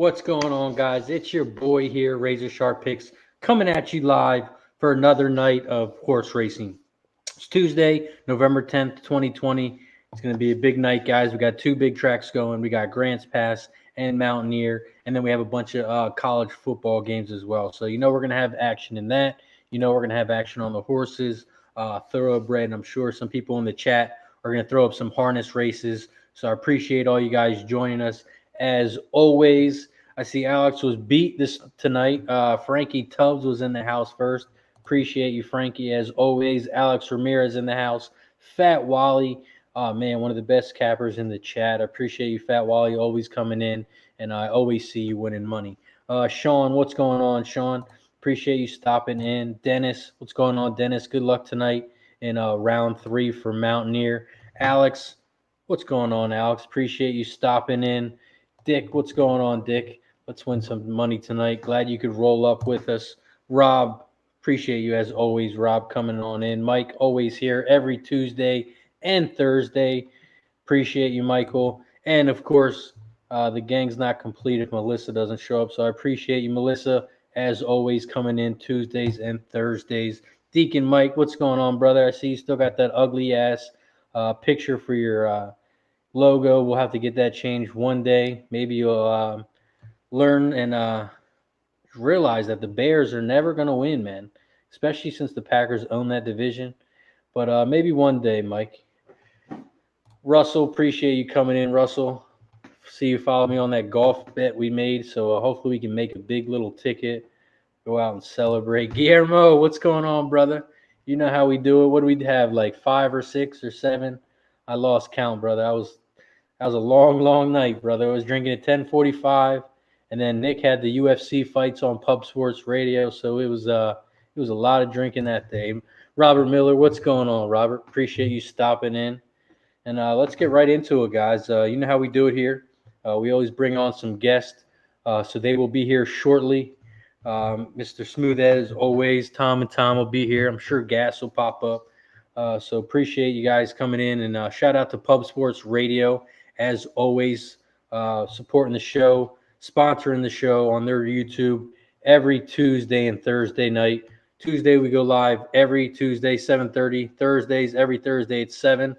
What's going on, guys? It's your boy here, RazorSharpPicks, coming at you live for another night of horse racing. It's Tuesday, November 10th, 2020. It's going to be a big night, guys. We got two big tracks going. We got Grants Pass and Mountaineer, and then we have a bunch of college football games as well. So you know we're going to have action in that. You know we're going to have action on the horses, thoroughbred, and I'm sure some people in the chat are going to throw up some harness races. So I appreciate all you guys joining us. As always, I see Alex was beat this tonight. Frankie Tubbs was in the house first. Appreciate you, Frankie, as always. Alex Ramirez in the house. Fat Wally, oh man, one of the best cappers in the chat. I appreciate you, Fat Wally, always coming in, and I always see you winning money. Sean, what's going on, Sean? Appreciate you stopping in. Dennis, what's going on, Dennis? Good luck tonight in round 3 for Mountaineer. Alex, what's going on, Alex? Appreciate you stopping in. Dick, what's going on, Dick? Let's win some money tonight. Glad you could roll up with us. Rob, appreciate you as always, Rob, coming on in. Mike, always here every Tuesday and Thursday. Appreciate you, Michael. And, of course, the gang's not complete if Melissa doesn't show up. So I appreciate you, Melissa, as always, coming in Tuesdays and Thursdays. Deacon Mike, what's going on, brother? I see you still got that ugly-ass picture for your logo. We'll have to get that changed one day. Maybe you'll learn and realize that the Bears are never going to win, man, especially since the Packers own that division. But maybe one day, Mike. Russell, appreciate you coming in, Russell. See you follow me on that golf bet we made, so hopefully we can make a big little ticket, go out and celebrate. Guillermo, what's going on, brother? You know how we do it. What do we have, like 5 or 6 or 7? I lost count, brother. That was a long, long night, brother. I was drinking at 10:45. And then Nick had the UFC fights on Pub Sports Radio, so it was a lot of drinking that day. Robert Miller, what's going on, Robert? Appreciate you stopping in. And let's get right into it, guys. You know how we do it here. We always bring on some guests, so they will be here shortly. Mr. Smooth, as always, Tom and Tom will be here. I'm sure Gas will pop up. So appreciate you guys coming in. And shout out to Pub Sports Radio, as always, supporting the show, sponsoring the show on their YouTube every Tuesday and Thursday night. Tuesday we go live every Tuesday, 7:30. Thursdays, every Thursday at 7.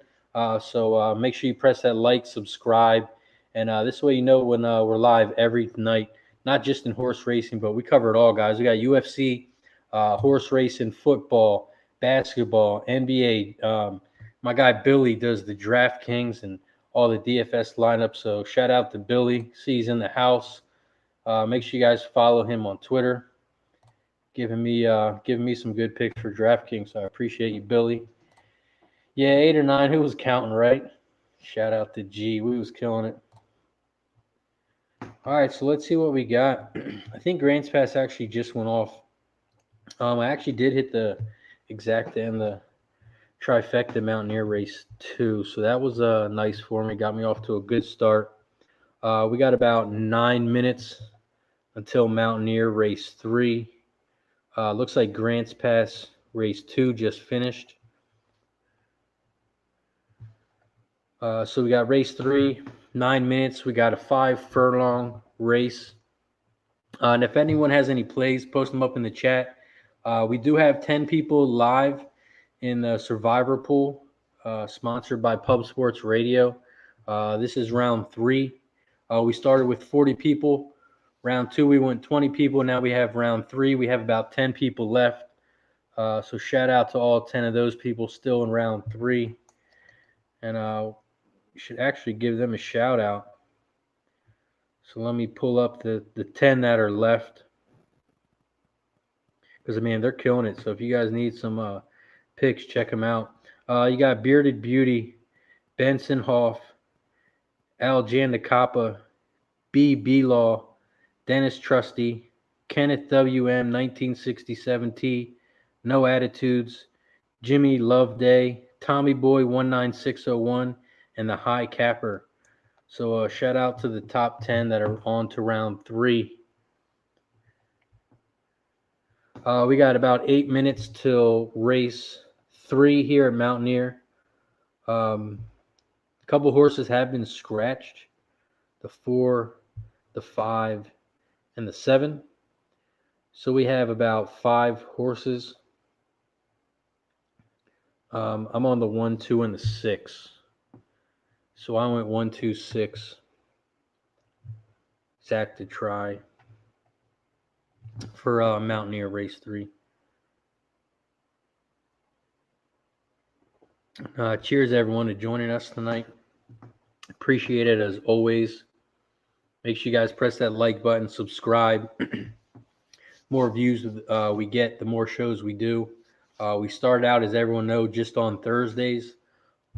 So make sure you press that like, subscribe, and this way you know when we're live every night, not just in horse racing, but we cover it all, guys. We got UFC, horse racing, football, basketball, NBA. My guy Billy does the DraftKings and all the DFS lineups. So shout out to Billy. See, he's in the house. Make sure you guys follow him on Twitter. Giving me some good picks for DraftKings. So I appreciate you, Billy. Yeah, 8 or 9. Who was counting, right? Shout out to G. We was killing it. All right, so let's see what we got. I think Grants Pass actually just went off. I actually did hit the exact end, the trifecta Mountaineer race 2. So that was nice for me. Got me off to a good start. We got about 9 minutes until Mountaineer race 3. Looks like Grants Pass race 2 just finished. So we got race 3, 9 minutes. We got a 5 furlong race. And if anyone has any plays, post them up in the chat. We do have 10 people live in the Survivor Pool, sponsored by Pub Sports Radio. This is round 3. We started with 40 people. Round 2, we went 20 people. Now we have round 3. We have about 10 people left. So shout out to all 10 of those people still in round 3. And we should actually give them a shout out. So let me pull up the 10 that are left. Because, I mean, they're killing it. So if you guys need some picks, check them out. You got Bearded Beauty, Benson Hoff, Al Jandacapa, B. Law, Dennis Trusty, Kenneth W.M. 1967T, No Attitudes, Jimmy Loveday, Tommy Boy 19601, and the High Capper. So shout out to the top 10 that are on to round 3. We got about 8 minutes till race 3 here at Mountaineer. A couple horses have been scratched. The 4, the 5, and the 7. So we have about 5 horses. I'm on the 1, 2, and the 6. So I went 1, 2, 6. Zach to try for Mountaineer race 3. Cheers, everyone, to joining us tonight. Appreciate it as always. Make sure you guys press that like button, subscribe. More views we get, the more shows we do. We started out, as everyone knows, just on Thursdays.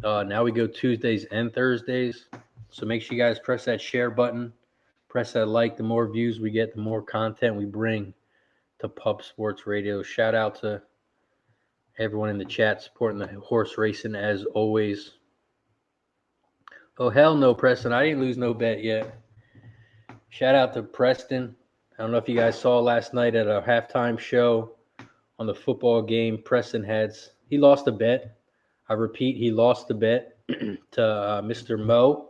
Now we go Tuesdays and Thursdays. So make sure you guys press that share button. Press that like. The more views we get, the more content we bring to Pub Sports Radio. Shout out to everyone in the chat supporting the horse racing as always. Oh, hell no, Preston. I didn't lose no bet yet. Shout out to Preston. I don't know if you guys saw last night at a halftime show on the football game. Preston he lost a bet. I repeat, he lost the bet to Mr. Mo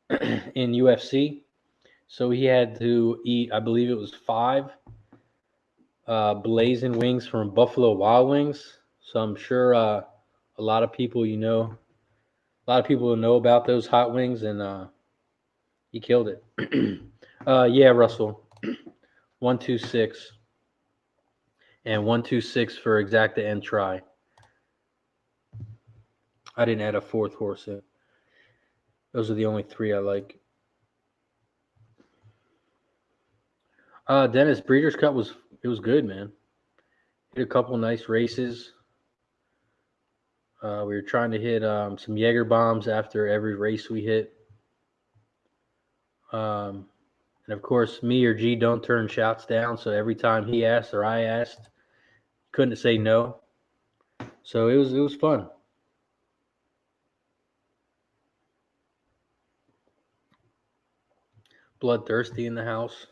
in UFC. So he had to eat, I believe it was 5 blazing wings from Buffalo Wild Wings. So I'm sure a lot of people will know about those hot wings, and he killed it. Yeah, Russell. 1, 2, 6. And 1, 2, 6 for exacta and try. I didn't add a 4th horse in. Those are the only 3 I like. Dennis, Breeders' Cup was good, man. Hit a couple nice races. We were trying to hit some Jaeger bombs after every race we hit. And of course, me or G don't turn shots down. So every time he asked or I asked, couldn't say no. So it was fun. Bloodthirsty in the house.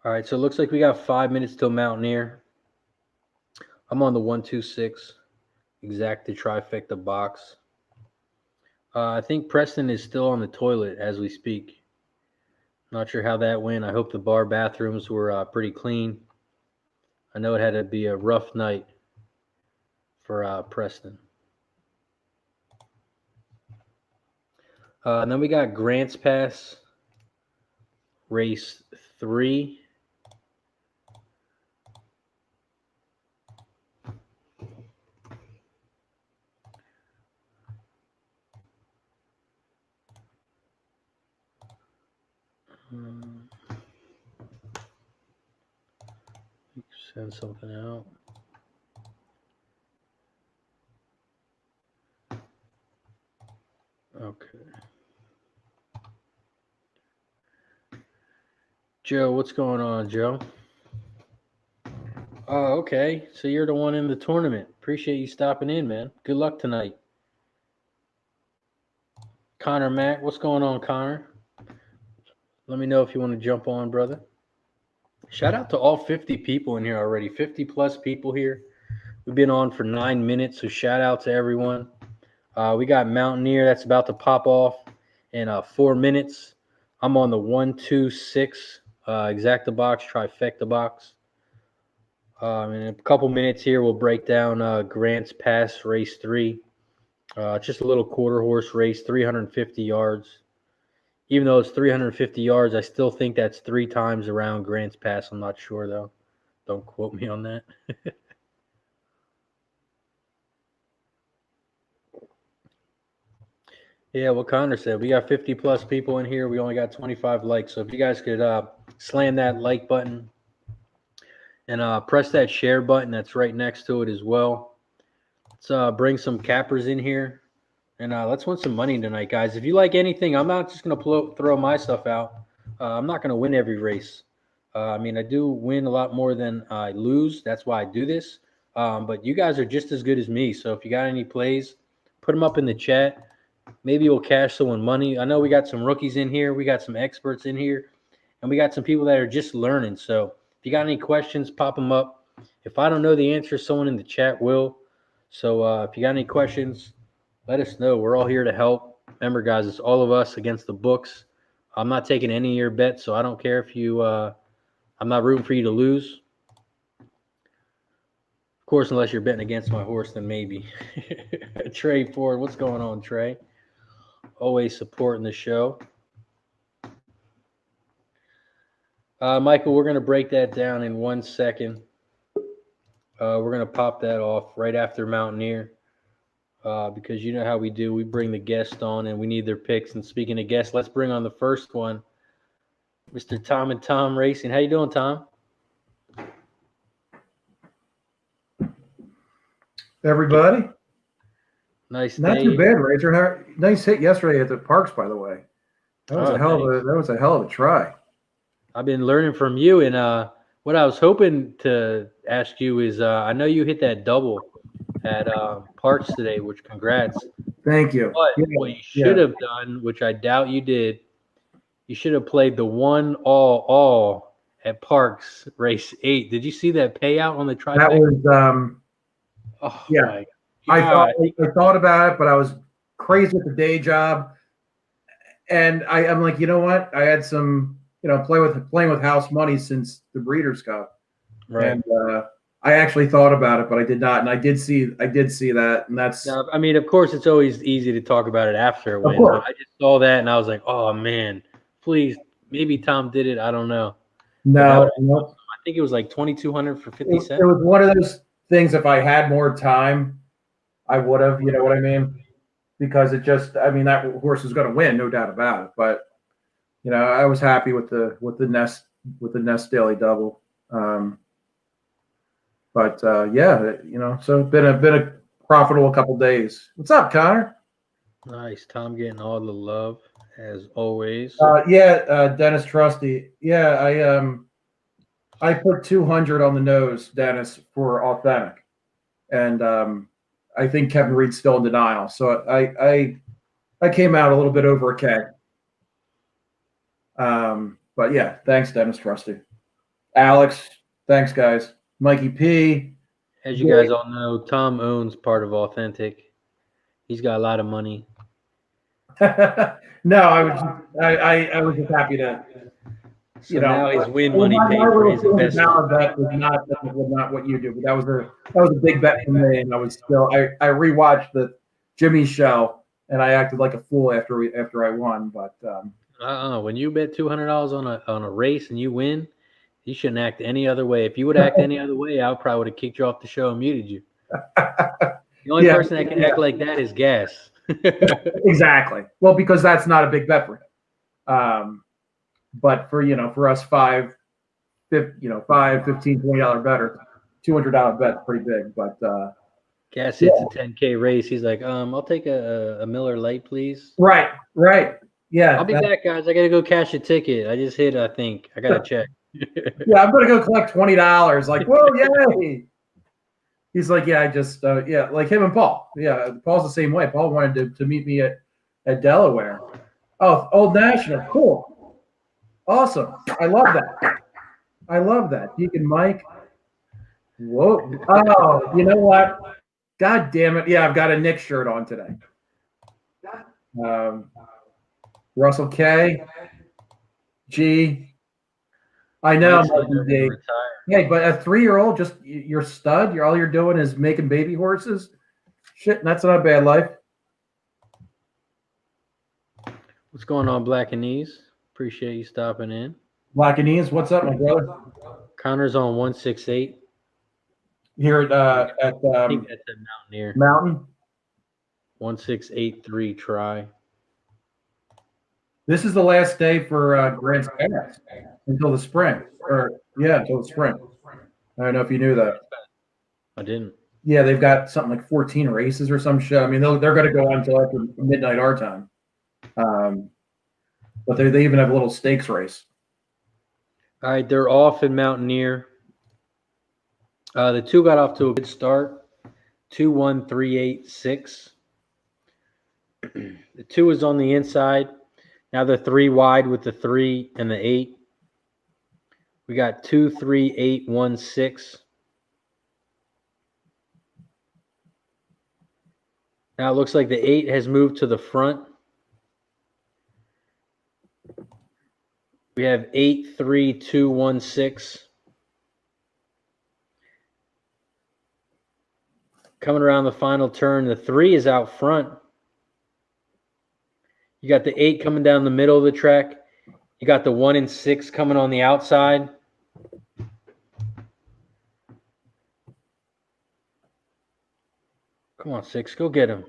All right, so it looks like we got 5 minutes till Mountaineer. I'm on the 1, 2, 6. Exacta trifecta box. I think Preston is still on the toilet as we speak. Not sure how that went. I hope the bar bathrooms were pretty clean. I know it had to be a rough night for Preston. And then we got Grants Pass, race 3. Send something out. Okay. Joe, what's going on, Joe? Oh, okay. So you're the one in the tournament. Appreciate you stopping in, man. Good luck tonight. Connor Mack, what's going on, Connor? Let me know if you want to jump on, brother. Shout out to all 50 people in here already. 50 plus people here. We've been on for 9 minutes, so shout out to everyone. We got Mountaineer that's about to pop off in 4 minutes. I'm on the 1, 2, 6 exacta box, trifecta box. In a couple minutes here, we'll break down Grants Pass race 3. Just a little quarter horse race, 350 yards. Even though it's 350 yards, I still think that's 3 times around Grants Pass. I'm not sure, though. Don't quote me on that. Yeah, what Connor said. We got 50 plus people in here. We only got 25 likes. So if you guys could slam that like button and press that share button that's right next to it as well. Let's bring some cappers in here. And let's win some money tonight, guys. If you like anything, I'm not just going to throw my stuff out. I'm not going to win every race. I do win a lot more than I lose. That's why I do this. But you guys are just as good as me. So if you got any plays, put them up in the chat. Maybe we'll cash someone money. I know we got some rookies in here. We got some experts in here. And we got some people that are just learning. So if you got any questions, pop them up. If I don't know the answer, someone in the chat will. So if you got any questions, let us know. We're all here to help. Remember, guys, it's all of us against the books. I'm not taking any of your bets, so I don't care if you. I'm not rooting for you to lose. Of course, unless you're betting against my horse, then maybe. Trey Ford, what's going on, Trey? Always supporting the show. Michael, we're going to break that down in 1 second. We're going to pop that off right after Mountaineer because you know how we do. We bring the guest on and we need their picks. And speaking of guests, let's bring on the first one, Mr. Tom and Tom Racing. How you doing, Tom? Everybody, Nice not day. too bad, Razor. Nice hit yesterday at the Parks, by the way. That was a hell of a try. I've been learning from you, and what I was hoping to ask you is, I know you hit that double at Parks today, which congrats. Thank you. But what you should have done, which I doubt you did, you should have played the 1-all at Parks race 8. Did you see that payout on the trifecta? That was yeah. I thought about it, but I was crazy with the day job, and I'm like, you know what? I had some, playing with house money since the Breeders' Cup, right? And I actually thought about it, but I did not, and I did see that, and that's. Now, I mean, of course, it's always easy to talk about it after a win. But I just saw that, and I was like, oh man, please, maybe Tom did it. I don't know. No, I think it was like 2,200 for 50 cents. It was one of those things. If I had more time, I would have. You know what I mean? Because that horse is going to win, no doubt about it. But I was happy with the Nest Daily Double. So it's been a profitable couple days. What's up, Connor? Nice, Tom, getting all the love as always. Dennis Trusty. Yeah, I put 200 on the nose, Dennis, for authentic, and I think Kevin Reed's still in denial. So I came out a little bit over a K. But yeah, thanks, Dennis Trusty. Alex, thanks, guys. Mikey P. As you guys all know, Tom owns part of Authentic. He's got a lot of money. No, I was just happy to. So now his win money paid for his investment. That was not what you do, but that was a big bet for me, and I was still I rewatched the Jimmy show, and I acted like a fool after I won. But when you bet $200 on a race and you win, you shouldn't act any other way. If you would act any other way, I probably would have kicked you off the show and muted you. The only person that can act like that is Gas. Exactly. Well, because that's not a big bet for him. But for us, $5, $15, $20 better, $200 bet, pretty big. But Gas hits a 10K race. He's like, I'll take a Miller Lite, please. Right. Yeah. I'll be back, guys. I gotta go cash a ticket. I just hit, I think. I gotta check. Yeah, I'm gonna go collect $20. Like, whoa, yay! He's like, yeah, I just like him and Paul. Yeah, Paul's the same way. Paul wanted to meet me at Delaware. Oh, Old National, cool, awesome. I love that. Deacon Mike. Whoa. Oh, you know what? God damn it. Yeah, I've got a Nick shirt on today. Russell K. G. I know. Hey, but a 3-year-old, just you're stud. All you're doing is making baby horses. Shit, that's not a bad life. What's going on, Black and Knees? Appreciate you stopping in. Black and Knees, what's up, my brother? Connor's on 168. Here at I think that's at Mountaineer. Mountain. 1683 try. This is the last day for Grants Pass until the spring. Until the spring. I don't know if you knew that. I didn't. Yeah, they've got something like 14 races or some shit. I mean, they're going to go on until after midnight our time. But they even have a little stakes race. All right, they're off in Mountaineer. The 2 got off to a good start. 2-1-3-8-6. The 2 is on the inside. Now the 3 wide with the 3 and the 8. We got 2-3-8-1-6. Now it looks like the 8 has moved to the front. We have 8-3-2-1-6. Coming around the final turn, the 3 is out front. You got the 8 coming down the middle of the track. You got the 1 and 6 coming on the outside. Come on, 6, go get him.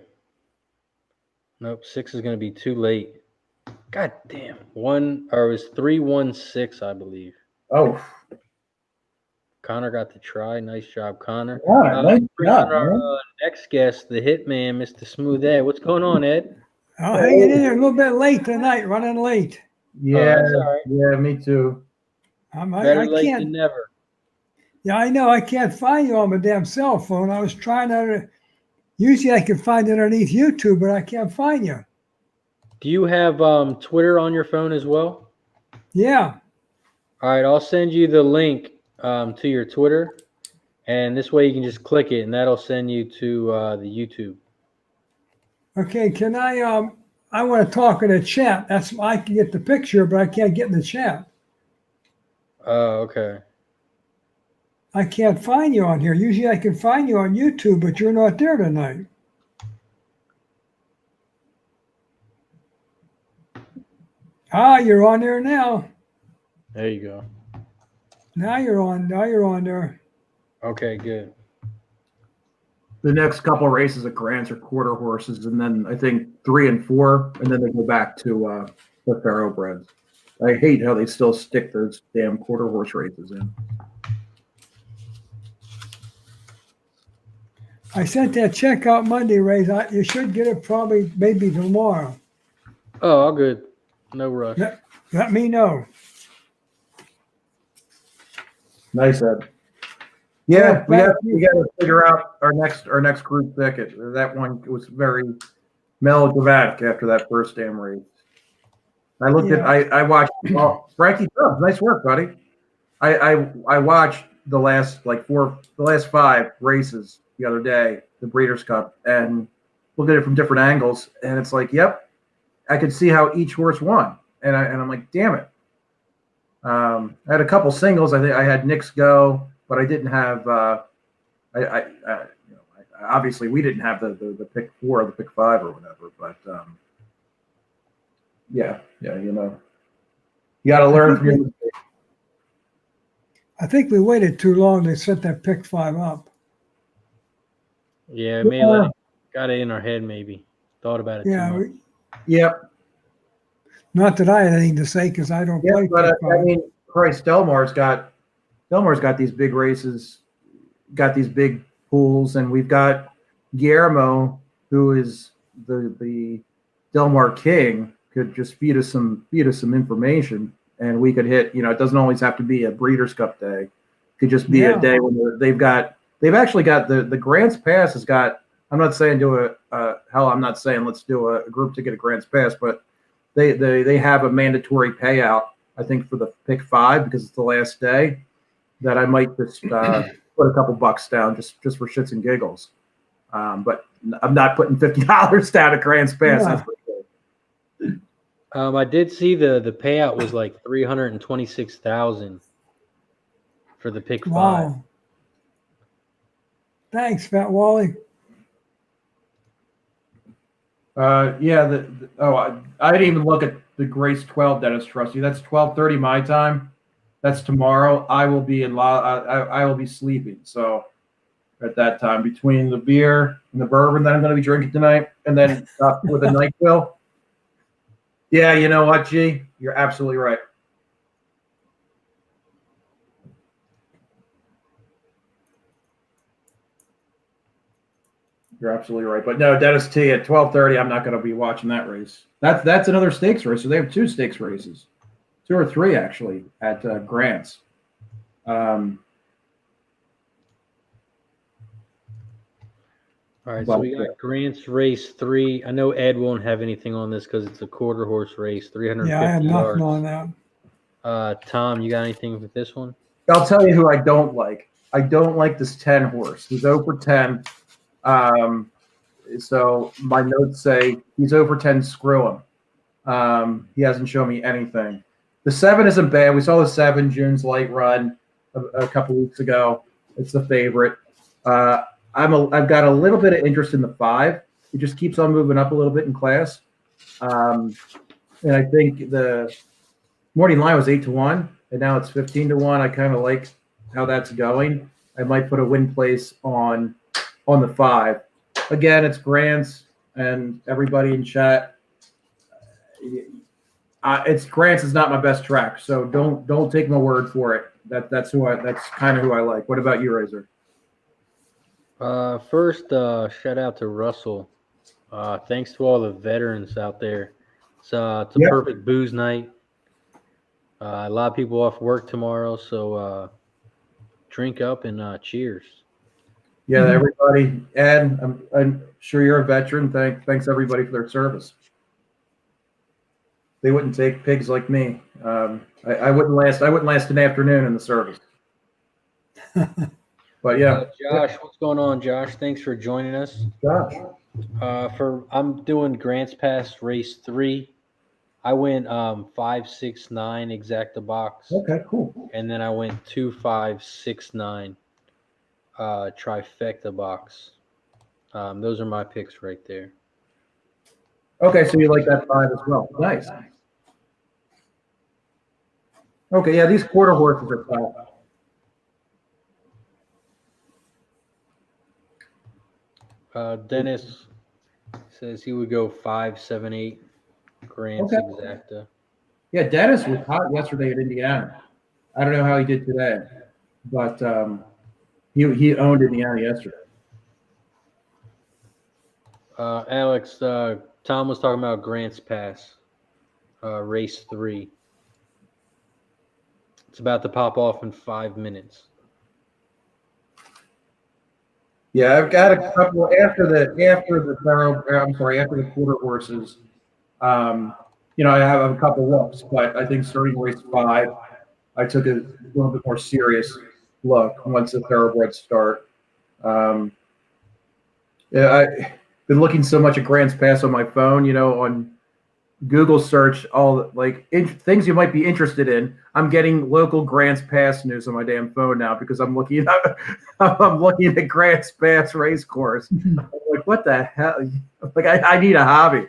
Nope, 6 is going to be too late. God damn. It was 3-1-6, I believe. Oh. Connor got the try. Nice job, Connor. Yeah, nice job, our next guest, the Hitman, Mr. Smooth Ed. What's going on, Ed? I'm hanging in there a little bit late tonight, running late. Yeah, that's all right. Yeah, me too. Better late than never. Yeah, I know. I can't find you on my damn cell phone. I was trying to. Usually I can find it underneath YouTube, but I can't find you. Do you have Twitter on your phone as well? Yeah. All right, I'll send you the link to your Twitter, and this way you can just click it, and that'll send you to the YouTube. Okay, can I want to talk in the chat. I can get the picture, but I can't get in the chat. Oh, okay. I can't find you on here. Usually I can find you on YouTube, but you're not there tonight. Ah, you're on there now. There you go. Now you're on there. Okay, good. The next couple of races at Grants are quarter horses, and then I think 3 and 4, and then they go back to the thoroughbreds. I hate how they still stick those damn quarter horse races in. I sent that check out Monday, Ray. You should get it probably maybe tomorrow. Oh, all good. No rush. Let me know. Nice, Ed. Yeah, we got to figure out our next group ticket. That one was very melodramatic after that first damn race. I watched Frankie Tubbs. Nice work, buddy. I watched the last 5 races the other day, the Breeders' Cup, and looked at it from different angles, and it's like, yep, I could see how each horse won, and I'm like, damn it. I had a couple singles. I think I had Nick's go, but I didn't have. Obviously we didn't have the pick 4 or the pick 5 or whatever. But yeah, you got to learn from your mistakes. I think we waited too long to set that pick 5 up. Yeah, got it in our head maybe. Thought about it too much. Yep. Not that I had anything to say because I don't play. But I mean, Christ, Delmar's got these big races, got these big pools, and we've got Guillermo, who is the Delmar King, could just feed us some information, and we could hit. It doesn't always have to be a Breeders' Cup day. It could just be a day when they've actually got the Grants Pass has got. I'm not saying I'm not saying let's do a group ticket at Grants Pass, but they have a mandatory payout, I think, for the pick 5 because it's the last day, that I might just put a couple bucks down just for shits and giggles. But I'm not putting $50 down at Grants Pass. Yeah. That's pretty good. I did see the payout was like $326,000 for the pick 5. Wow. Thanks, Fat Wally. I didn't even look at the Grace 12, Dennis Trusty. That's 12:30 my time. That's tomorrow. I will be I will be sleeping. So at that time, between the beer and the bourbon that I'm going to be drinking tonight, and then with a NyQuil. Yeah, you know what, G? You're absolutely right. You're absolutely right. But no, Dennis T at 12:30, I'm not going to be watching that race. That's another stakes race. So they have 2 stakes races, 2 or 3 actually at Grants. All right, so we got Grants race 3. I know Ed won't have anything on this because it's a quarter horse race, 350 Yeah, I have yards. nothing on that. Tom, you got anything with this one? I'll tell you who I don't like. I don't like this 10 horse. He's over 10. So my notes say he's over 10. Screw him. He hasn't shown me anything. The 7 isn't bad. We saw the 7 June's light run a couple weeks ago. It's the favorite. I've got a little bit of interest in the 5. It just keeps on moving up a little bit in class. And I think the morning line was 8-1, and now it's 15-1. I kind of like how that's going. I might put a win place on the 5. Again, it's Grant's and everybody in chat. It's Grant's is not my best track, so don't take my word for it. That's kind of who I like. What about you, Razor? First, shout out to Russell. Thanks to all the veterans out there. It's a perfect booze night. A lot of people off work tomorrow, so drink up and cheers. Yeah, everybody. Ed, I'm sure you're a veteran. Thanks everybody for their service. They wouldn't take pigs like me. I wouldn't last an afternoon in the service. But yeah. Josh, what's going on, Josh? Thanks for joining us. Josh. I'm doing Grants Pass Race 3. I went 5, 6, 9 exacta box. Okay, cool. And then I went 2, 5, 6, 9 trifecta box. Those are my picks right there. Okay, so you like that 5 as well. Nice. Okay, yeah, these quarter horses are tough. Dennis says he would go 5, 7, 8 Grants exacta. Yeah, Dennis was hot yesterday at Indiana. I don't know how he did today, but he owned Indiana yesterday. Alex, Tom was talking about Grants Pass, Race 3. It's about to pop off in 5 minutes. Yeah, I've got a couple after the quarter horses. I have a couple looks, but I think starting race 5, I took a little bit more serious look once the thoroughbreds start. I've been looking so much at Grants Pass on my phone, on Google search, all things you might be interested in. I'm getting local Grants Pass news on my damn phone now because I'm looking at Grants Pass race course. I'm like, what the hell? Like, I need a hobby.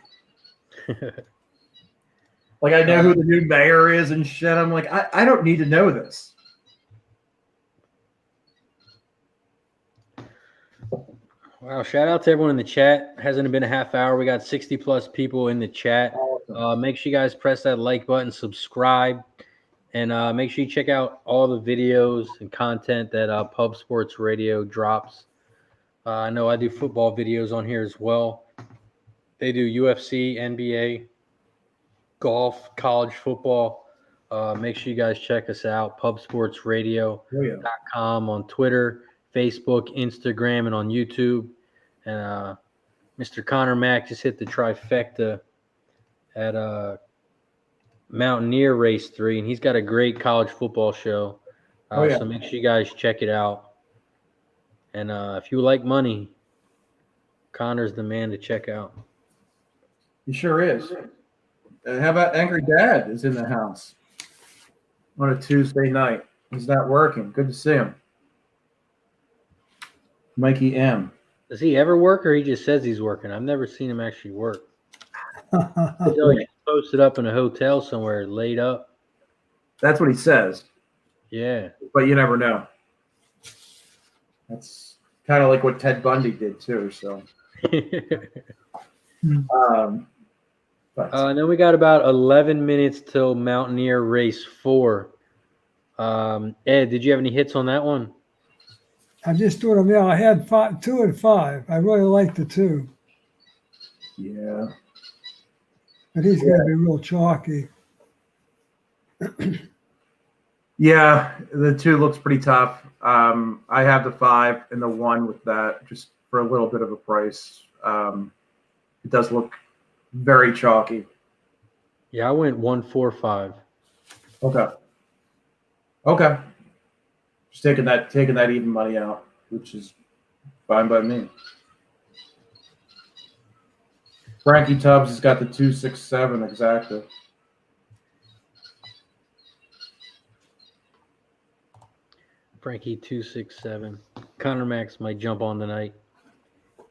Like, I know who the new mayor is and shit. I'm like, I don't need to know this. Wow, shout out to everyone in the chat. Hasn't been a half hour. We got 60+ people in the chat. Awesome. Make sure you guys press that like button, subscribe, and make sure you check out all the videos and content that Pub Sports Radio drops. I know I do football videos on here as well. They do UFC, NBA, golf, college football. Make sure you guys check us out, pubsportsradio.com on Twitter, Facebook, Instagram, and on YouTube. And Mr. Connor Mack just hit the trifecta at Mountaineer Race 3, and he's got a great college football show. So make sure you guys check it out. And if you like money, Connor's the man to check out. He sure is. How about Angry Dad is in the house on a Tuesday night? He's not working. Good to see him. Mikey M. Does he ever work, or he just says he's working? I've never seen him actually work. He's posted up in a hotel somewhere, laid up. That's what he says. Yeah. But you never know. That's kind of like what Ted Bundy did too. So. And then we got about 11 minutes till Mountaineer Race 4. Ed, did you have any hits on that one? I just threw them out. I had 2 and 5. I really like the 2. Yeah. But he's going to be real chalky. Yeah, the 2 looks pretty tough. I have the 5 and the 1 with that, just for a little bit of a price. It does look very chalky. Yeah, I went 1, 4, 5. Okay. Just taking that even money out, which is fine by me. Frankie Tubbs has got the 2, 6, 7 exactly. Frankie 267. Connor Max might jump on tonight.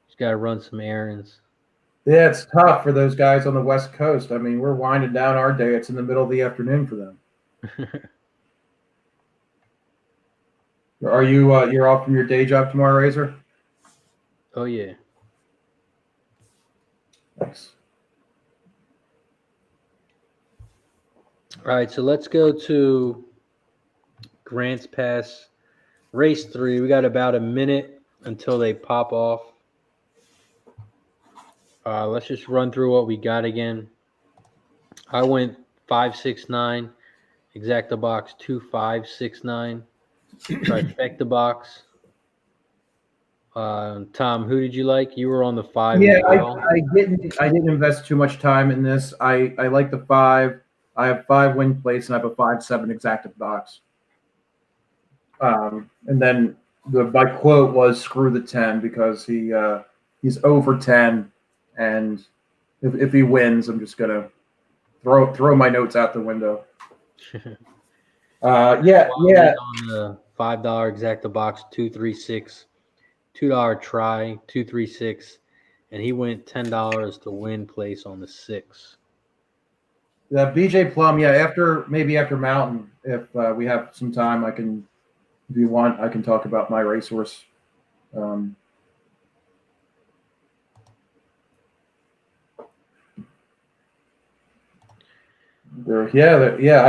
He's got to run some errands. Yeah, it's tough for those guys on the West Coast. I mean, we're winding down our day. It's in the middle of the afternoon for them. Are you you're off from your day job tomorrow, Razor? Oh yeah. Thanks. All right, so let's go to Grants Pass race 3. We got about a minute until they pop off. Let's just run through what we got again. I went 569, exacta box 2569, trifecta box. Tom, who did you like? You were on the 5 Yeah, as well. I didn't invest too much time in this. I like the 5. I have 5 win plates and I have a 5-7 exacta box. And then my quote was screw the 10 because he's over 10, and if he wins, I'm just gonna throw my notes out the window. On the $5 exacta box 236, $2 try 236, and he went $10 to win place on the 6. BJ Plum, after Mountain, if we have some time, if you want, I can talk about my racehorse. I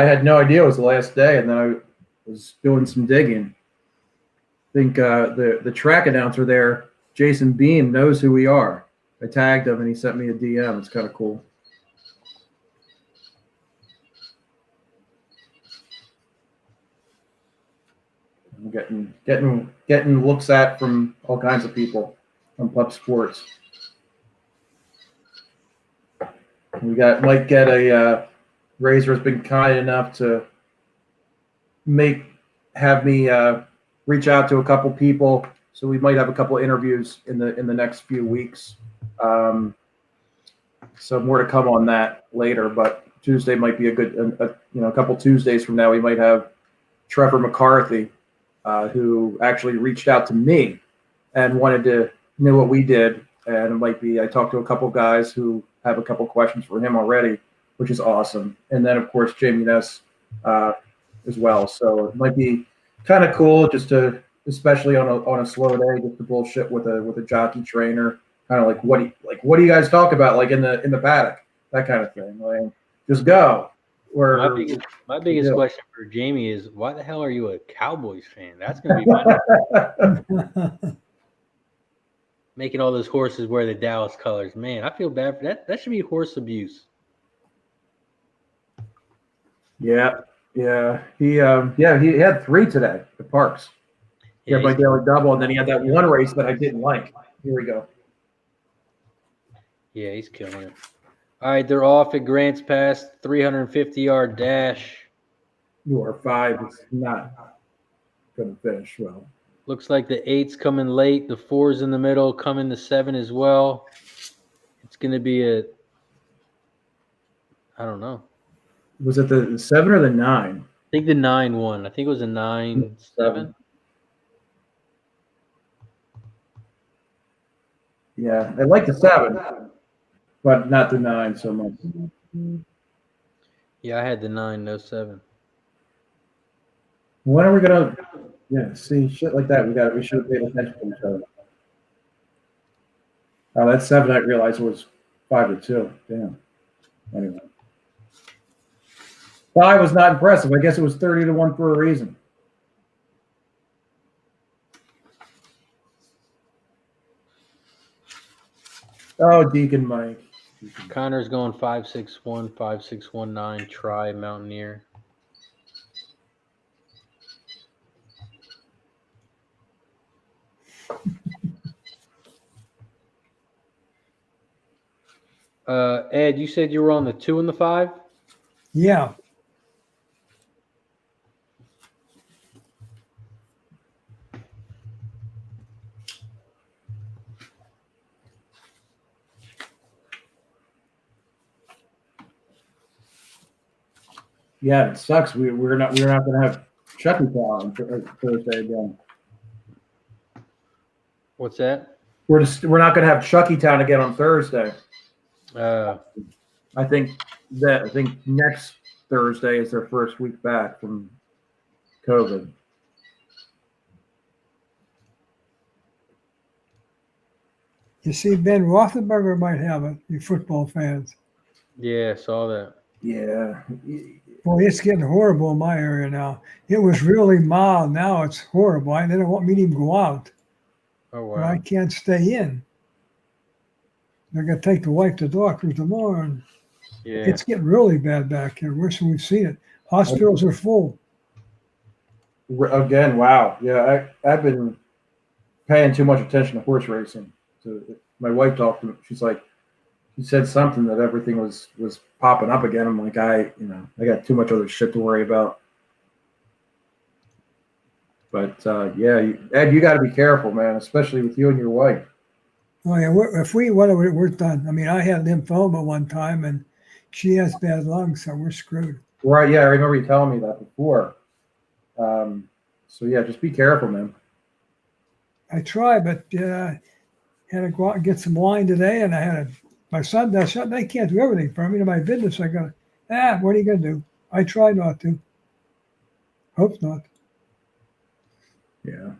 had no idea it was the last day, and then I was doing some digging. I think the track announcer there, Jason Beam, knows who we are. I tagged him, and he sent me a DM. It's kind of cool. I'm getting looks at from all kinds of people on Pup Sports. Might get a Razor has been kind enough to have me reach out to a couple people, so we might have a couple interviews in the next few weeks. So more to come on that later, but Tuesday might be a good a couple Tuesdays from now we might have Trevor McCarthy, who actually reached out to me and wanted to know what we did, and it might be I talked to a couple guys who have a couple questions for him already, which is awesome. And then, of course, Jamie Ness as well. So it might be kind of cool just to, especially on a slow day, just to bullshit with a jockey trainer, kind of like what do you guys talk about, like in the paddock, that kind of thing. Like, just go. My biggest question for Jamie is, why the hell are you a Cowboys fan? That's going to be fun. Making all those horses wear the Dallas colors. Man, I feel bad for that. That should be horse abuse. Yeah. He had 3 today at Parks. Yeah, my daily double, and then he had that one race that I didn't like. Here we go. Yeah, he's killing it. All right, they're off at Grants Pass, 350-yard dash. You are 5. It's not going to finish well. Looks like the 8's coming late. The 4's in the middle, coming to 7 as well. It's going to be I don't know. Was it the 7 or the 9? I think the 9 won. I think it was a 9-7. Yeah, I like the 7, but not the 9 so much. Yeah, I had the 9, no 7. When are we gonna? Yeah, see shit like that. We should have paid attention to each other. Oh, that 7 I realized was 5 or 2. Damn. Anyway, 5 was not impressive. I guess it was 30-1 for a reason. Oh, Deacon Mike. Connor's going 5-6-1, 5-6-1-9, try Mountaineer. Ed, you said you were on the 2 and the 5? Yeah. Yeah, it sucks. We're not going to have Chucky Town on Thursday again. What's that? We're not going to have Chucky Town again on Thursday. Uh, I think next Thursday is their first week back from COVID. You see, Ben Roethlisberger might have it, you football fans. yeah, I saw that. Yeah. Boy, it's getting horrible in my area now. It was really mild. Now it's horrible. They don't want me to even go out. Oh But I wow. can't stay in. They're going to take the wife to doctors tomorrow. And Yeah. it's getting really bad back here. Worse than we've seen it. Hospitals are full. Again, wow. Yeah, I've been paying too much attention to horse racing. So my wife talked to me. She said something that everything was popping up again. I'm like, I got too much other shit to worry about. But yeah, Ed, you got to be careful, man, especially with you and your wife. Oh, yeah. We're done. I mean, I had lymphoma one time, and she has bad lungs, so we're screwed. Right? Yeah, I remember you telling me that before. So yeah, just be careful, man. I try, but had to go out and get some wine today, and I had my son does something. They can't do everything for me. In my business, I go, what are you going to do? I try not to. Hope not. Yeah.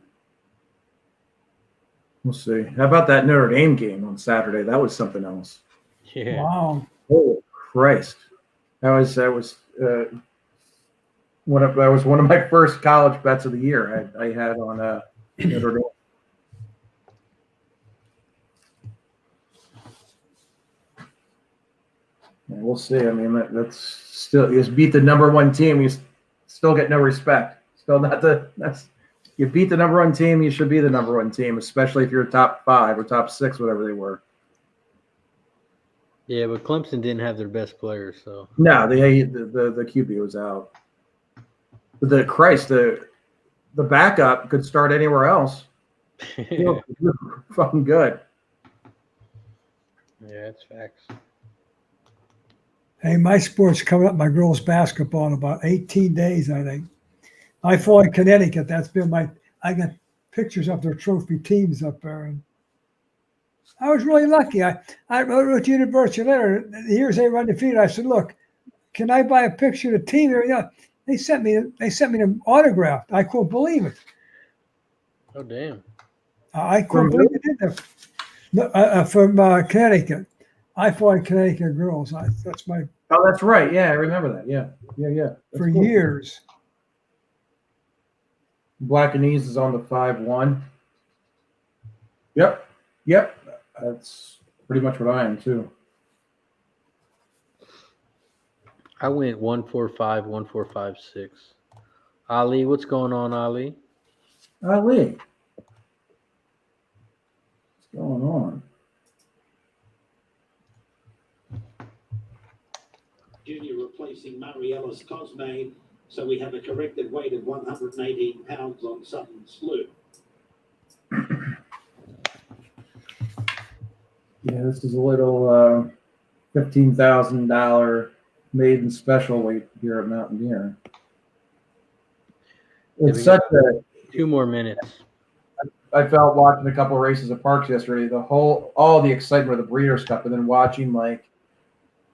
We'll see. How about that Notre Dame game on Saturday? That was something else. Yeah. Wow. Oh Christ! That was one of my first college bets of the year. I had on Notre Dame. Yeah, we'll see. I mean, that's still, you just beat the number one team. You still get no respect. Still not you beat the number one team. You should be the number one team, especially if you're top 5 or top 6, whatever they were. Yeah, but Clemson didn't have their best players, so. No, the QB was out. But the backup could start anywhere else. You're fucking good. Yeah, that's facts. Hey, my sport's coming up. My girls' basketball in about 18 days, I think. I fought in Connecticut. That's been I got pictures of their trophy teams up there. And I was really lucky. I wrote to University letter. The years they were undefeated, I said, look, can I buy a picture of the team? They sent me an autograph. I couldn't believe it. Oh, damn. I couldn't believe it did that. No, from Connecticut. I fought in Connecticut girls. That's my. Oh, that's right. Yeah, I remember that. Yeah. That's for cool. Years. Black and Ease is on the 5-1. Yep. That's pretty much what I am too. I went 145, 1456. Ali, what's going on, Ali? Ali, what's going on? Junior replacing Murray Ellis Cosme, so we have a corrected weight of 118 pounds on Sutton Slew. Yeah, this is a little $15,000 maiden special weight here at Mountaineer. It's such a 2 more minutes. I felt watching a couple of races at Parks yesterday, all the excitement of the Breeders' Cup, and then watching like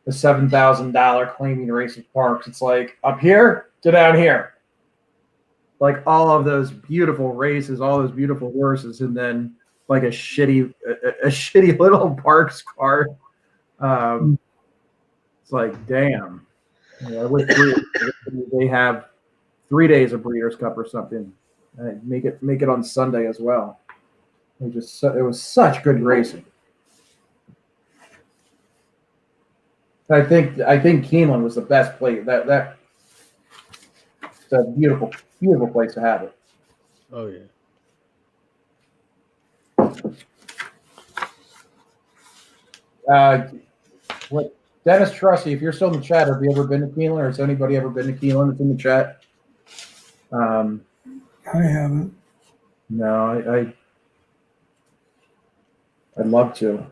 the $7,000 claiming race at Parks. It's like up here to down here. Like all of those beautiful races, all those beautiful horses, and then like a shitty little Parks card. It's like, damn. I wish they have 3 days of Breeders' Cup or something. Make it on Sunday as well. It was such good racing. I think Keeneland was the best place. It's a beautiful place to have it. Oh, yeah. What Dennis Trussy, if you're still in the chat, have you ever been to Keeneland, or has anybody ever been to Keeneland that's in the chat? I haven't. No, I'd love to.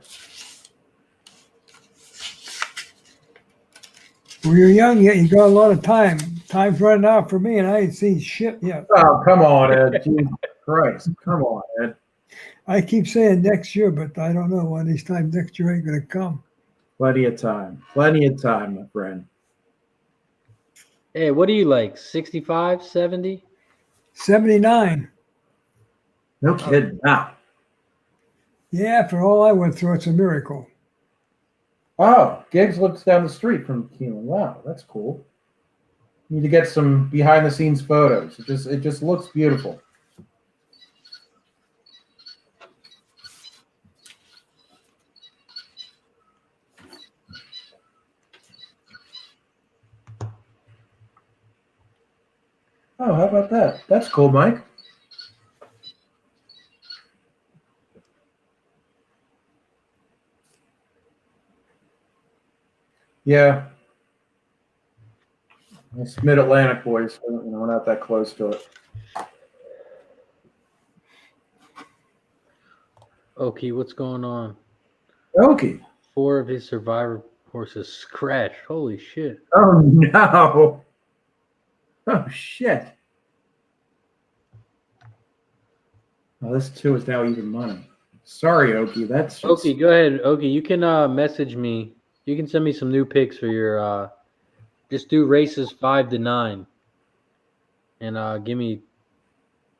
When you're young, you got a lot of time. Time's running out for me, and I ain't seen shit yet. Oh, come on, Ed. Jesus Christ. Come on, Ed. I keep saying next year, but I don't know when these times next year ain't going to come. Plenty of time. Plenty of time, my friend. Hey, what do you like? 65, 70? 79. No kidding. Now. Yeah, for all I went through, it's a miracle. Oh, Giggs looks down the street from Keeneland. Wow, that's cool. Need to get some behind the scenes photos. It just looks beautiful. Oh, how about that? That's cool, Mike. Yeah. It's Mid-Atlantic, boys. We're not that close to it. Okay, what's going on? Okay. 4 of his survivor horses scratched. Holy shit. Oh, no. Oh, shit. Oh, this 2 is now even money. Sorry, Okie. That's just... Okie, go ahead. Okie, you can message me. You can send me some new picks for your just do races 5 to 9. And give me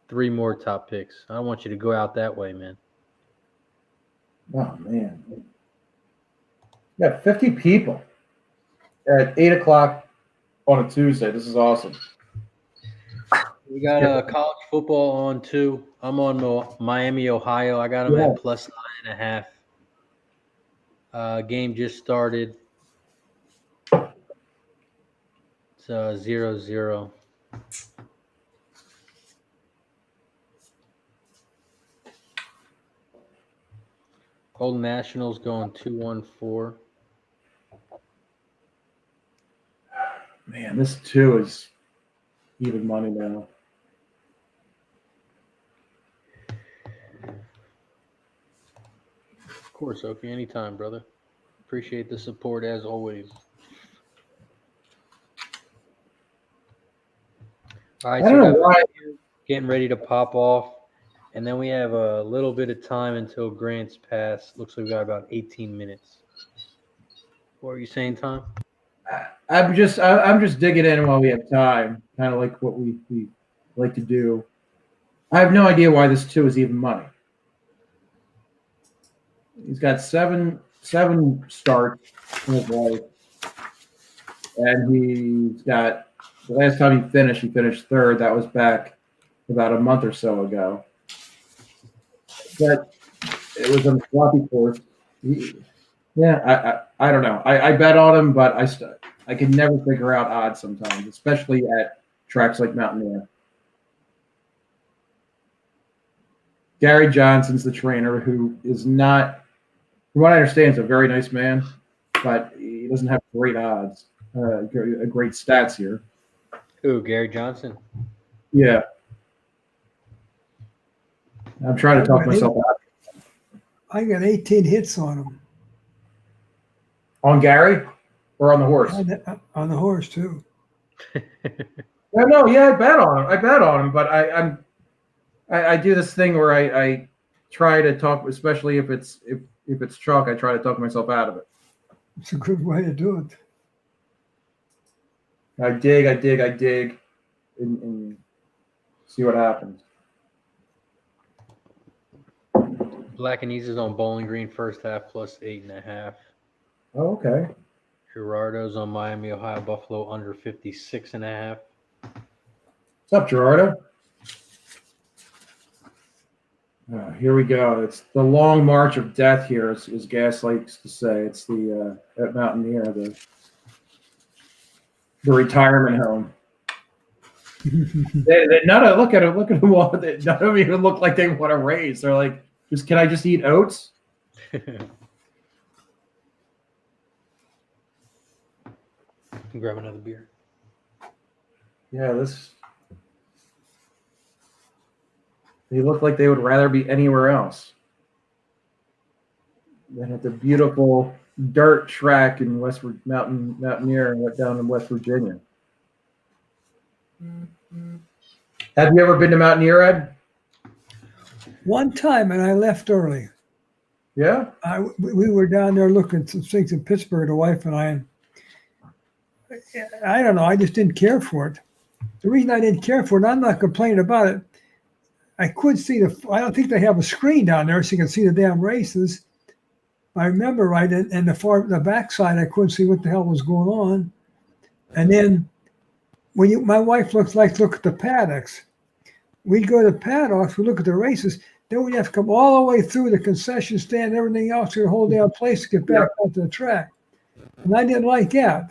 3 more top picks. I don't want you to go out that way, man. Oh, man. Yeah, 50 people at 8 o'clock on a Tuesday. This is awesome. We got college football on too. I'm on Miami, Ohio. I got them at plus 9.5. Game just started. It's 0-0. Old Nationals going 2-1-4. Man, this 2 is even money now. Of course, Okie. Anytime, brother. Appreciate the support as always. All right, I don't know why. Getting ready to pop off. And then we have a little bit of time until Grant's pass. Looks like we got about 18 minutes. What were you saying, Tom? I'm just digging in while we have time, kind of like what we like to do. I have no idea why this 2 is even money. He's got seven starts in his life, and he's got the last time he finished 3rd. That was back about a month or so ago. But it was on a floppy course. I don't know. I bet on him, but I can never figure out odds sometimes, especially at tracks like Mountaineer. Gary Johnson's the trainer, who is not, from what I understand, is a very nice man, but he doesn't have great odds, great stats here. Who, Gary Johnson? Yeah. I'm trying to talk myself out. I got 18 hits on him. On Gary or on the horse? On the horse, too. No, I bet on him, but I do this thing where I try to talk, especially if it's chalk, I try to talk myself out of it. It's a good way to do it. I dig, and see what happens. Black and Easy's on Bowling Green first half plus 8.5. Oh, okay. Gerardo's on Miami, Ohio, Buffalo under 56.5. What's up, Gerardo? Here we go. It's the long march of death here, as Gas likes to say. It's the at Mountaineer, the retirement home. Look at them all. None of them even look like they want to race. They're like, can I just eat oats? Grab another beer. Yeah, they look like they would rather be anywhere else than at the beautiful dirt track in Mountaineer down in West Virginia. Have you ever been to Mountaineer, Ed? One time, and I left early. Yeah. We were down there looking at some things in Pittsburgh, the wife and I. And I don't know. I just didn't care for it. The reason I didn't care for it, I'm not complaining about it. I could see I don't think they have a screen down there so you can see the damn races. I remember right, and the backside, I couldn't see what the hell was going on. And then my wife look at the paddocks. We'd go to the paddocks, we look at the races. Then we have to come all the way through the concession stand and everything else to the whole damn place to get back onto the track. And I didn't like that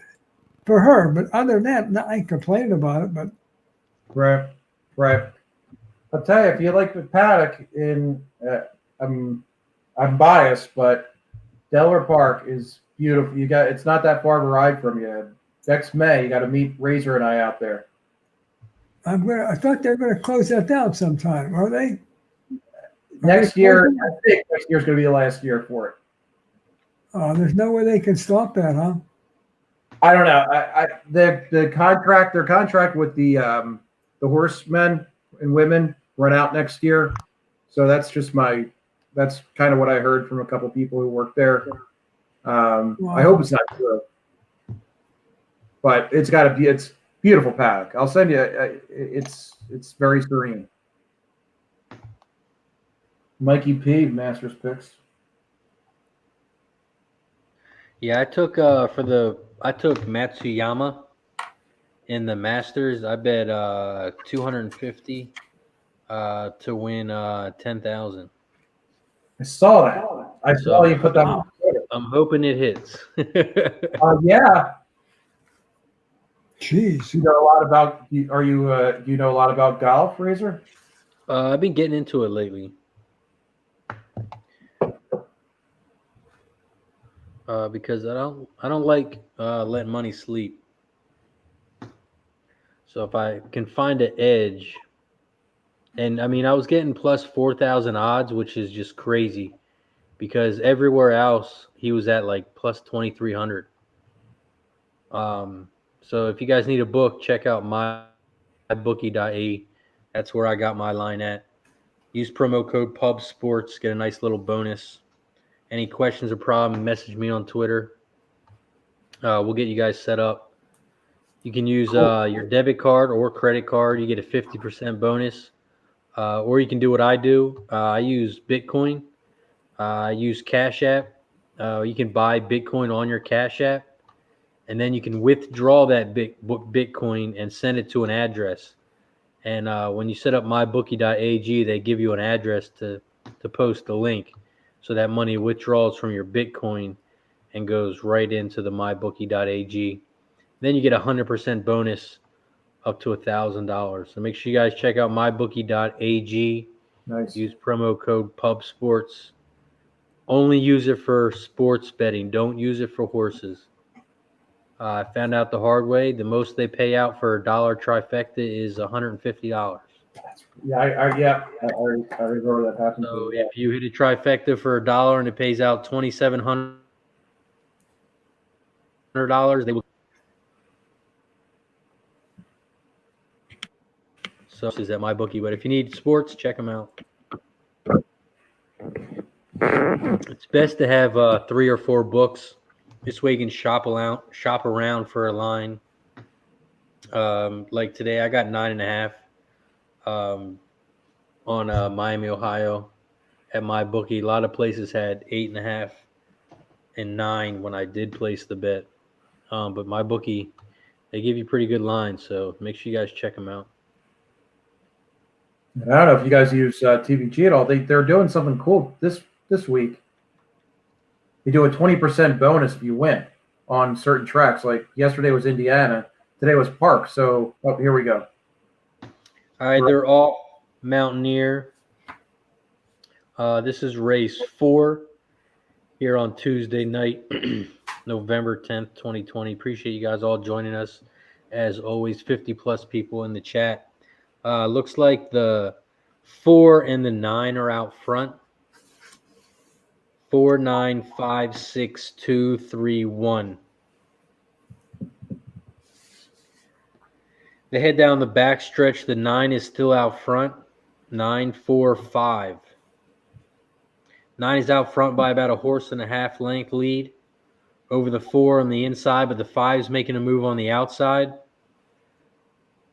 for her. But other than that, I ain't complaining about it. But Right. I'll tell you, if you like the paddock I'm biased, but Delaware Park is beautiful. It's not that far of a ride from you. Next May, you got to meet Razor and I out there. I thought they were going to close that down sometime. Are they? Next year, I think next year's going to be the last year for it. There's no way they can stop that, huh? I don't know. Their contract with the horsemen and women run out next year, so that's kind of what I heard from a couple people who work there. Wow. I hope it's not true, but it's beautiful paddock. I'll send you. It's very serene. Mikey P, Masters picks. Yeah, I took Matsuyama in the Masters. I bet 250 to win 10,000. I saw that. I saw you put that on Twitter. I'm hoping it hits. Yeah. Jeez. You know a lot about. Do you know a lot about golf, Razor? I've been getting into it lately. Because I don't like letting money sleep. So if I can find an edge, and I mean I was getting plus 4,000 odds, which is just crazy, because everywhere else he was at like plus 2,300. So if you guys need a book, check out mybookie.ag. That's where I got my line at. Use promo code PUBSPORTS, get a nice little bonus. Any questions or problems, message me on Twitter. We'll get you guys set up. You can use your debit card or credit card. You get a 50% bonus. Or you can do what I do. I use Bitcoin. I use Cash App. You can buy Bitcoin on your Cash App. And then you can withdraw that Bitcoin and send it to an address. And when you set up mybookie.ag, they give you an address to post the link. So that money withdraws from your Bitcoin and goes right into the mybookie.ag. Then you get a 100% bonus up to $1,000. So make sure you guys check out mybookie.ag. Nice. Use promo code PUBSPORTS. Only use it for sports betting. Don't use it for horses. I found out the hard way. The most they pay out for a dollar trifecta is $150. Yeah, I remember that happened. So if you hit a trifecta for $1 and it pays out $2,700, they will. So this is at MyBookie. But if you need sports, check them out. It's best to have 3 or 4 books. This way you can shop around for a line. Like today, I got 9.5 on Miami, Ohio, at MyBookie. A lot of places had 8.5 and 9 when I did place the bet. But MyBookie, they give you pretty good lines, so make sure you guys check them out. I don't know if you guys use TVG at all. They're doing something cool this week. They do a 20% bonus if you win on certain tracks. Like yesterday was Indiana, today was Park. So here we go. All right, they're all Mountaineer. This is race 4 here on Tuesday night, November 10th, 2020. Appreciate you guys all joining us. As always, 50+ people in the chat. Looks like the 4 and the 9 are out front. 4, 9, 5, 6, 2, 3, 1. They head down the back stretch. The 9 is still out front. 9, 4, 5. 9 is out front by about a horse and a half length lead over the 4 on the inside, but the 5 is making a move on the outside.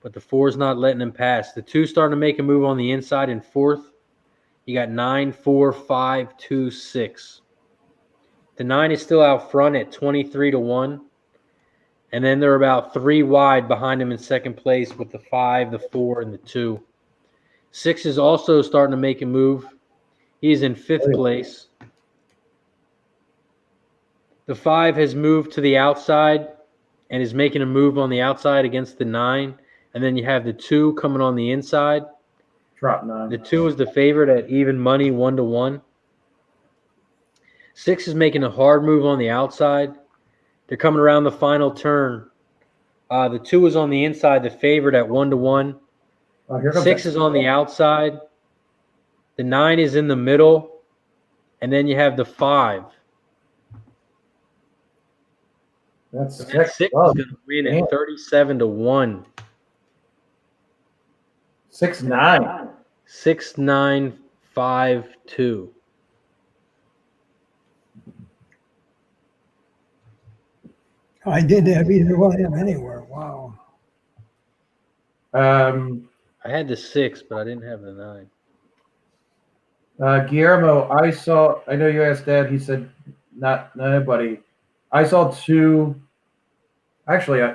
But the 4 is not letting him pass. The 2 starting to make a move on the inside in 4th. You got 9, 4, 5, 2, 6. The 9 is still out front at 23-1. And then they're about 3 wide behind him in second place with the 5, the 4, and the 2. 6 is also starting to make a move. He is in 5th place. The 5 has moved to the outside and is making a move on the outside against the 9. And then you have the 2 coming on the inside. Drop 9. The 2 is the favorite at even money, 1-1. 6 is making a hard move on the outside. They're coming around the final turn. The 2 is on the inside, the favorite at 1-1. Oh, here comes 6 is on the outside. The 9 is in the middle. And then you have the 5. That's And 6. 6 is Oh, going to win damn. at 37-1. 6, 9. 6, 9, 5, 2. I didn't have either one of them anywhere. Wow. I had the 6, but I didn't have the 9. Guillermo, I know you asked Dad, he said not nobody. I saw 2. Actually,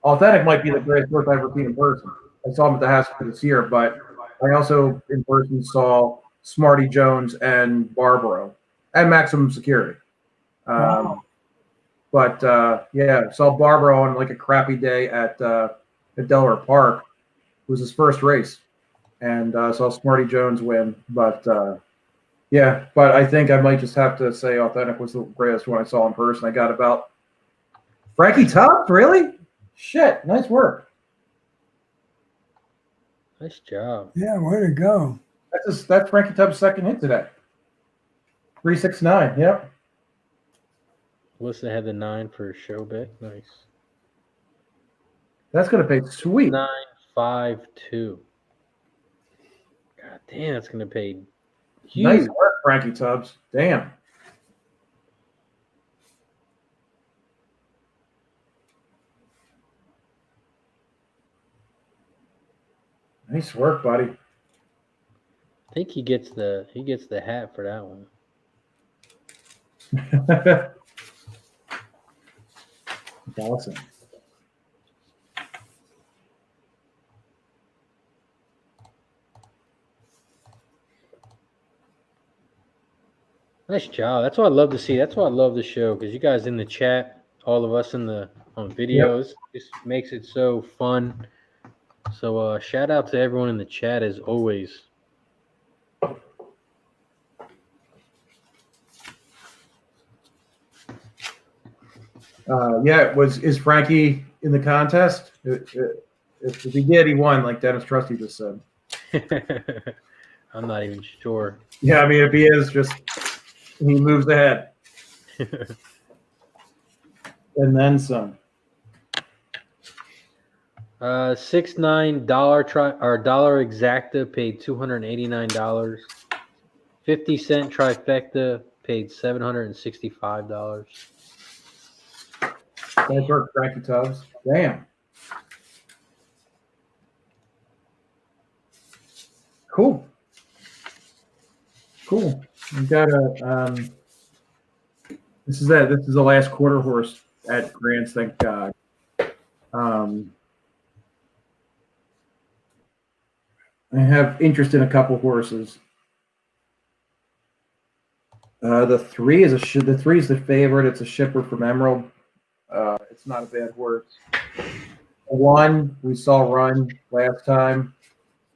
Authentic might be the greatest horse I've ever seen in person. I saw him at the Haskell this year, but I also in person saw Smarty Jones and Barbaro and Maximum Security. Wow. But yeah, saw Barbaro on like a crappy day at Delaware Park. It was his first race, and saw Smarty Jones win. But yeah, but I think I might just have to say Authentic was the greatest one I saw in person. I got about Frankie Tubbs, really? Shit, nice work. Nice job. Yeah, way to go. That's Frankie Tubbs' second hit today. 369. Yep. Melissa had the 9 for a show bet. Nice. That's gonna pay sweet. 9, 5, 2. God damn, that's going to pay huge. Nice work, Frankie Tubbs. Damn. Nice work, buddy. I think he gets the hat for that one. Awesome. Nice job. That's what I love to see. That's why I love the show, because you guys in the chat, all of us on videos, just makes it so fun. So shout out to everyone in the chat as always. Yeah, is Frankie in the contest? If he did, he won, like Dennis Trusty just said. I'm not even sure. Yeah, I mean, if he is, just he moves ahead. And then some. $69 dollar exacta paid $289. 50-cent trifecta paid $765. Nice work, Frankie Tubbs. Damn. Cool. Cool. We got a this is it. This is the last quarter horse at Grants, thank God. I have interest in a couple horses. The 3 is the favorite. It's a shipper from Emerald. It's not a bad horse. 1 we saw run last time.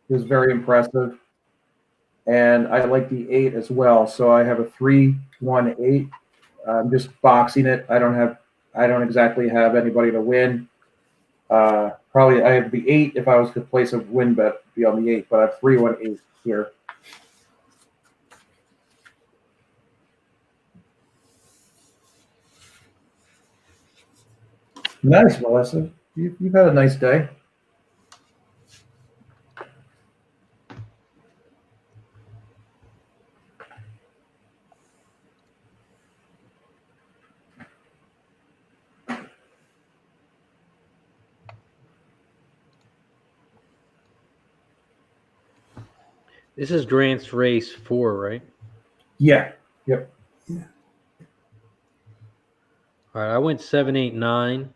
It was very impressive. And I like the 8 as well. So I have a 3-1-8. I'm just boxing it. I don't exactly have anybody to win. Probably I have the 8 if I was to place a win bet be on the 8, but I have 3-1-8 here. Nice, Melissa. You've had a nice day. This is Grant's race 4, right? Yeah. Yep. Yeah. All right, I went 7, 8, 9,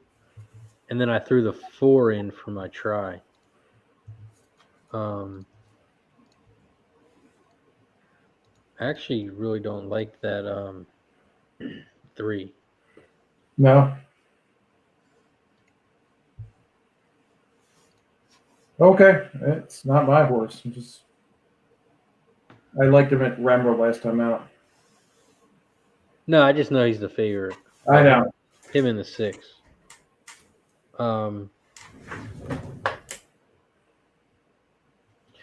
and then I threw the 4 in for my try. I actually really don't like that 3. No. Okay, it's not my horse. I liked him at Rembrandt last time out. No, I just know he's the favorite. I know. Him in the 6.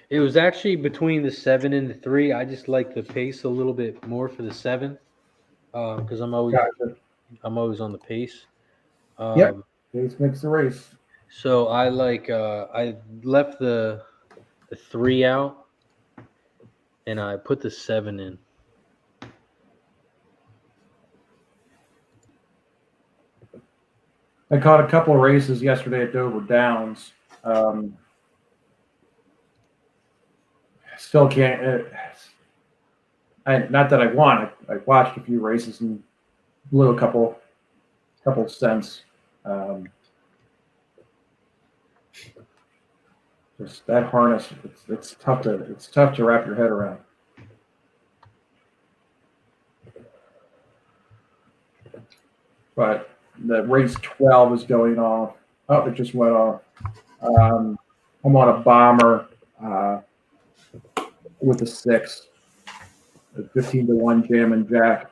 It was actually between the 7 and the 3. I just like the pace a little bit more for the 7, because I'm always on the pace. Yep. Pace makes the race. So I left the 3 out, and I put the 7 in. I caught a couple of races yesterday at Dover Downs. Still can't. Not that I won. I watched a few races and blew a couple cents. Just that harness. It's tough to wrap your head around. But the race 12 is going off. Oh, it just went off. I'm on a bomber with a 6, a 15-1 jam and jack.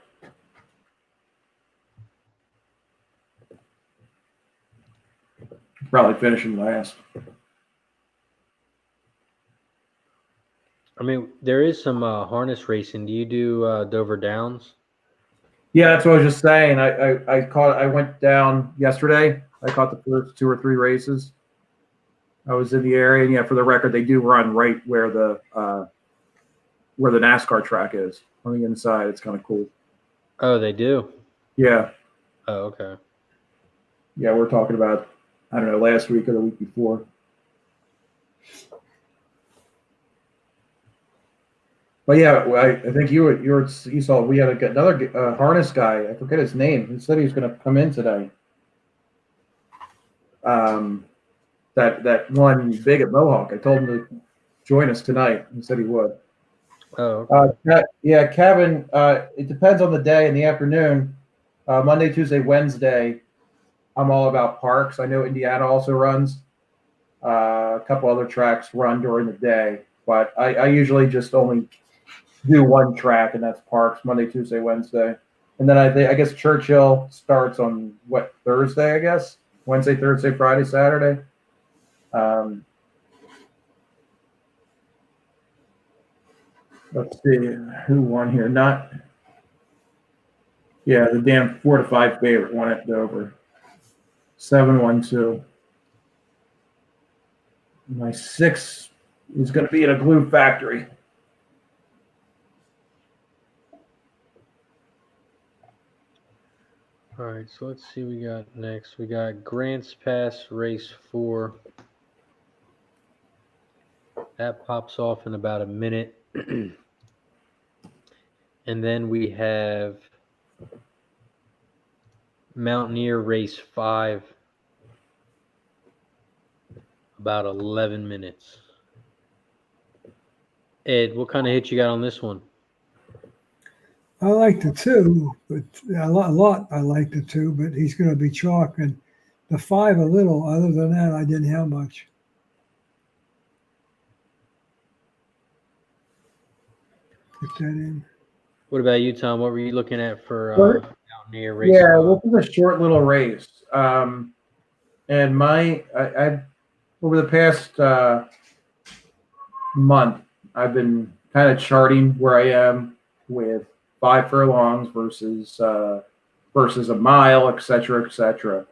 Probably finishing last. I mean, there is some harness racing. Do you do Dover Downs? Yeah, that's what I was just saying. I went down yesterday. I caught the first 2 or 3 races. I was in the area, and yeah, for the record, they do run right where the NASCAR track is on the inside. It's kind of cool. Oh, they do? Yeah. Oh, okay. Yeah, we're talking about, I don't know, last week or the week before. But yeah, I think you saw we had another harness guy. I forget his name. He said he was going to come in today. That one big at Mohawk. I told him to join us tonight. He said he would. Oh, okay. Yeah, Kevin. It depends on the day. In the afternoon, Monday, Tuesday, Wednesday, I'm all about parks. I know Indiana also runs. A couple other tracks run during the day, but I usually just only do one track, and that's parks, Monday, Tuesday, Wednesday. And then I guess Churchill starts on Thursday, I guess. Wednesday, Thursday, Friday, Saturday. Let's see who won here. The damn 4 to 5 favorite won at Dover. 7-1-2. My 6 is going to be at a glue factory. All right, so let's see what we got next. We got Grants Pass Race 4. That pops off in about a minute. And then we have Mountaineer Race 5. About 11 minutes. Ed, what kind of hit you got on this one? I like the 2, but a lot. I like the 2, but he's going to be chalk, and the 5 a little. Other than that, I didn't have much. Put that in. What about you, Tom? What were you looking at for Mountaineer Race? Yeah, well, this is a short little race. And I over the past month, I've been kind of charting where I am with 5 furlongs versus a mile, et cetera, et cetera.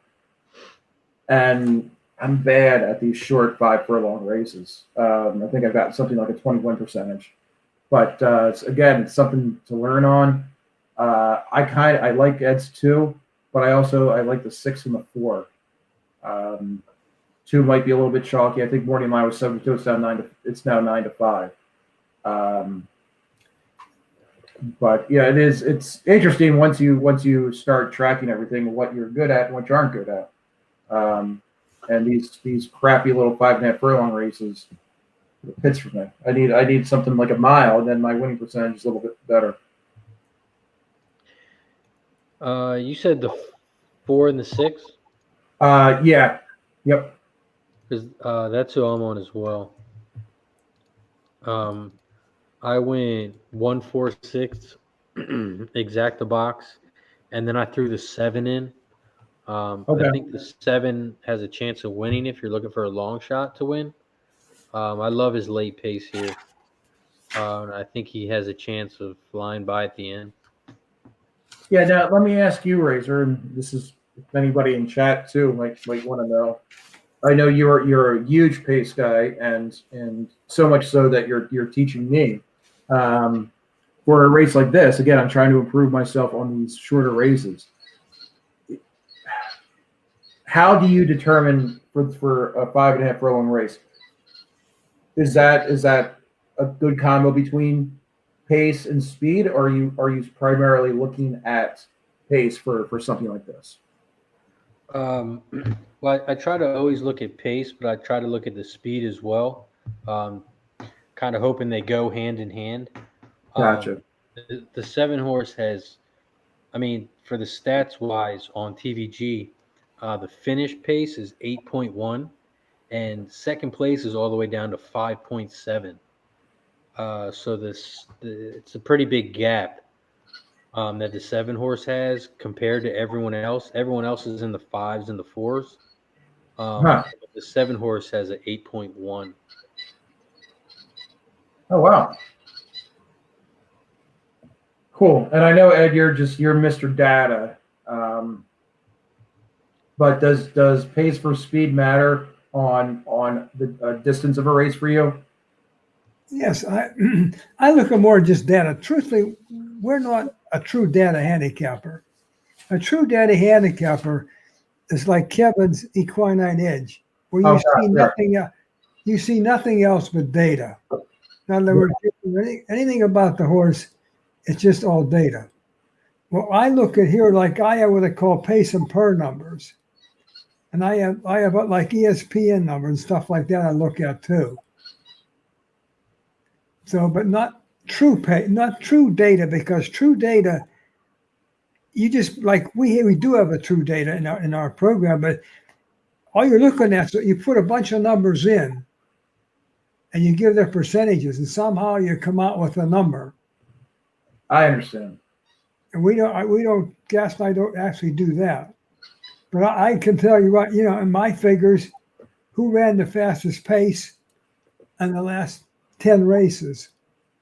And I'm bad at these short 5 furlong races. I think I've got something like a 21 percentage. But it's something to learn on. I like Ed's 2, but I like the 6 and the 4. 2 might be a little bit chalky. I think Morning Line was 7-2. It's now 9-5. But yeah, it's interesting once you start tracking everything, what you're good at and what you aren't good at. And these crappy little 5.5 furlong races, the pits for me. I need something like a mile, and then my winning percentage is a little bit better. You said the 4 and the 6? Yeah. Yep. Because that's who I'm on as well. I went 1, 4, 6, exact the box, and then I threw the 7 in. Okay. I think the 7 has a chance of winning if you're looking for a long shot to win. I love his late pace here. I think he has a chance of flying by at the end. Yeah. Now let me ask you, Razor, and this is if anybody in chat too might want to know. I know you're a huge pace guy, and so much so that you're teaching me. For a race like this, again, I'm trying to improve myself on these shorter races. How do you determine for a 5.5 furlong race? Is that a good combo between pace and speed, or are you primarily looking at pace for something like this? Well, I try to always look at pace, but I try to look at the speed as well. Kind of hoping they go hand in hand. Gotcha. The 7 horse has, I mean, for the stats wise on TVG, the finish pace is 8.1, and second place is all the way down to 5.7. So it's a pretty big gap that the 7 horse has compared to everyone else. Everyone else is in the 5s and the 4s. Huh. The 7 horse has an 8.1. Oh wow. Cool. And I know, Ed, you're Mr. Data. But does pace for speed matter on the distance of a race for you? Yes, I look at more just data. Truthfully, we're not a true data handicapper. A true data handicapper is like Kevin's equine edge, where you see nothing else. You see nothing else but data. In other words, anything about the horse, it's just all data. Well, I look at here like I have what they call pace and per numbers, and I have like ESPN numbers and stuff like that. I look at too. So, but not true not true data, because true data, you just like we do have a true data in our program, but all you're looking at, so you put a bunch of numbers in, and you give their percentages, and somehow you come out with a number. I understand. And we don't. Gas and I don't actually do that. But I can tell you what, in my figures, who ran the fastest pace in the last 10 races,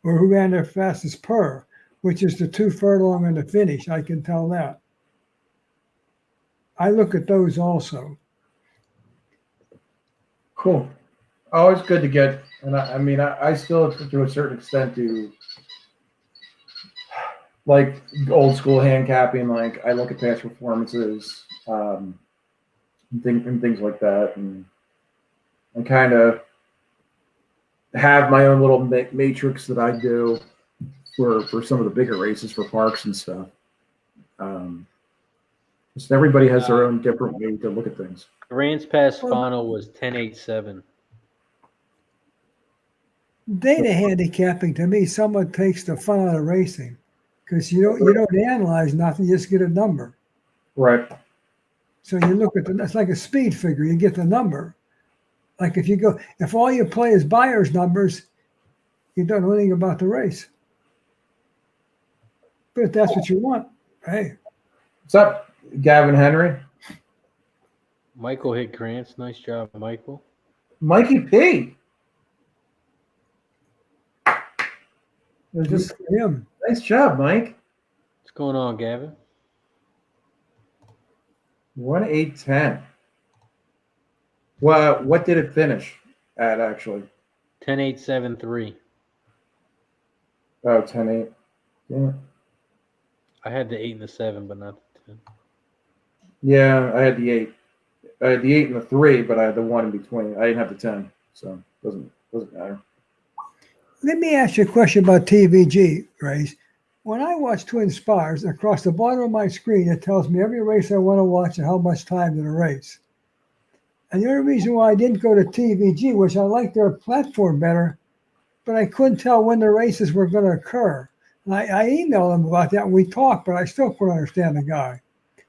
or who ran their fastest per, which is the 2 furlong and the finish. I can tell that. I look at those also. Cool. Always good to get, and I still, to a certain extent, do like old school hand capping. Like I look at past performances, and things like that, and kind of have my own little matrix that I do for some of the bigger races for parks and stuff. Just everybody has their own different way to look at things. Grants Pass final was 10.87. Data handicapping, to me, someone takes the fun out of racing, because you don't analyze nothing, you just get a number. Right. So you look at it's like a speed figure, you get the number. Like if all you play is buyer's numbers, you don't know anything about the race. But if that's what you want, hey. What's up, Gavin Henry? Michael hit Grants. Nice job, Michael. Mikey P. Just for him. Nice job, Mike. What's going on, Gavin? 1-8-10. Well, what did it finish at actually? 10.873. Oh, 10.8. Yeah. I had the 8 and the 7, but not the 10. Yeah, I had the 8. I had the 8 and the 3, but I had the 1 in between. I didn't have the 10, so it doesn't matter. Let me ask you a question about TVG, Race. When I watch Twin Spires, across the bottom of my screen, it tells me every race I want to watch and how much time in a race. And the only reason why I didn't go to TVG, which I like their platform better, but I couldn't tell when the races were going to occur. And I emailed them about that and we talked, but I still couldn't understand the guy.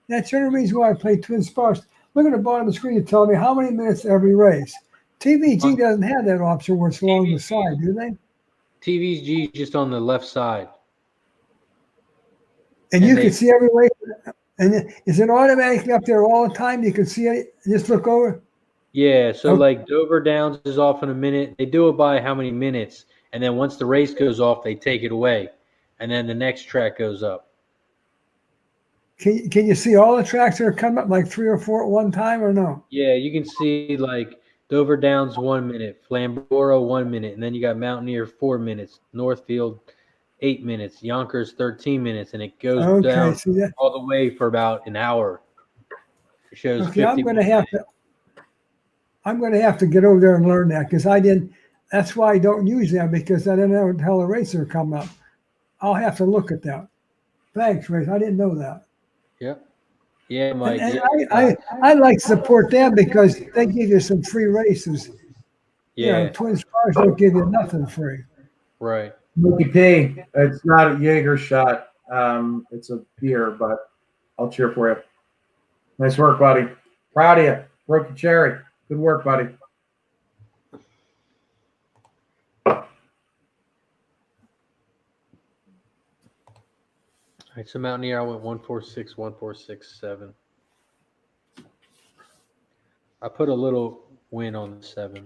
That's the only reason why I play Twin Spires. Look at the bottom of the screen to tell me how many minutes every race. TVG doesn't have that option where it's along the side, do they? TVG is just on the left side. And you can see every race. And is it automatically up there all the time? You can see it. Just look over. Yeah, so Okay. like Dover Downs is off in a minute. They do it by how many minutes, and then once the race goes off, they take it away, and then the next track goes up. Can you see all the tracks that are coming up, like 3 or 4 at one time, or no? Yeah, you can see like Dover Downs 1 minute, Flamborough 1 minute, and then you got Mountaineer 4 minutes, Northfield 8 minutes, Yonkers 13 minutes, and it goes Okay, down see that. all the way for about an hour. It shows Okay, 50 I'm gonna have to get over there and learn that because I didn't. That's why I don't use them because I didn't know what the hell the races are coming up. I'll have to look at that. Thanks, Race. I didn't know that. Yep. Yeah, Mike. And I like to support them because they give you some free races. You know, Yeah, Twin Spires don't give you nothing free. right. Mickey P, it's not a Jaeger shot. It's a beer, but I'll cheer for you. Nice work, buddy. Proud of you. Broke your cherry. Good work, buddy. All right, so Mountaineer, I went 146, 146.7. I put a little win on the 7.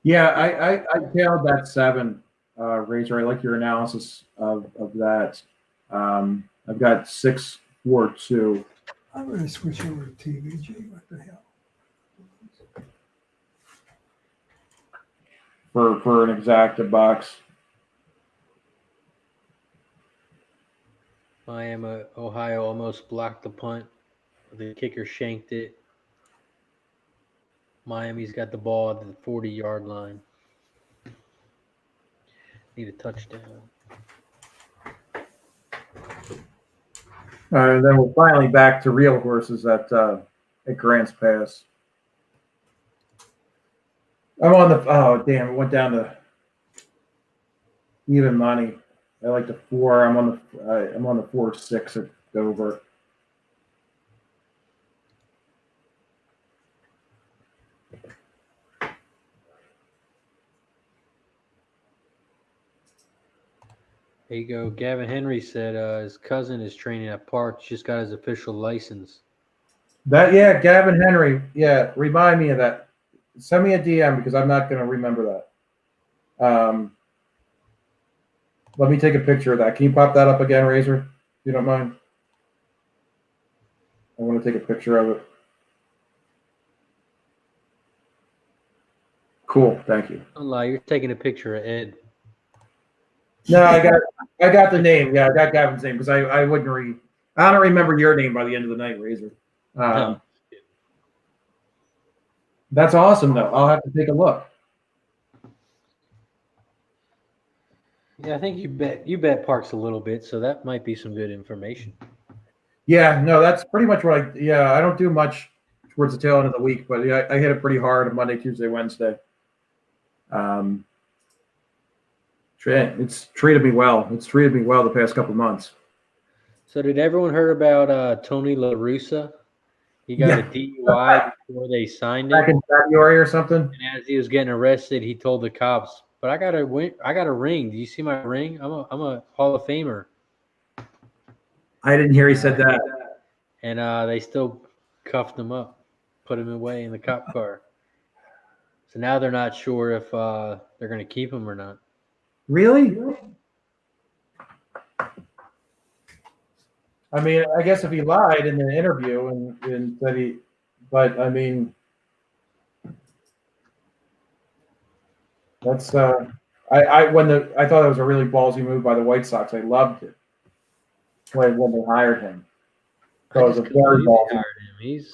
Yeah, I tailed that 7, Razor. I like your analysis of that. I've got 6, 4, 2. I'm going to switch over to TVG. What the hell? For an exacta box. Miami, Ohio almost blocked the punt. The kicker shanked it. Miami's got the ball at the 40-yard line. Need a touchdown. And then we're finally back to real horses at Grants Pass. I'm on the it went down to even money. I like the 4. I'm on the 4-6 at Dover. There you go. Gavin Henry said his cousin is training at Parks. Just got his official license. Gavin Henry. Yeah, remind me of that. Send me a DM because I'm not going to remember that. Let me take a picture of that. Can you pop that up again, Razor? If you don't mind. I want to take a picture of it. Cool. Thank you. Don't lie, you're taking a picture of Ed. No, I got the name. Yeah, I got Gavin's name because I wouldn't read. I don't remember your name by the end of the night, Razor. No. That's awesome, though. I'll have to take a look. Yeah, I think you bet Parks a little bit, so that might be some good information. Yeah, no, that's pretty much what I don't do much towards the tail end of the week, but yeah, I hit it pretty hard on Monday, Tuesday, Wednesday. It's treated me well. It's treated me well the past couple months. So did everyone hear about Tony La Russa? He got a DUI before they signed Back it. in February or something. And as he was getting arrested, he told the cops, "But I got a ring. Do you see my ring? I'm a Hall of Famer." I didn't hear he said that. And they still cuffed him up, put him away in the cop car. So now they're not sure if they're going to keep him or not. Really? I mean, I guess if he lied in the interview and said But I mean, that's I thought it was a really ballsy move by the White Sox. I loved it when they hired him. So I it was just a couldn't very believe they ballsy. hired him.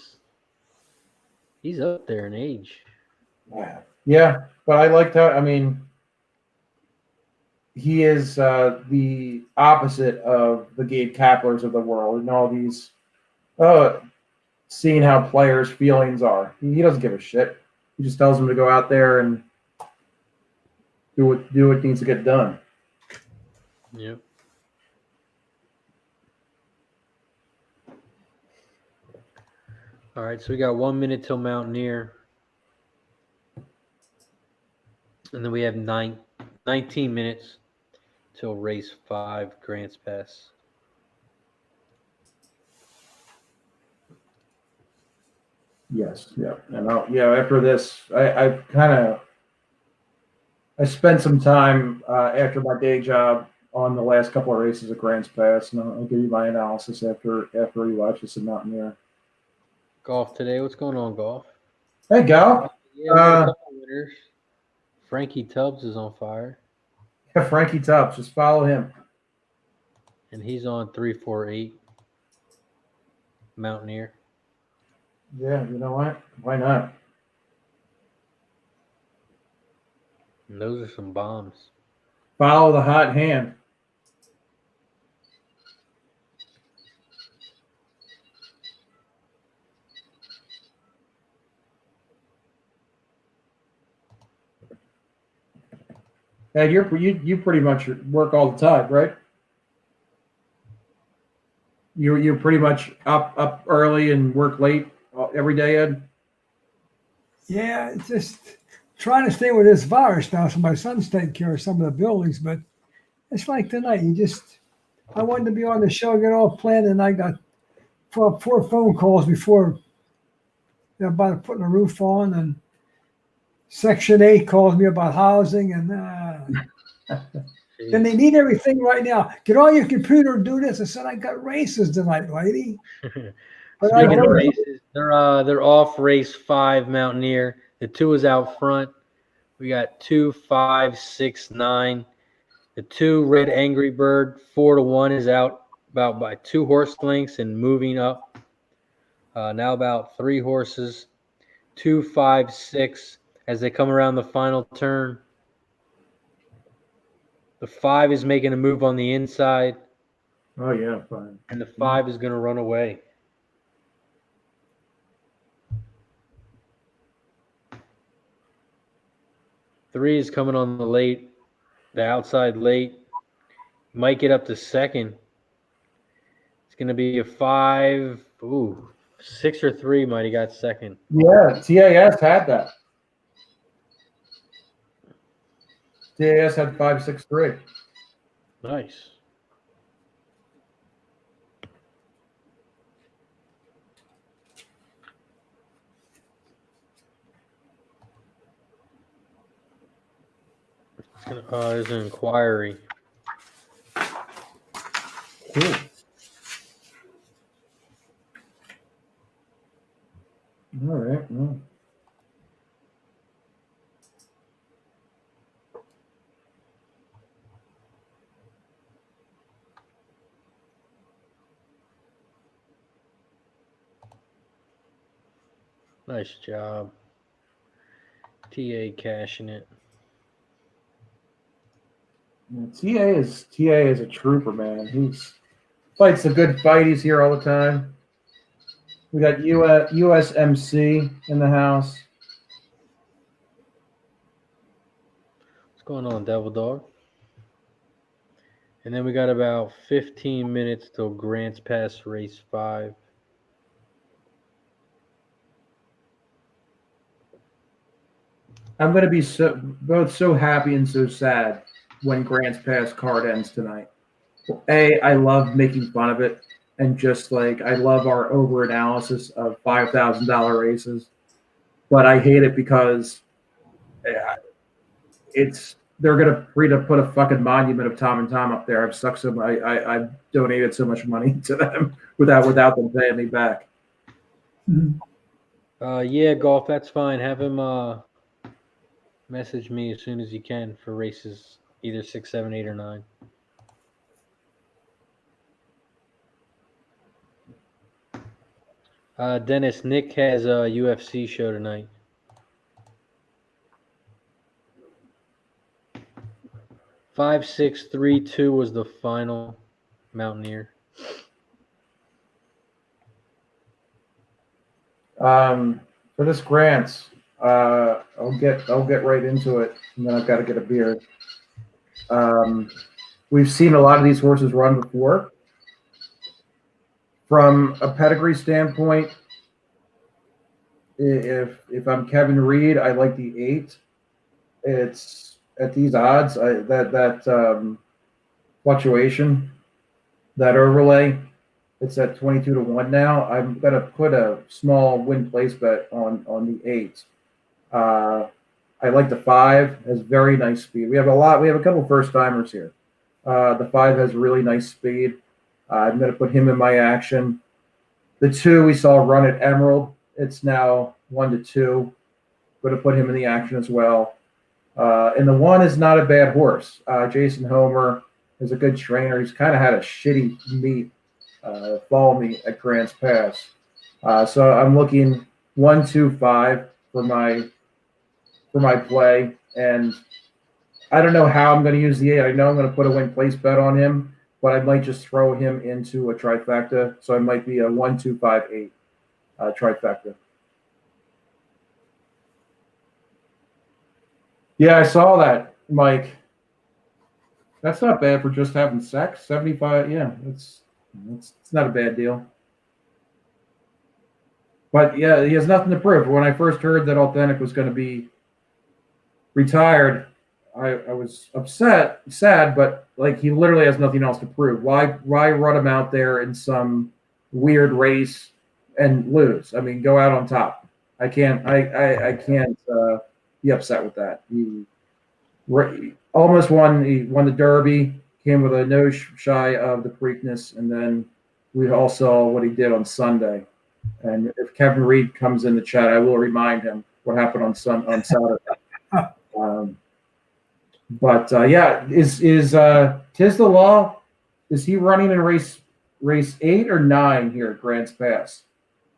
He's up there in age. Yeah, but I liked how. I mean, he is the opposite of the Gabe Kaplers of the world and all these. Seeing how players' feelings are. He doesn't give a shit. He just tells them to go out there and do what needs to get done. Yep. All right, so we got 1 minute till Mountaineer. And then we have 19 minutes till race 5, Grants Pass. Yes, yeah, and after this, I spent some time after my day job on the last couple of races at Grants Pass, and I'll give you my analysis after we watch this in Mountaineer. Golf today. What's going on, golf? Hey, Gal. Yeah, we got a couple winners. Frankie Tubbs is on fire. Yeah, Frankie Tubbs. Just follow him. And he's on 348 Mountaineer. Yeah, you know what? Why not? And those are some bombs. Follow the hot hand. Ed, you pretty much work all the time, right? You're pretty much up early and work late every day, Ed. Yeah, it's just trying to stay with this virus now. So my son's taking care of some of the buildings, but it's like tonight. I wanted to be on the show, get all planned, and I got four phone calls before about putting a roof on, and Section 8 calls me about housing, and then they need everything right now. Get on your computer and do this. I said, I got races tonight, lady. But Speaking of races, they're off race 5 Mountaineer. The 2 is out front. We got 2, 5, 6, 9. The 2 Red Angry Bird 4-1 is out about by 2 horse lengths and moving up. Now about 3 horses. 2, 5, 6 as they come around the final turn. The 5 is making a move on the inside. Oh yeah, fine. And the 5 is going to run away. Three is coming on the outside late. Might get up to second. It's going to be a 5. 6 or 3 might have got second. Yeah, TAS had that. TAS had 5, 6, 3. Nice. There's an inquiry. Cool. All right. Well. Nice job. TA cashing it. TA is a trooper, man. He's fights a good fight. He's here all the time. We got USMC in the house. What's going on, Devil Dog? And then we got about 15 minutes till Grants Pass race 5. I'm going to be both so happy and so sad when Grants Pass card ends tonight. I love making fun of it, and just like I love our over analysis of $5,000 races, but I hate it because they're going to put a fucking monument of Tom and Tom up there. I've donated so much money to them without them paying me back. Mhm. Yeah, golf. That's fine. Have him message me as soon as he can for races either 6, 7, 8, or 9. Dennis, Nick has a UFC show tonight. 5-6-3-2 was the final Mountaineer. For this grants, I'll get right into it, and then I've got to get a beer. We've seen a lot of these horses run before. From a pedigree standpoint, if I'm Kevin Reed, I like the 8. It's at these odds, that fluctuation, that overlay, it's at 22-1 now. I'm gonna put a small win place bet on the 8. I like the 5, has very nice speed. We have a couple first timers here. The 5 has really nice speed. I'm gonna put him in my action. The 2 we saw run at Emerald. It's now 1-2. Going to put him in the action as well. And the 1 is not a bad horse. Jason Homer is a good trainer. He's kind of had a shitty meet follow me at Grants Pass. So I'm looking 1-2-5 for my play. And I don't know how I'm going to use the 8. I know I'm going to put a win place bet on him, but I might just throw him into a trifecta. So it might be a 1-2-5-8 trifecta. Yeah, I saw that, Mike. That's not bad for just having sex. 75, yeah, it's not a bad deal. But yeah, he has nothing to prove. When I first heard that Authentic was going to be retired, I was upset, sad, but like he literally has nothing else to prove. Why run him out there in some weird race and lose? I mean, go out on top. I can't be upset with that. He almost won. He won the Derby, came with a nose shy of the Preakness, and then we all saw what he did on Sunday. And if Kevin Reed comes in the chat, I will remind him what happened on Saturday. Yeah, is Tiz the Law? Is he running in race 8 or 9 here at Grants Pass?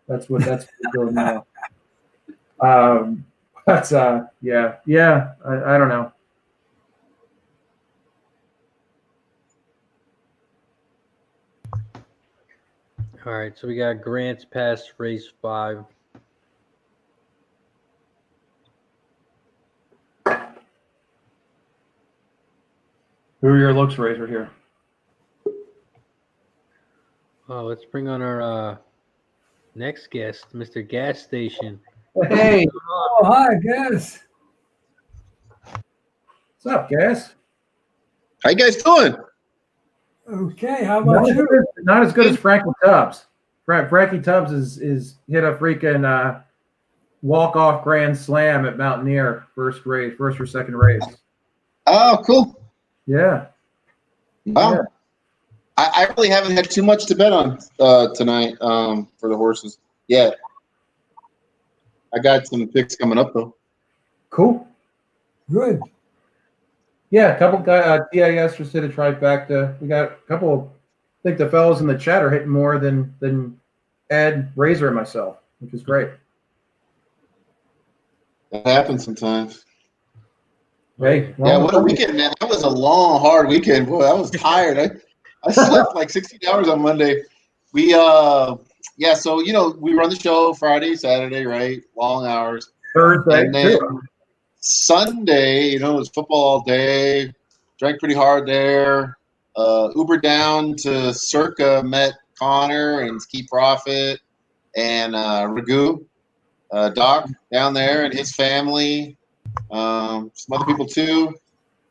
That's what we're doing now. Yeah, I don't know. All right, so we got Grants Pass race 5. Who are your looks, Razor, here? Oh, let's bring on our next guest, Mr. Gas Station. Hey, Oh, hi, Gus. what's up, Gas? How you guys doing? Okay, how about you? Not as good as Frankie Tubbs. Frankie Tubbs is hit a freaking walk-off grand slam at Mountaineer, first or second race. Oh, cool. Yeah. Wow. Yeah. I really haven't had too much to bet on tonight for the horses. Yeah. I got some picks coming up, though. Cool. Good. Yeah, a couple guys, TIS just did a trifecta. We got a couple. I think the fellows in the chat are hitting more than Ed, Razor, and myself, which is great. That happens sometimes. Hey, Yeah, what a weekend, man. That was a long, hard weekend. Boy, I was tired. I slept like 16 hours on Monday. We so we run the show Friday, Saturday, right? Long hours. Thursday, and then too. Sunday, it was football all day. Drank pretty hard there. Uber down to Circa, met Connor and Ski Profit and Ragu, Doc down there and his family. Some other people too.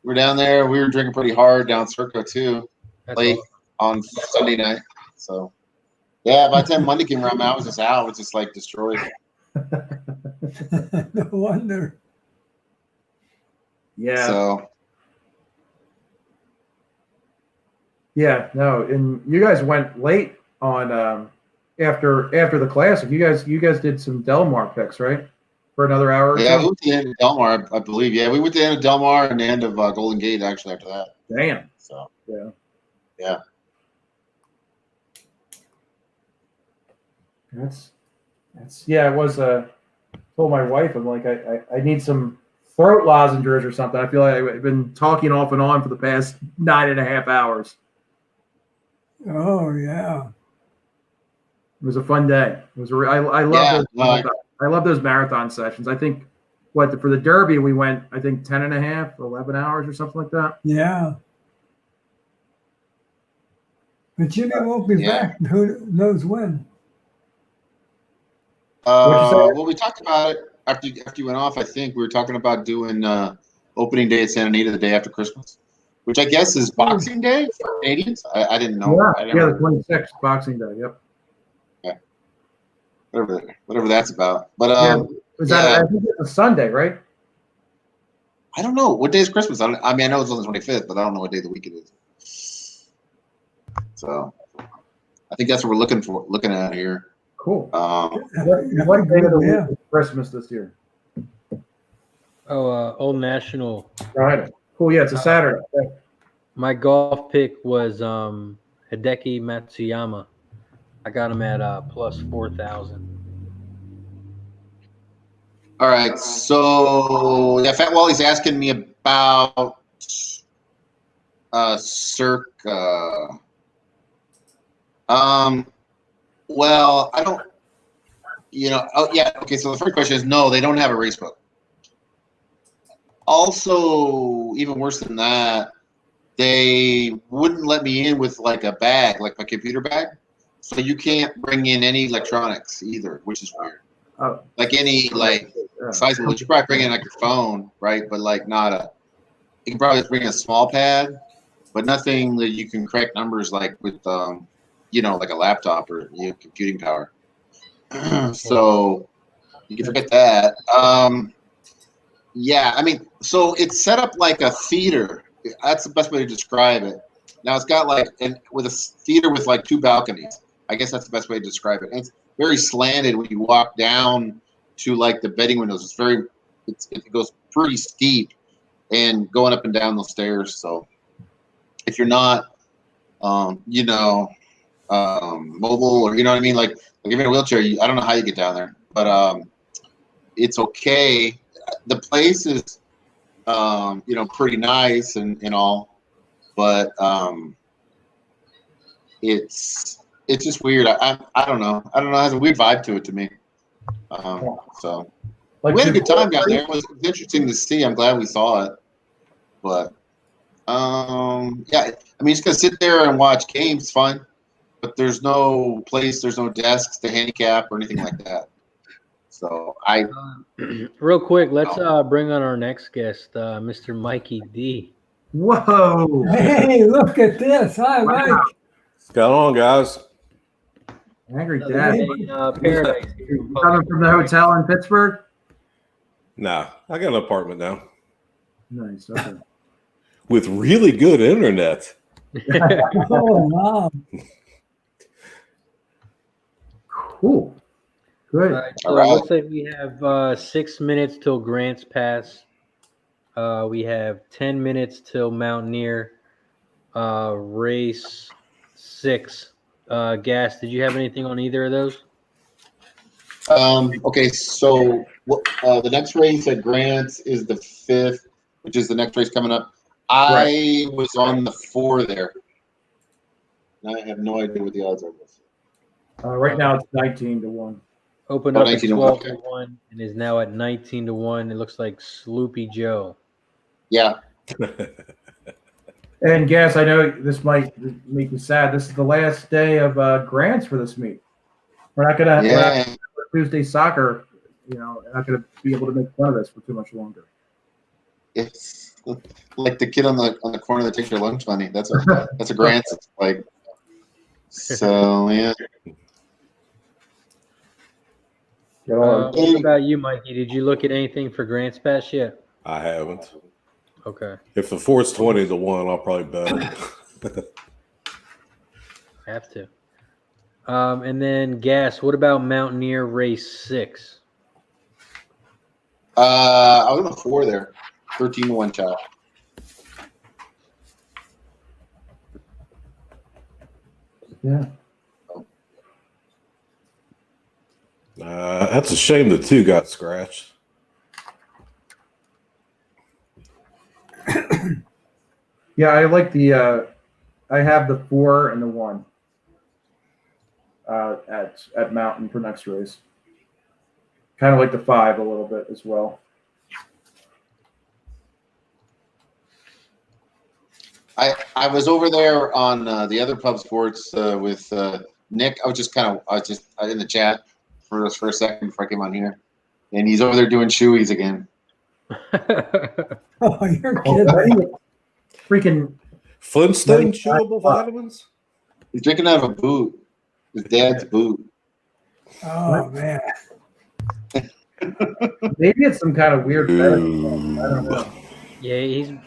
We were down there. We were drinking pretty hard down Circa too, late on Sunday night. So, yeah, by the time Monday came around, I was just out. I was just like destroyed. No wonder. Yeah. So, yeah, no, and you guys went late on after the classic. You guys did some Del Mar picks, right? For another hour or Yeah, we so? went to the end of Del Mar, I believe. Yeah, we went to the end of Del Mar and the end of Golden Gate actually after that. Damn. So Yeah. yeah. That's yeah, it was told my wife, I'm like, I need some throat lozenges or something. I feel like I've been talking off and on for the past 9.5 hours. Oh yeah. It was a fun day. It was I love Yeah, those I love those marathon sessions. I think for the Derby we went, I think 10.5, 11 hours or something like that. Yeah. But Jimmy won't be Yeah. back. Who knows when? What'd you say? Well, we talked about it after you went off. I think we were talking about doing opening day at Santa Anita the day after Christmas, which I guess is Boxing Day for Canadians. I didn't know. Yeah, I yeah, didn't the 26th, Boxing Day. Yep. whatever that's about. But Yeah. Is that I think it's a Sunday, right? I don't know what day is Christmas. I mean, I know it's on the 25th, but I don't know what day of the week it is. So I think that's what we're looking at here. Cool. Yeah, What day of the yeah. week is Christmas this year? Old National. Friday. Cool. Yeah, it's a Saturday. My golf pick was Hideki Matsuyama. I got him at plus 4,000. All right, so yeah, Fat Wally's asking me about Circa. Well, I don't. Oh yeah. Okay, so the first question is no, they don't have a race book. Also, even worse than that, they wouldn't let me in with like a bag, like my computer bag. So you can't bring in any electronics either, which is weird. Oh. Like any sizable, you probably bring in like your phone, right? But like not a. You can probably bring a small pad, but nothing that you can correct numbers like with like a laptop or computing power. So you can forget that. Yeah, I mean, so it's set up like a theater. That's the best way to describe it. Now it's got with a theater with like 2 balconies. I guess that's the best way to describe it. And it's very slanted when you walk down to like the betting windows. It goes pretty steep and going up and down those stairs. So if you're not, mobile or you know what I mean, like if you're in a wheelchair, I don't know how you get down there, but it's okay. The place is, pretty nice and all, but it's just weird. I don't know. It has a weird vibe to it to me. So Like we had a good time down there. It was interesting to see. I'm glad we saw it, but yeah. I mean, just gonna sit there and watch games, fine. But there's no place, there's no desks to handicap or anything like that. So Real quick, let's bring on our next guest, Mr. Mikey D. Whoa. Hey, look at this. Hi, Mike. What's going on, guys? Angry Another Dad. day in, paradise. Coming from the hotel in Pittsburgh? Nah, I got an apartment now Nice. Okay. with really good internet. Oh, wow. Cool. Good. All right, so All right. it looks like we have 6 minutes till Grants Pass. We have 10 minutes till Mountaineer. Race 6. Gas, did you have anything on either of those? Okay, so the next race at Grants is the 5th, which is the next race coming up. I was on the 4 there. And I have no idea what the odds are. Right now it's 19-1. Opened up at 19 to 12 1. to 1 and is now at 19 to 1. It looks like Sloopy Joe. Yeah. And Gas, I know this might make you sad. This is the last day of grants for this meet. We're not gonna have Tuesday soccer. Not gonna be able to make fun of this for too much longer. It's like the kid on the corner that takes your lunch money. That's a Grants. Like, so yeah. What about you, Mikey? Did you look at anything for Grants Pass yet? I haven't. Okay. If the 4's 20 to 1, I'll probably bet it. Have to. And then Gas, what about Mountaineer race 6? I was on a 4 there. 13-1 shot. Yeah. That's a shame the 2 got scratched. Yeah, I like the. I have the 4 and the 1 at Mountain for next race. Kind of like the 5 a little bit as well. I was over there on the other pub sports with Nick. I was just in the chat for a second before I came on here, and he's over there doing shoeies again. Oh, you're kidding. Freaking Flintstone chewable vitamins? He's drinking out of a boot, his dad's boot. Oh, man. maybe it's some kind of weird fetish. I don't know. Yeah,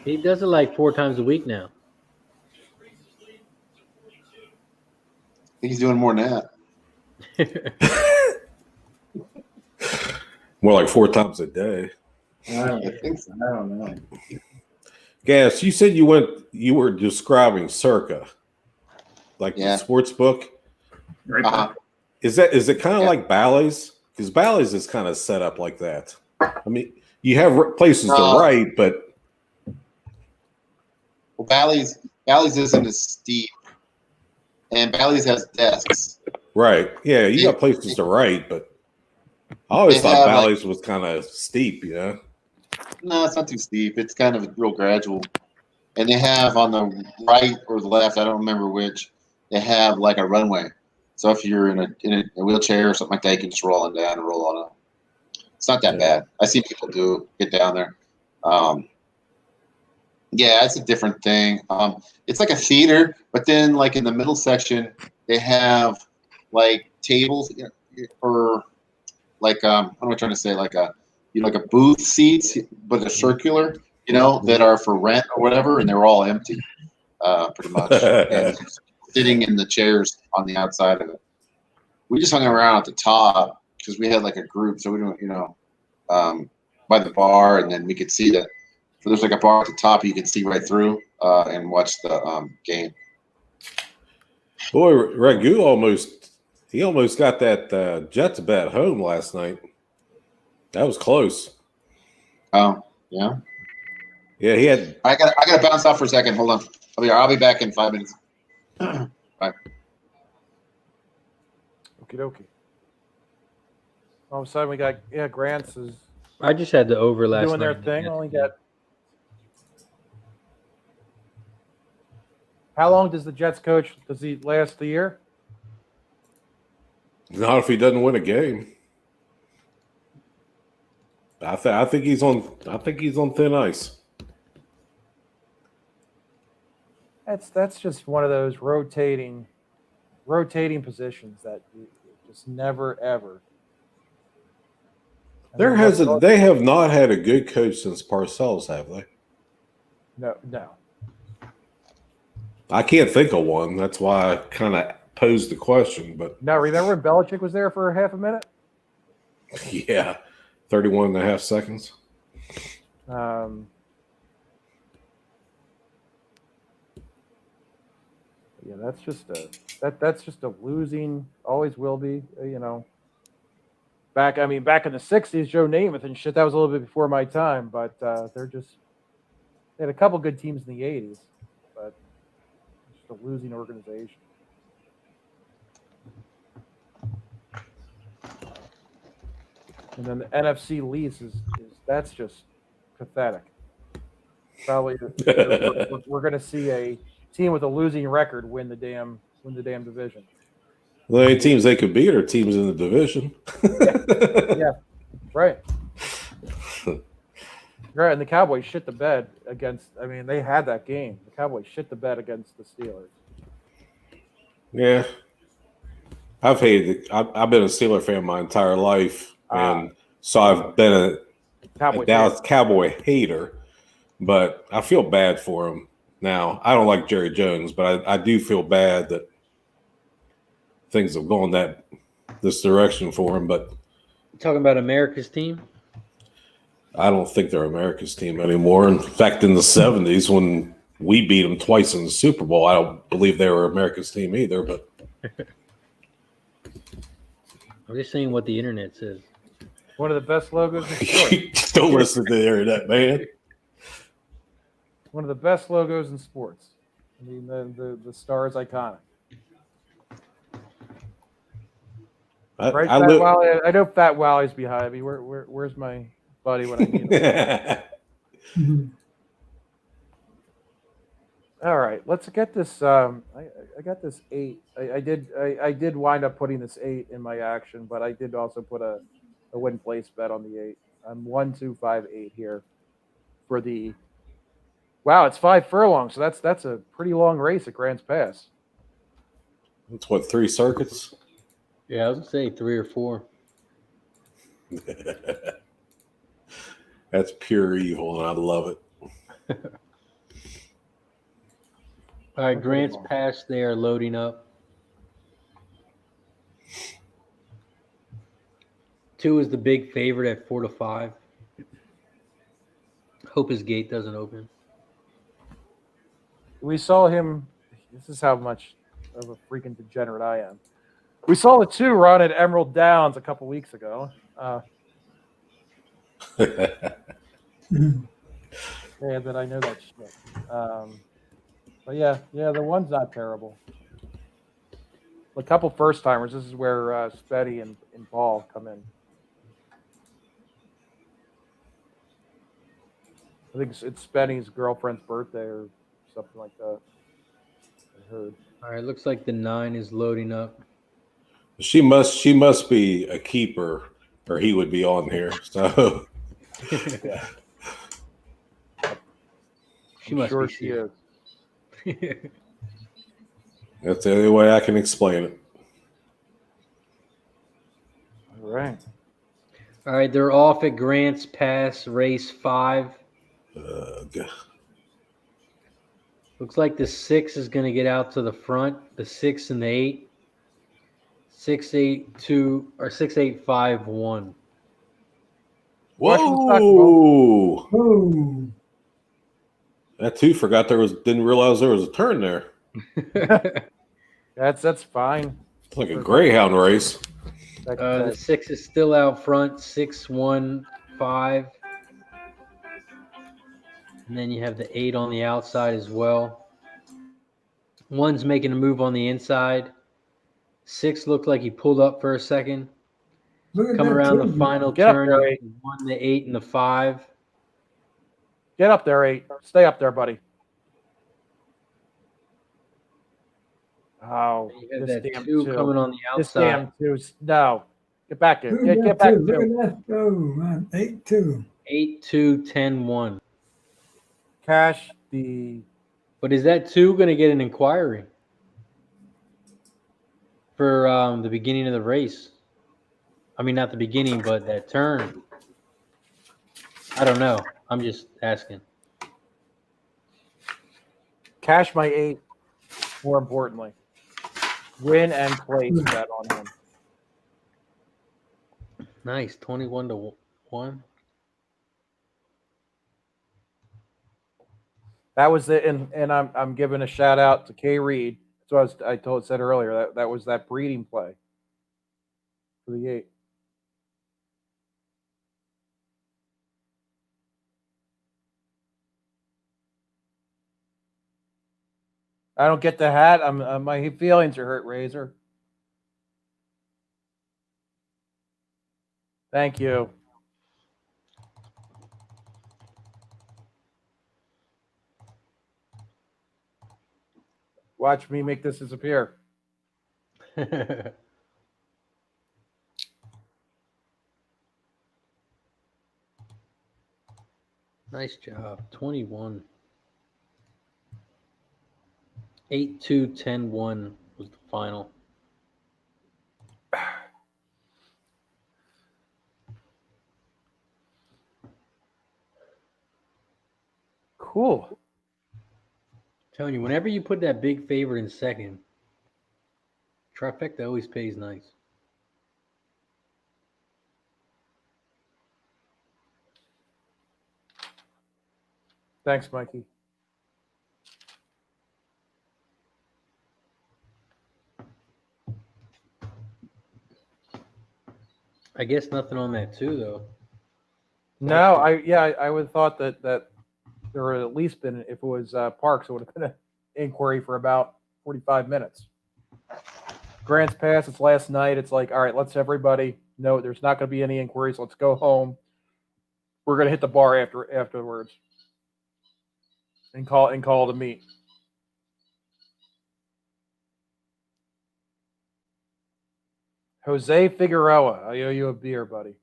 he does it like 4 times a week now. I think he's doing more than that. More like 4 times a day. I think so. don't know. Gas, you said you were describing Circa, like Yeah. the sports book. Right. Is it kind of Yeah. like Bally's? Because Bally's is kind of set up like that. I mean, you have places to No. write, but Well, Bally's isn't as steep, and Bally's has desks. right, yeah, you got places to write, but I always They thought have, Bally's was kind of steep, you know. No, it's not too steep. It's kind of real gradual. And they have on the right or the left, I don't remember which, they have like a runway. So if you're in a wheelchair or something like that, you can just roll on down and roll on up. It's not that Yeah. bad. I see people get down there. Yeah, it's a different thing. It's like a theater, but then like in the middle section, they have like tables or like what am I trying to say? Like a booth seats, but they're circular, that are for rent or whatever, and they're all empty, pretty much. And sitting in the chairs on the outside of it. We just hung around at the top because we had like a group, so we don't, by the bar, and then we could see that. So there's like a bar at the top you can see right through and watch the game. Boy, Ragu almost got that Jets bet home last night. That was close. Oh, yeah. Yeah, he had. I gotta bounce off for a second. Hold on. I'll be back in 5 minutes. Bye. Okie dokie. All of a sudden, we got Grants is I just had the over last doing their night. thing. Only got. How long does the Jets coach? Does he last the year? Not if he doesn't win a game. I think he's on thin ice. That's just one of those rotating positions that you just never ever. They have not had a good coach since Parcells, have they? No. I can't think of one. That's why I kind of posed the question. But No, remember when Belichick was there for half a minute? yeah, 31 and a half seconds. Yeah, that's just a losing, always will be, Back in the 60s, Joe Namath and shit, that was a little bit before my time, but they had a couple good teams in the 80s, but it's just a losing organization. And then the NFC lease is that's just pathetic. Probably we're going to see a team with a losing record win the damn division. The only teams they could beat are teams in the division. Yeah, right. Right, and the Cowboys shit the bed against. I mean, they had that game. The Cowboys shit the bed against the Steelers. Yeah, I've been a Steeler fan my entire life, and so I've been a Dallas Cowboy hater. But I feel bad for him now. I don't like Jerry Jones, but I do feel bad that things have gone this direction for him. But Talking about America's team. I don't think they're America's team anymore. In fact, in the 70s, when we beat them twice in the Super Bowl, I don't believe they were America's team either. But I'm just saying what the internet says. One of the best logos in sports. don't listen to the internet, man. One of the best logos in sports. I mean, the star is iconic. Right, I Fat Wally, I know Fat Wally's behind me. Where's my buddy when I need him? All right, let's get this. I got this 8. I did wind up putting this 8 in my action, but I did also put a win place bet on the 8. I'm 1, 2, 5, 8 here for the. Wow, it's 5 furlongs, so that's a pretty long race at Grants Pass. It's what, 3 circuits? Yeah, I was gonna say 3 or 4. That's pure evil, and I love it. All right, Grants Pass. They are loading up. 2 is the big favorite at 4 to 5. Hope his gate doesn't open. We saw him. This is how much of a freaking degenerate I am. We saw the 2 run at Emerald Downs a couple weeks ago. Yeah, that I know that shit. But yeah, the 1's not terrible. A couple first timers. This is where Spetty and Paul come in. I think it's Spetty's girlfriend's birthday or something like that. I heard. All right, looks like the 9 is loading up. She must be a keeper, or he would be on here. So Yeah. She must sure be she is. that's the only way I can explain it. All right. All right, they're off at Grants Pass, race 5. Looks like the 6 is going to get out to the front. The 6 and the 8. 6, 8, 2 or 6, 8, 5, 1. Whoa! Oh, That too forgot didn't realize there was a turn there. That's fine. It's like a greyhound race. The 6 is still out front. 6, 1, 5. And then you have the 8 on the outside as well. 1's making a move on the inside. 6 looked like he pulled up for a second. look at Coming that around the turn. final Get up turn, there, 8. 1, the 8, and the 5. Get up there, 8. Stay up there, buddy. Oh, You have this that damn 2 2. coming on the This outside. damn 2. No. Get back here. Look at Get that back two. Look to at that. Oh, man. 8-2. 8, 2, 10, 1. Cash the. But is that 2 going to get an inquiry for the beginning of the race? I mean, not the beginning, but that turn. I don't know. I'm just asking. Cash my 8, more importantly. Win and place bet on him. Nice. 21 to 1. That was it, and I'm giving a shout out to Kay Reed. That's what I said earlier. That was that breeding play for the 8. I don't get the hat. My feelings are hurt, Razor. Thank you. Watch me make this disappear. Nice job. 21. 8, 2, 10, 1 was the final. Cool. Telling you, whenever you put that big favorite in second, Trifecta always pays nice. Thanks, Mikey. I guess nothing on that too, though. No, I would have thought that there would at least been, if it was Parks, it would have been an inquiry for about 45 minutes. Grants Pass, it's last night. It's like, all right, let's everybody know there's not going to be any inquiries. Let's go home. We're going to hit the bar afterwards and call to meet. Jose Figueroa, I owe you a beer, buddy.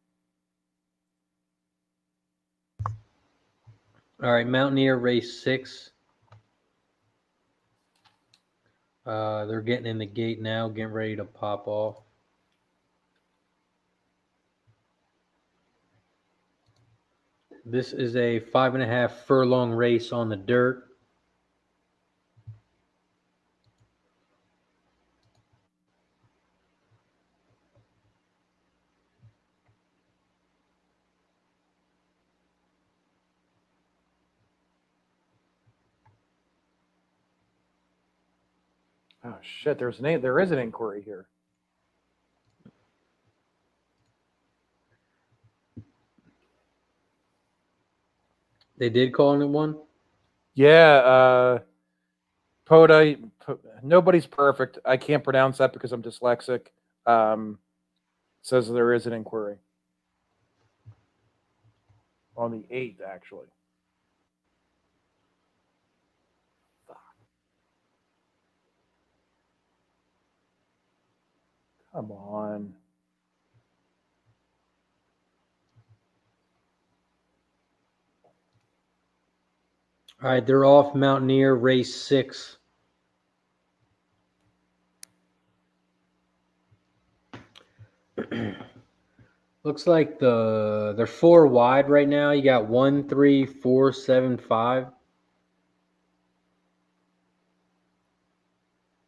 All right, Mountaineer race 6. They're getting in the gate now, getting ready to pop off. This is a 5.5 furlong race on the dirt. Oh shit! There is an inquiry here. They did call it one? Yeah, Poda. Nobody's perfect. I can't pronounce that because I'm dyslexic. Says there is an inquiry on the 8th, actually. Come on. All right, they're off Mountaineer race 6. Looks like they're 4 wide right now. You got 1, 3, 4, 7, 5.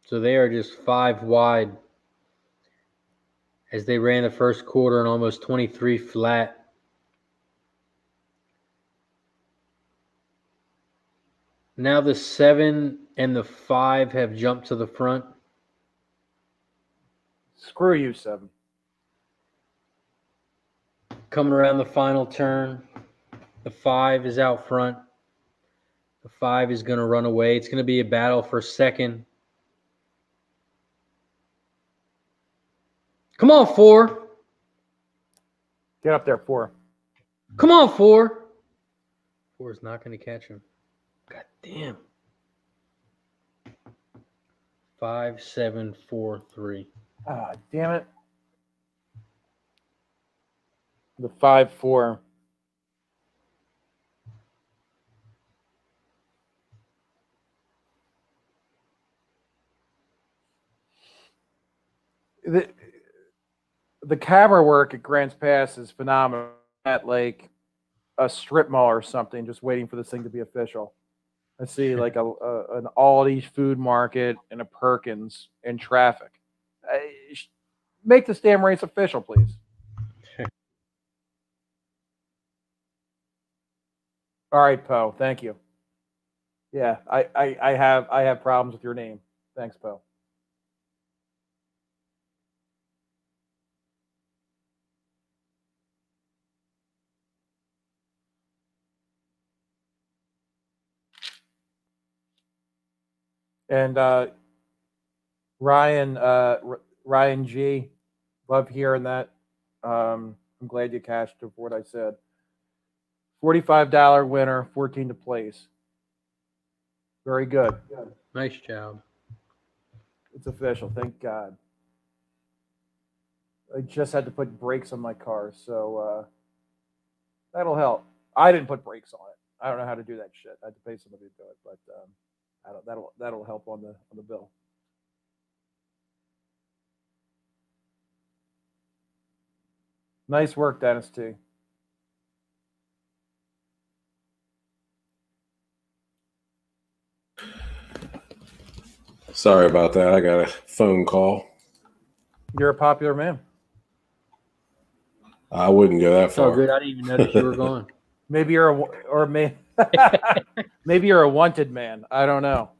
So they are just 5 wide as they ran the first quarter and almost 23 flat. Now the 7 and the 5 have jumped to the front. Screw you, 7. Coming around the final turn, the 5 is out front. The 5 is going to run away. It's going to be a battle for second. Come on, 4. Get up there, 4. Come on, 4. 4 is not going to catch him. God damn. 5, 7, 4, 3. Ah, damn it. The 5-4. The camera work at Grants Pass is phenomenal. At like a strip mall or something, just waiting for this thing to be official. I see like an Aldi's food market and a Perkins in traffic. Make this damn race official, please. All right, Poe. Thank you. Yeah, I have problems with your name. Thanks, Poe. And Ryan G, love hearing that. I'm glad you cashed for what I said. $45 winner, 14 to place. Very good. Nice job. It's official, thank God. I just had to put brakes on my car, so that'll help. I didn't put brakes on it. I don't know how to do that shit. I had to pay somebody to do it, but that'll help on the bill. Nice work, Dennis T. Sorry about that. I got a phone call. You're a popular man. I wouldn't go that So far. good. I didn't even notice you were gone. Maybe you're maybe you're a wanted man. I don't know.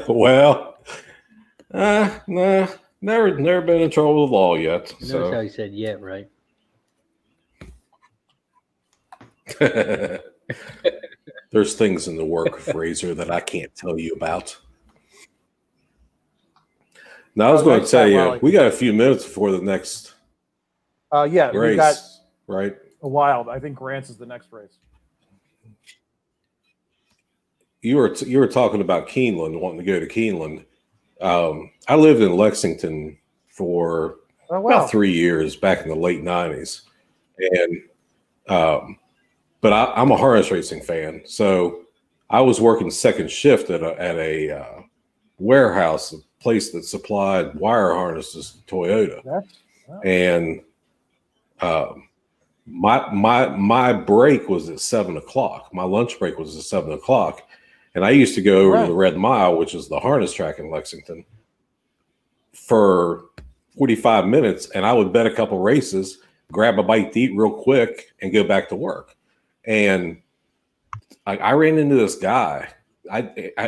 Well, nah, never been in trouble with the law yet. You notice how So he said "yet," right? there's things in the work of Razor that I can't tell you about. Now, I was going to Next tell time, you, Wally. we got a few minutes before the next Yeah, we race, got right? a while. I think Grant's is the next race. You were talking about Keeneland, wanting to go to Keeneland. I lived in Lexington for Oh wow. about 3 years back in the late '90s, and but I'm a harness racing fan, so I was working second shift at a warehouse, a place that supplied wire harnesses to Toyota, Wow. and my break was at 7:00. My lunch break was at 7:00, and I used to go over to the Red Mile, which is the harness track in Lexington, for 45 minutes, and I would bet a couple races, grab a bite to eat real quick, and go back to work. And I ran into this guy.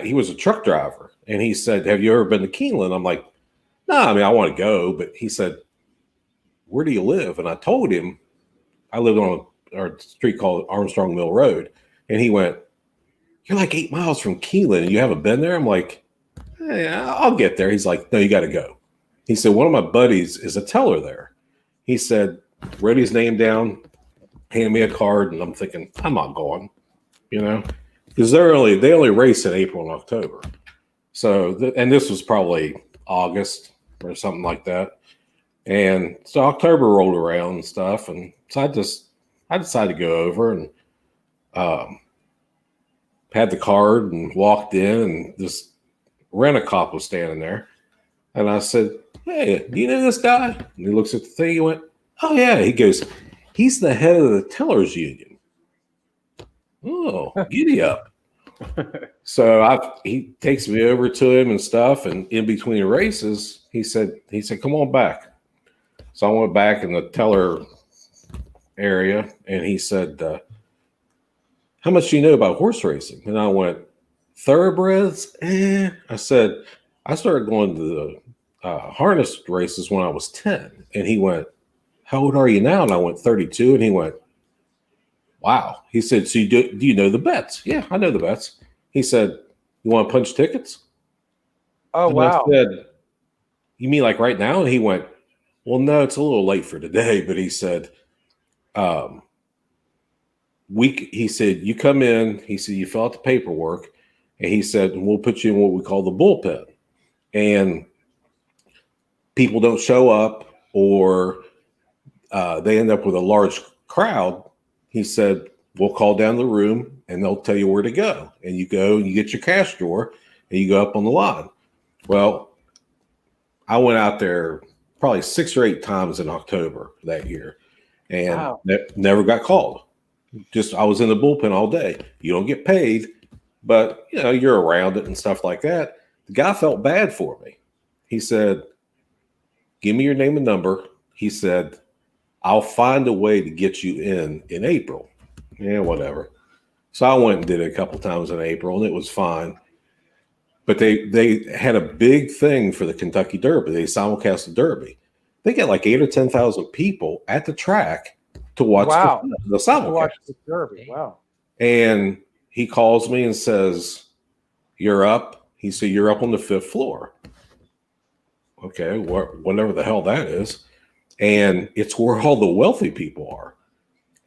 He was a truck driver, and he said, "Have you ever been to Keeneland?" I'm like, "No, I mean I want to go," but he said, "Where do you live?" And I told him I lived on a street called Armstrong Mill Road, and he went, "You're like 8 miles from Keeneland, and you haven't been there?" I'm like, I'll get there. He's like, "No, you got to go." He said, "One of my buddies is a teller there." He said, wrote his name down, handed me a card, and I'm thinking, I'm not going, because they only race in April and October. So, and this was probably August or something like that. And so October rolled around and stuff, and so I decided to go over and had the card and walked in, and this rent-a-cop was standing there. And I said, "Hey, do you know this guy?" And he looks at the thing. He went, "Oh, yeah." He goes, "He's the head of the tellers union." Oh, giddy up. So he takes me over to him and stuff. And in between races, he said, "Come on back." So I went back in the teller area, and he said, "How much do you know about horse racing?" And I went, "Thoroughbreds?" I said, "I started going to the harness races when I was 10. And he went, "How old are you now?" And I went, 32. And he went, "Wow." He said, "So do you know the bets?" "Yeah, I know the bets." He said, "You want to punch tickets?" Oh And wow. I said, "You mean like right now?" And he went, "Well, no, it's a little late for today." But he said, he said, "You come in." He said, "You fill out the paperwork." And he said, "And we'll put you in what we call the bullpen. And people don't show up, or they end up with a large crowd." He said, "We'll call down the room and they'll tell you where to go. And you go and you get your cash drawer and you go up on the line." Well, I went out there probably 6 or 8 times in October that year, and Wow. never got called. I was in the bullpen all day. You don't get paid, but you're around it and stuff like that. The guy felt bad for me. He said, "Give me your name and number." He said, "I'll find a way to get you in April." Yeah, whatever. So I went and did it a couple times in April, and it was fine. But they had a big thing for the Kentucky Derby. They simulcast the Derby. They get like 8 or 10,000 people at the track to watch the simulcast. To watch the Derby. Wow. And he calls me and says, "You're up." He said, "You're up on the 5th floor." Okay, whatever the hell that is. And it's where all the wealthy people are.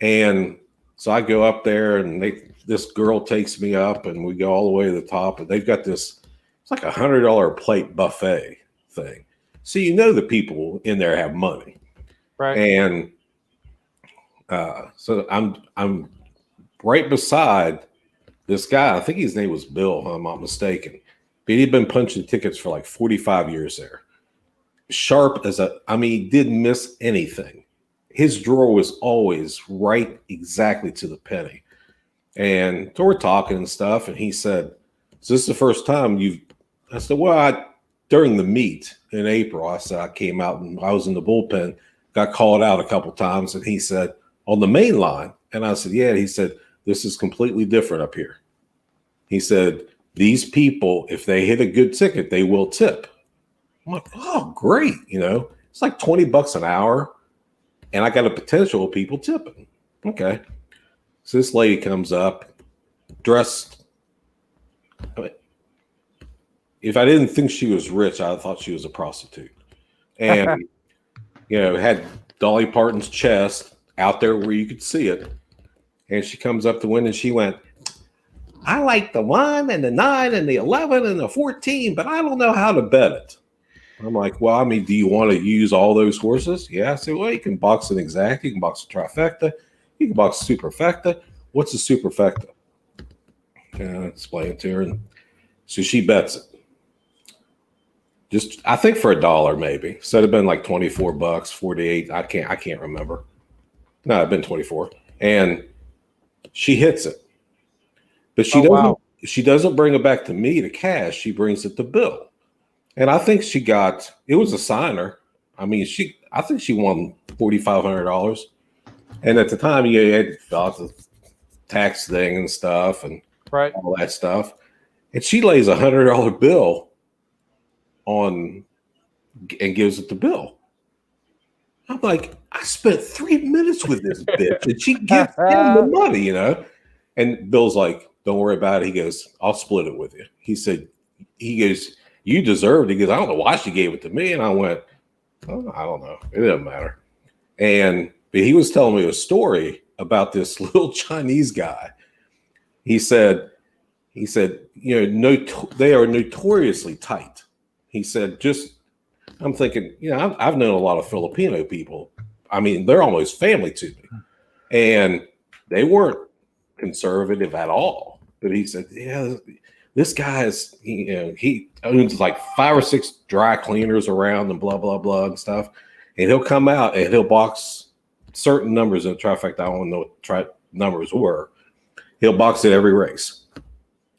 And so I go up there, and this girl takes me up, and we go all the way to the top, and they've got this, it's like $100 plate buffet thing. So the people in there have money. Right. And so I'm right beside this guy. I think his name was Bill, if I'm not mistaken. But he'd been punching tickets for like 45 years there. Sharp he didn't miss anything. His drawer was always right exactly to the penny. And so we're talking and stuff, and he said, "Is this the first time you've?" I said, "Well, during the meet in April, I said I came out and I was in the bullpen, got called out a couple times, and he said, on the main line. And I said, yeah. He said, this is completely different up here. He said, these people, if they hit a good ticket, they will tip. I'm like, oh, great. You know, it's like $20 an hour, and I got a potential of people tipping. Okay. So this lady comes up, dressed. If I didn't think she was rich, I thought she was a prostitute. And, you know, had Dolly Parton's chest out there where you could see it. And she comes up to win, and she went, I like the 1 and the 9 and the 11 and the 14, but I don't know how to bet it. I'm like, well, I mean, do you want to use all those horses? Yeah. I said, well, you can box an exact, you can box a trifecta, you can box a superfecta. What's a superfecta? And I explained it to her, and so she bets it. Just, I think for $1 maybe. So it'd have been like $24, 48. I can't remember. No, it'd been 24. And she hits it. But she doesn't bring it back to me to cash. She brings it to Bill. And I think it was a signer. I mean, I think she won $4,500. And at the time, you had the tax thing and stuff and all that stuff. And she lays $100 bill on and gives it to Bill. I'm like, I spent 3 minutes with this bitch, and she gives him the money, you know? And Bill's like, don't worry about it. He goes, I'll split it with you. He goes, you deserved it. He goes, I don't know why she gave it to me. And I went, oh, I don't know. It doesn't matter. But he was telling me a story about this little Chinese guy. He said, you know, they are notoriously tight. He said, I'm thinking, you know, I've known a lot of Filipino people. I mean, they're almost family to me. And they weren't conservative at all. But he said, yeah, this guy is, you know, he owns like 5 or 6 dry cleaners around and blah, blah, blah and stuff. And he'll come out and he'll box certain numbers in the trifecta. I don't know what numbers were. He'll box at every race.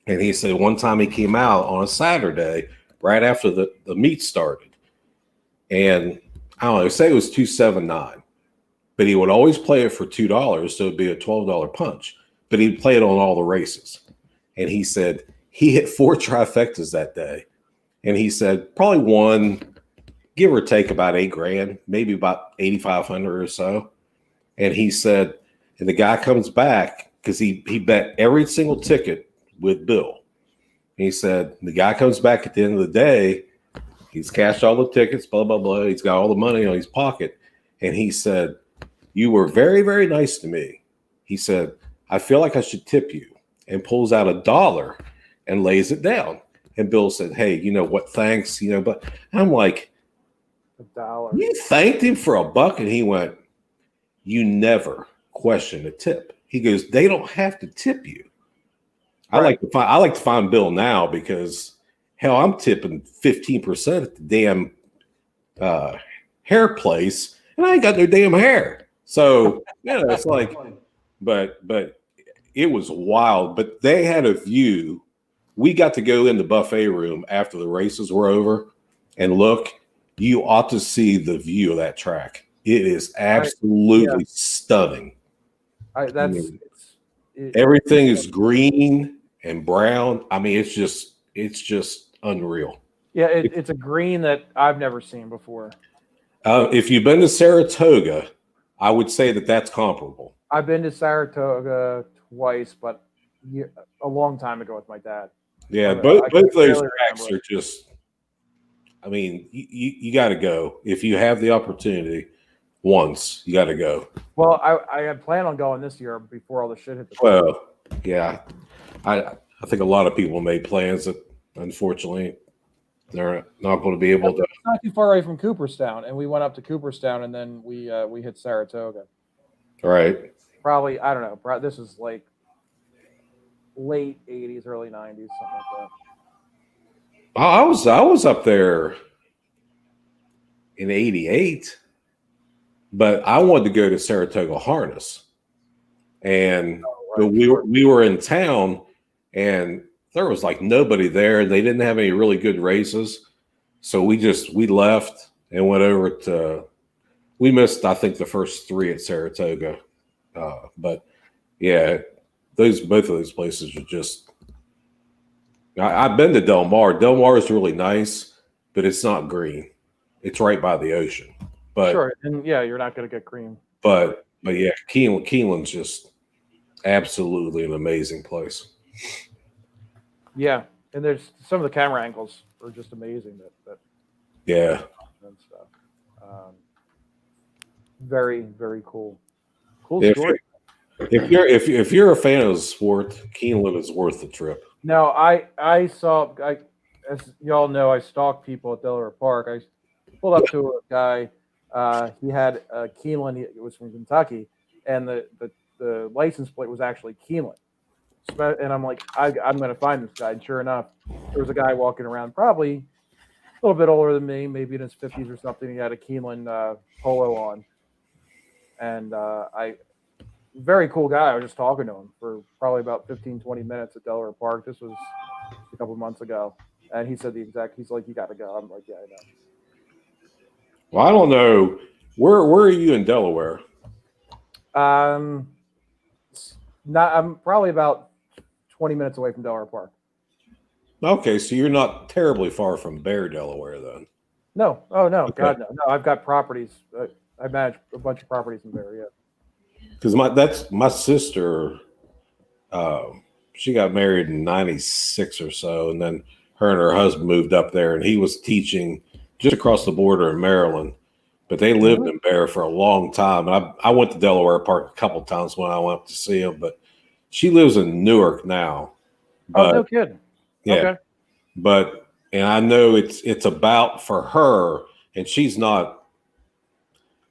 And he said one time he came out on a Saturday right after the meet started. And I don't know, say it was 279, but he would always play it for $2. So it'd be a $12 punch, but he'd play it on all the races. And he said he hit 4 trifectas that day. And he said probably won, give or take, about $8,000, maybe about 8,500 or so. And he said, and the guy comes back because he bet every single ticket with Bill. And he said, the guy comes back at the end of the day. He's cashed all the tickets, blah, blah, blah. He's got all the money in his pocket. And he said, you were very, very nice to me. He said, I feel like I should tip you. And pulls out $1 and lays it down. And Bill said, hey, you know what? Thanks. You know, but I'm like, $1. You thanked him for $1? And he went, you never question a tip. He goes, they don't have to tip you. Right. I like to find Bill now because hell, I'm tipping 15% at the damn hair place, and I ain't got no damn hair. So yeah, it's like, but it was wild. But they had a view. We got to go in the buffet room after the races were over and look. You ought to see the view of that track. It is absolutely stunning. Everything is green and brown. I mean, it's just unreal. Yeah, it's a green that I've never seen before. If you've been to Saratoga, I would say that's comparable. I've been to Saratoga twice, but a long time ago with my dad. Yeah, both those tracks are just. I mean, you got to go if you have the opportunity. Once you got to go. Well, I had planned on going this year before all the shit hit the fan. Well, yeah, I think a lot of people made plans that unfortunately they're not going to be able to. It's not too far away from Cooperstown, and we went up to Cooperstown, and then we hit Saratoga. Right. Probably, I don't know. This is like late '80s, early '90s, something like that. I was up there in '88. But I wanted to go to Saratoga Harness, and we were in town, and there was like nobody there. They didn't have any really good races, So we left and went over to. We missed, I think, the first 3 at Saratoga, but yeah, both of those places are just. I've been to Del Mar. Del Mar is really nice, but it's not green. It's right by the ocean. But Sure, and yeah, you're not going to get cream. But yeah, Keeneland's just absolutely an amazing place. Yeah, and there's some of the camera angles are just amazing. That Yeah, and stuff. Very, very cool. Cool if story. if you're a fan of the sport, Keeneland is worth the trip. Now, as y'all know, I stalk people at Delaware Park. I pulled up to a guy. He had a Keeneland. It was from Kentucky, and the license plate was actually Keeneland. And I'm like, I'm going to find this guy. And sure enough, there was a guy walking around, probably a little bit older than me, maybe in his 50s or something. He had a Keeneland polo on, and very cool guy. I was just talking to him for probably about 15, 20 minutes at Delaware Park. This was a couple of months ago. And he said he's like, you got to go. I'm like, yeah, I know. Well, I don't know. Where are you in Delaware? I'm probably about 20 minutes away from Delaware Park. Okay, so you're not terribly far from Bear, Delaware, then. No. Oh, no. Okay. God, no. No, I've got properties. I manage a bunch of properties in Bear, yeah. Because my sister, she got married in '96 or so, and then her and her husband moved up there, and he was teaching just across the border in Maryland. But they lived in Bear for a long time. And I went to Delaware Park a couple times when I went up to see him, but she lives in Newark now. But, no kidding. Yeah. Okay. And I know it's about for her, and she's not.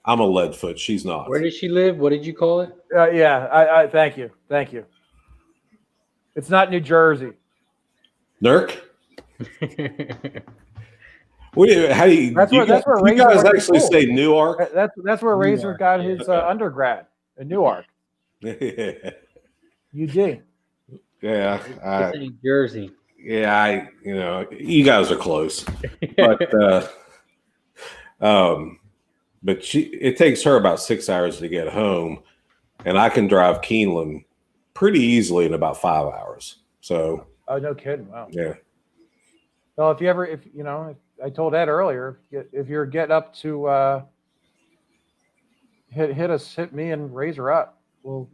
I'm a leadfoot. She's not. Where does she live? What did you call it? Yeah. I thank you. It's not New Jersey. Newark? How do you? That's where you Razor guys went to actually school. say Newark? That's where Razor got his undergrad in Newark. Yeah. UG. Yeah. It's in New Jersey. Yeah, you guys are close. But it takes her about 6 hours to get home, and I can drive Keeneland pretty easily in about 5 hours. So Oh, no kidding. Wow. yeah. Well, I told Ed earlier, if you're getting up to hit me and Razor up. We'll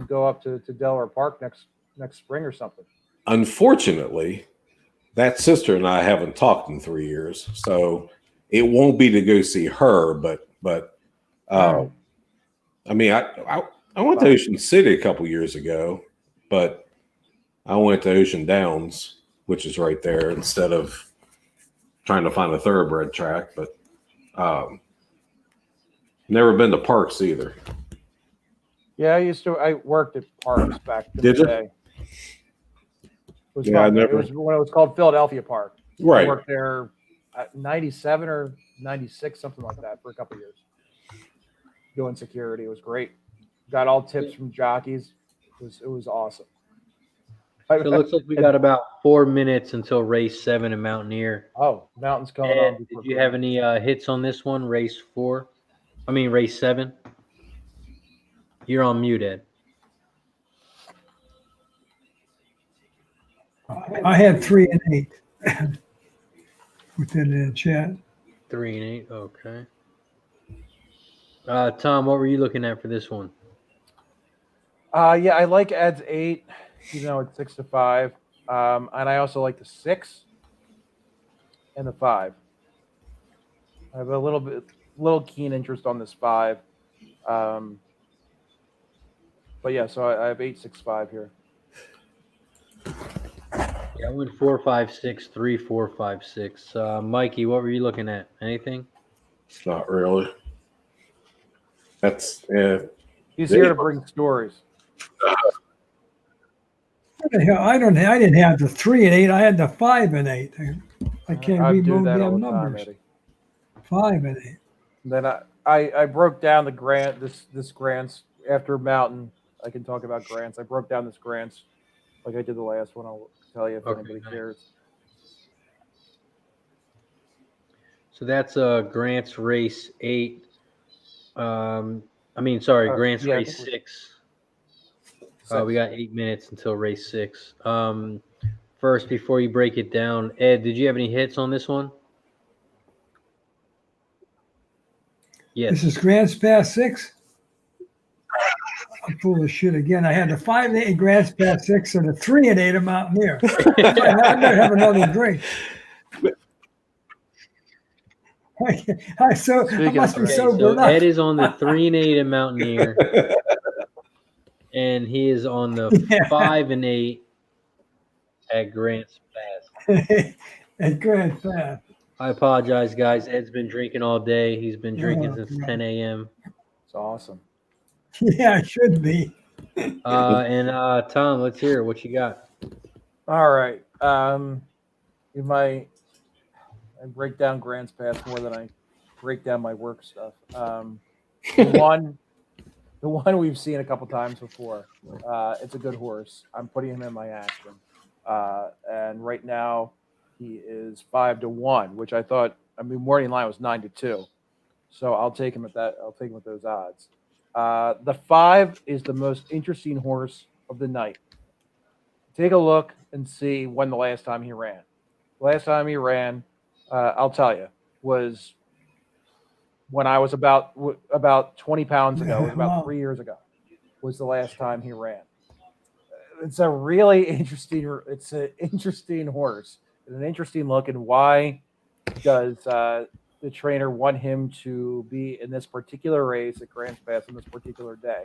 go up to Delaware Park next spring or something. Unfortunately, that sister and I haven't talked in 3 years, so it won't be to go see her. But I mean, I went to Ocean City a couple years ago, but I went to Ocean Downs, which is right there, instead of trying to find a thoroughbred track. But never been to Parks either. Yeah, I worked at Parks back in Did the you? day. It was Yeah, fun. It was when it was called Philadelphia Park. Right. I worked there at 97 or 96, something like that, for a couple of years. Doing security. It was great. Got all tips from jockeys. It was awesome. So it looks like we got about 4 minutes until race 7 in Mountaineer. Oh, mountains coming And on. did you have any hits on this one, race 7? You're on mute, Ed. I had 3 and 8 within the chat. 3 and 8, okay. Tom, what were you looking at for this one? Yeah, I like Ed's 8, it's 6-5. And I also like the 6 and the 5. I have a little keen interest on this 5. But yeah, so I have 8, 6, 5 here. Yeah, I went 4, 5, 6, 3, 4, 5, 6. Mikey, what were you looking at? Anything? Not really. That's He's here to bring stories. I didn't have the 3 and 8. I had the 5 and 8. I can't I read do those that all damn the time, numbers. Eddie. 5 and 8. Then I broke down the grant this grants after Mountain. I can talk about grants. I broke down this grants like I did the last one. I'll tell you if anybody cares. So that's Grant's race 8. Grant's Yeah, I race think 6. Six. We got 8 minutes until race 6. First, before you break it down, Ed, did you have any hits on this one? Yes. This is Grants Pass 6. I'm full of shit again. I had the 5 and 8 Grants Pass 6 and the 3 and 8 of Mountaineer. I better have another drink. I must be Okay, sober so enough. Ed is on the 3 and 8 at Mountaineer, and he is on the Yeah. 5 and 8 at Grant's Pass. At Grants Pass. I apologize, guys. Ed's been drinking all day. He's been drinking Oh, since God. 10 a.m. It's awesome. Yeah, I should be. Tom, let's hear it. What you got? All right. I break down Grants Pass more than I break down my work stuff. The one we've seen a couple times before. It's a good horse. I'm putting him in my action. And right now he is 5-1, which I thought, morning line was 9-2. So I'll take him at that. I'll take him with those odds. The 5 is the most interesting horse of the night. Take a look and see when the last time he ran. Last time he ran, I'll tell you, was when I was about 20 pounds ago. It was about 3 years ago. Was the last time he ran. It's a really interesting. It's an interesting horse and an interesting look. And why does the trainer want him to be in this particular race at Grants Pass on this particular day?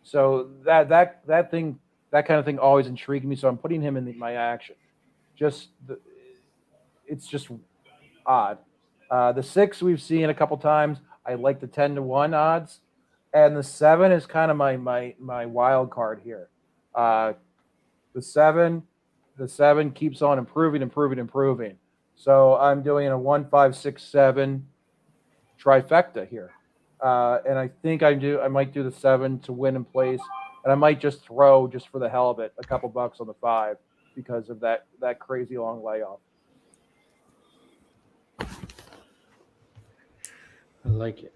So that kind of thing always intrigued me. So I'm putting him in my action. It's just odd. The 6 we've seen a couple times. I like the 10-1 odds, and the 7 is kind of my wild card here. The 7 keeps on improving. So I'm doing a 1, 5, 6, 7 trifecta here, and I think I might do the 7 to win in place, and I might just throw, just for the hell of it, a couple bucks on the 5 because of that crazy long layoff. I like it.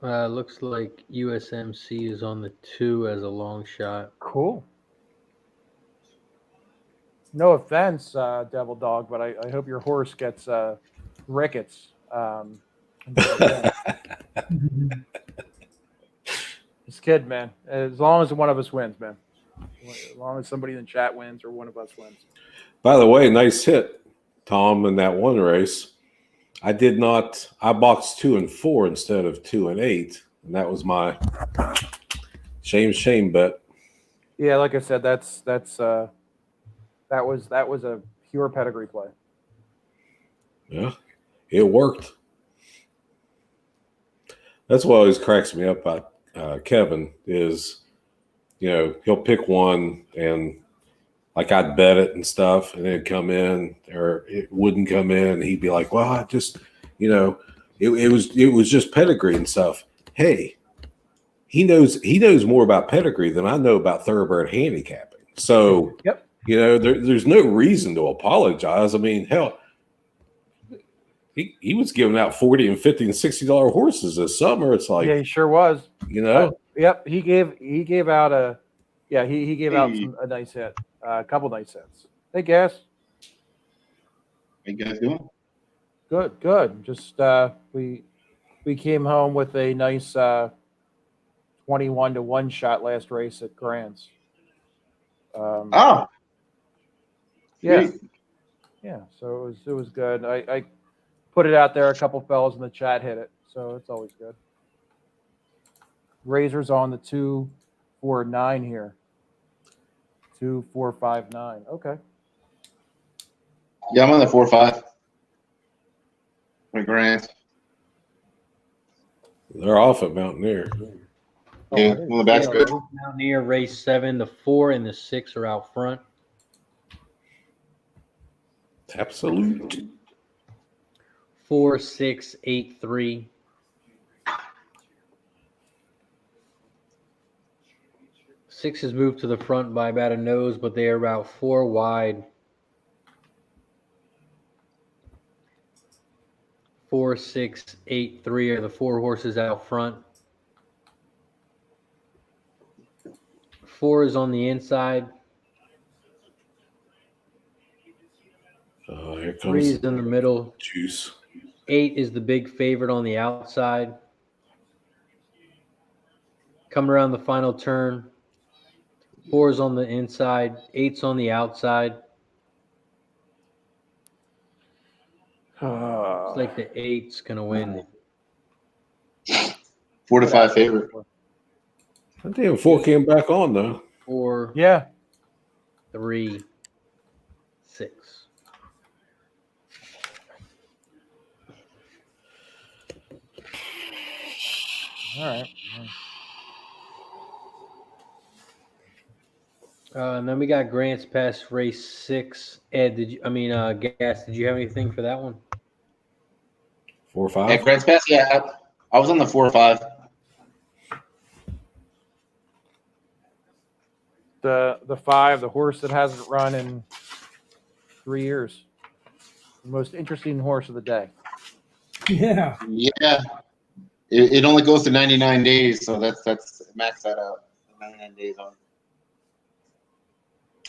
Looks like USMC is on the 2 as a long shot. Cool. No offense, Devil Dog, but I hope your horse gets rickets. This kid, man. As long as one of us wins, man. As long as somebody in the chat wins or one of us wins. By the way, nice hit, Tom, in that one race. I boxed 2 and 4 instead of 2 and 8, and that was my shame bet. Yeah, like I said, that was a pure pedigree play. Yeah, it worked. That's what always cracks me up about Kevin is, he'll pick one and like I'd bet it and stuff, and then it'd come in or it wouldn't come in, and he'd be like, "Well, I just, it was just pedigree and stuff." Hey, he knows more about pedigree than I know about thoroughbred handicapping. So, Yep. There's no reason to apologize. I mean, hell, he was giving out $40 and $50 and $60 horses this summer. It's like, Yeah, he sure was. Yep, he gave out a a nice hit, a couple nice hits. Hey, Gas. How you guys doing? Good. Just we came home with a nice 21-1 shot last race at Grants. Oh, Yeah, sweet. yeah. So it was good. I put it out there. A couple fellas in the chat hit it, so it's always good. Razor's on the 2, 4, 9 here. 2, 4, 5, 9. Okay. Yeah, I'm on the 4-5. For Grant. they're off at Mountaineer. Yeah, on the back's good. Mountaineer race 7, the 4 and the 6 are out front. Absolute. 4, 6, 8, 3. 6 has moved to the front by about a nose, but they are about 4 wide. 4, 6, 8, 3 are the 4 horses out front. 4 is on the inside. Here 3 comes is in the middle. juice. 8 is the big favorite on the outside. Coming around the final turn. 4 is on the inside. 8's on the outside. Looks like the 8's going to win. 4 to 5 favorite. That damn 4 came back on though. 4, Yeah. 3, 6. All right. And then we got Grants Pass race 6. Ed, Gas, did you have anything for that one? 4 or 5. At Grants Pass, yeah, I was on the 4 or 5. The 5, the horse that hasn't run in 3 years. The most interesting horse of the day. Yeah. Yeah, it only goes to 99 days, so that's max that out. 99 days on.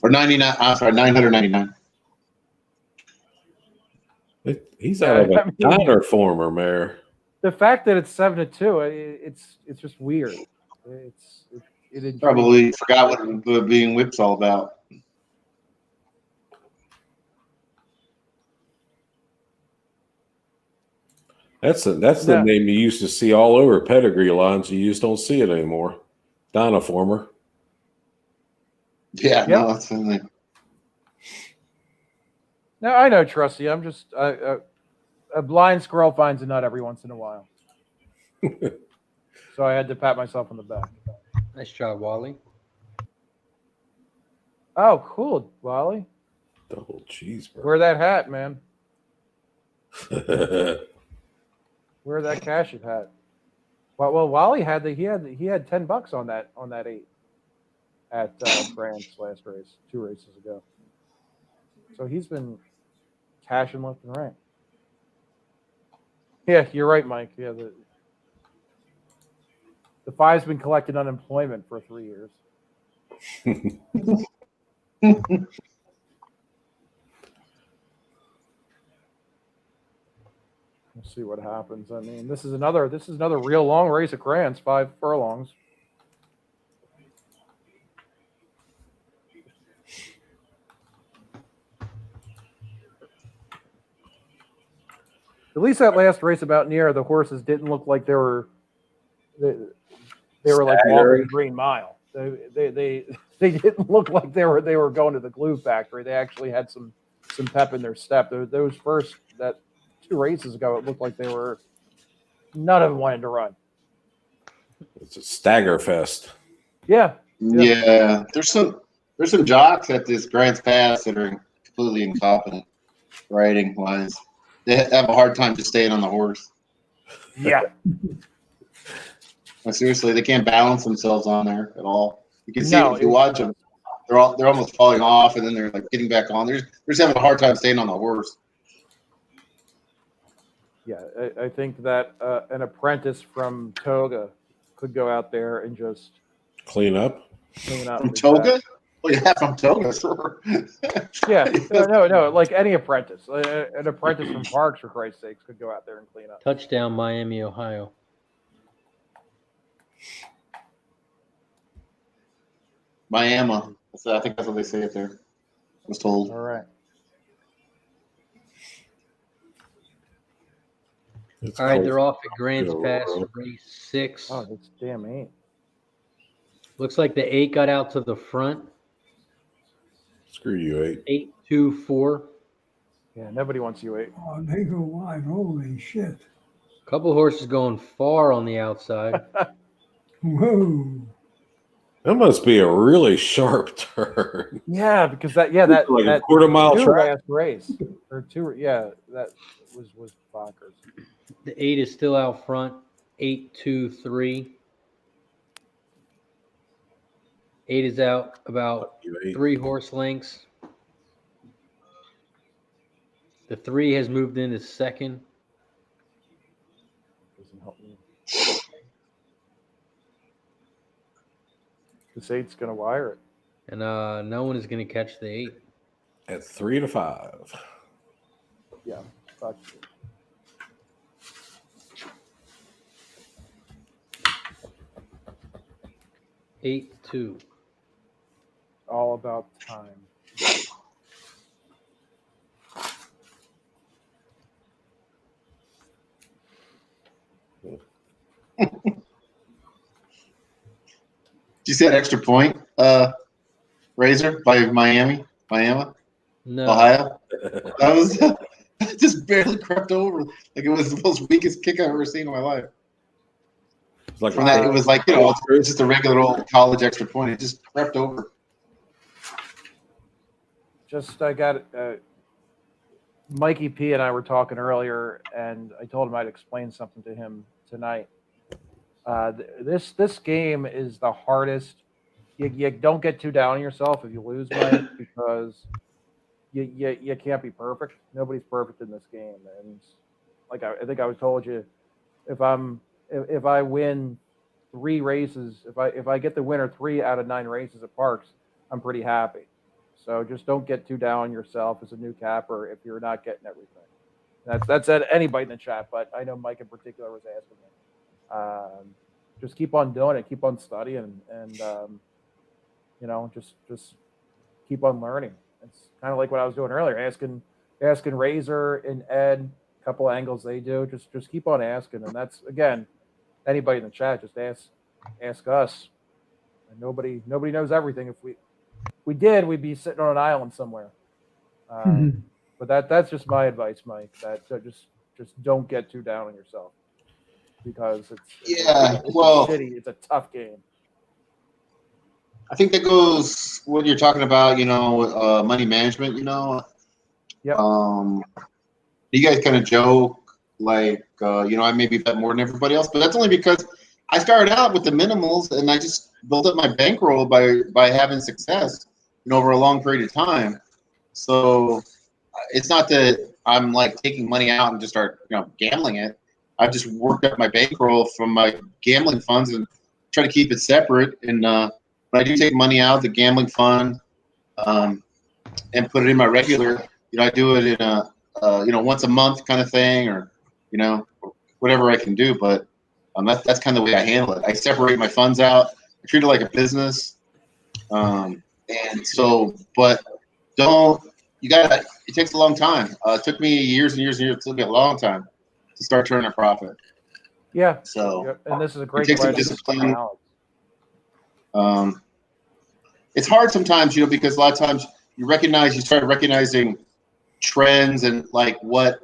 Or 99. I'm sorry, 999. He's out of I a mean- diner former, Mayor. The fact that it's 7-2, it's just weird. It Probably forgot what being whip's all about. That's the Yeah. name you used to see all over pedigree lines. You just don't see it anymore. Dynaformer. Yeah, Yep. no, that's something. No, I know, Trusty. I'm just a blind squirrel finds a nut every once in a while. So I had to pat myself on the back. Nice job, Wally. Oh, cool, Wally. Double cheeseburger. Wear that hat, man. Wear that cashew hat. Well, Wally had he had $10 on that 8 at Grant's last race, 2 races ago. So he's been cashing left and right. Yeah, you're right, Mike. Yeah, the 5's been collecting unemployment for 3 years. We'll see what happens. I mean, this is another real long race at Grants, 5 furlongs. At least that last race about near the horses didn't look like they were like walking the Green Mile. They didn't look like they were going to the glue factory. They actually had some pep in their step. Those first 2 races ago, it looked like they were none of them wanted to run. It's a stagger fest. Yeah. Yeah, there's some jocks at this Grants Pass that are completely incompetent riding wise. They have a hard time just staying on the horse. Yeah. Like, seriously, they can't balance themselves on there at all. You can see No, if you watch them, they're almost falling off, and then they're like getting back on. They're just having a hard time staying on the horse. Yeah, I think that an apprentice from Toga could go out there and just Clean up. clean up. From Toga? Oh yeah, from Toga, sure. Yeah, no, like any apprentice. An apprentice from Parks, for Christ's sakes, could go out there and clean up. Touchdown, Miami, Ohio. Miami. I think that's what they say it there. I was told. All right. It's All right, close. they're off at Grants Go, Pass bro. race 6. Oh, that's damn 8. Looks like the 8 got out to the front. Screw you, 8. 8, 2, 4. Yeah, nobody wants you 8. Oh, they go wide. Holy shit. Couple horses going far on the outside. Whoa. That must be a really sharp turn. Yeah, because that Like a quarter-mile 2 track. last race or 2. Yeah, that was bonkers. The 8 is still out front. 8, 2, 3. 8 is out about You eight. 3 horse lengths. The 3 has moved into second. Doesn't help me. This 8's going to wire it. And no one is going to catch the 8. At 3 to 5. Yeah. Thought you. 8-2. All about time. Did you see that extra point, Razor, by Miami? No. Ohio? That was just barely crept over. Like it was the most weakest kick I've ever seen in my life. It's like From that, it was like, you know, it's just a regular old college extra point. It just crept over. Just I got Mikey P and I were talking earlier, and I told him I'd explain something to him tonight. This game is the hardest. You don't get too down on yourself if you lose, Mike, because you can't be perfect. Nobody's perfect in this game, and like I think I was told you, if I win 3 races, if I get the winner 3 out of 9 races at Parks, I'm pretty happy. So just don't get too down on yourself as a new capper if you're not getting everything. That's at anybody in the chat, but I know Mike in particular was asking me. Just keep on doing it, keep on studying, and you know, just keep on learning. It's kind of like what I was doing earlier, asking Razor and Ed a couple angles they do. Just keep on asking, and that's again, anybody in the chat, just ask us. And nobody knows everything. If we did, we'd be sitting on an island somewhere. But that's just my advice, Mike. That just don't get too down on yourself, because it's shitty. It's a tough game. I think that goes what you're talking about, you know, money management, you know. Yep. You guys kind of joke like, you know, I maybe bet more than everybody else, but that's only because I started out with the minimals and I just built up my bankroll by having success, you know, over a long period of time. So it's not that I'm like taking money out and just start, you know, gambling it. I've just worked up my bankroll from my gambling funds and try to keep it separate. And when I do take money out of the gambling fund and put it in my regular, you know, I do it in a, you know, once a month kind of thing, or, you know, whatever I can do. But that's kind of the way I handle it. I separate my funds out. I treat it like a business. And so, but it takes a long time. It took me years and years and years. It took me a long time to start turning a profit. Yeah. So, and this is a great it takes some question. discipline. It's hard sometimes, you know, because a lot of times you start recognizing trends and like what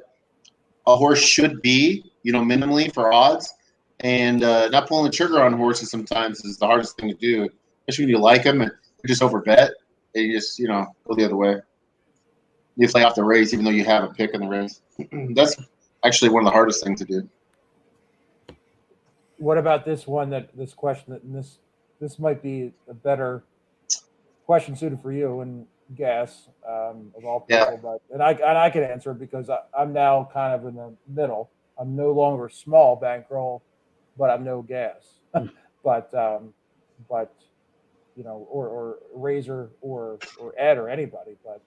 a horse should be, you know, minimally for odds, and not pulling the trigger on horses sometimes is the hardest thing to do, especially when you like them and you just overbet and you just, you know, go the other way. You play off the race even though you have a pick in the race. That's actually one of the hardest things to do. What about this question this might be a better question suited for you and Gas of all people, but and I can answer it because I'm now kind of in the middle. I'm no longer small bankroll, but I'm no Gas. but you know, or Razor or Ed or anybody. But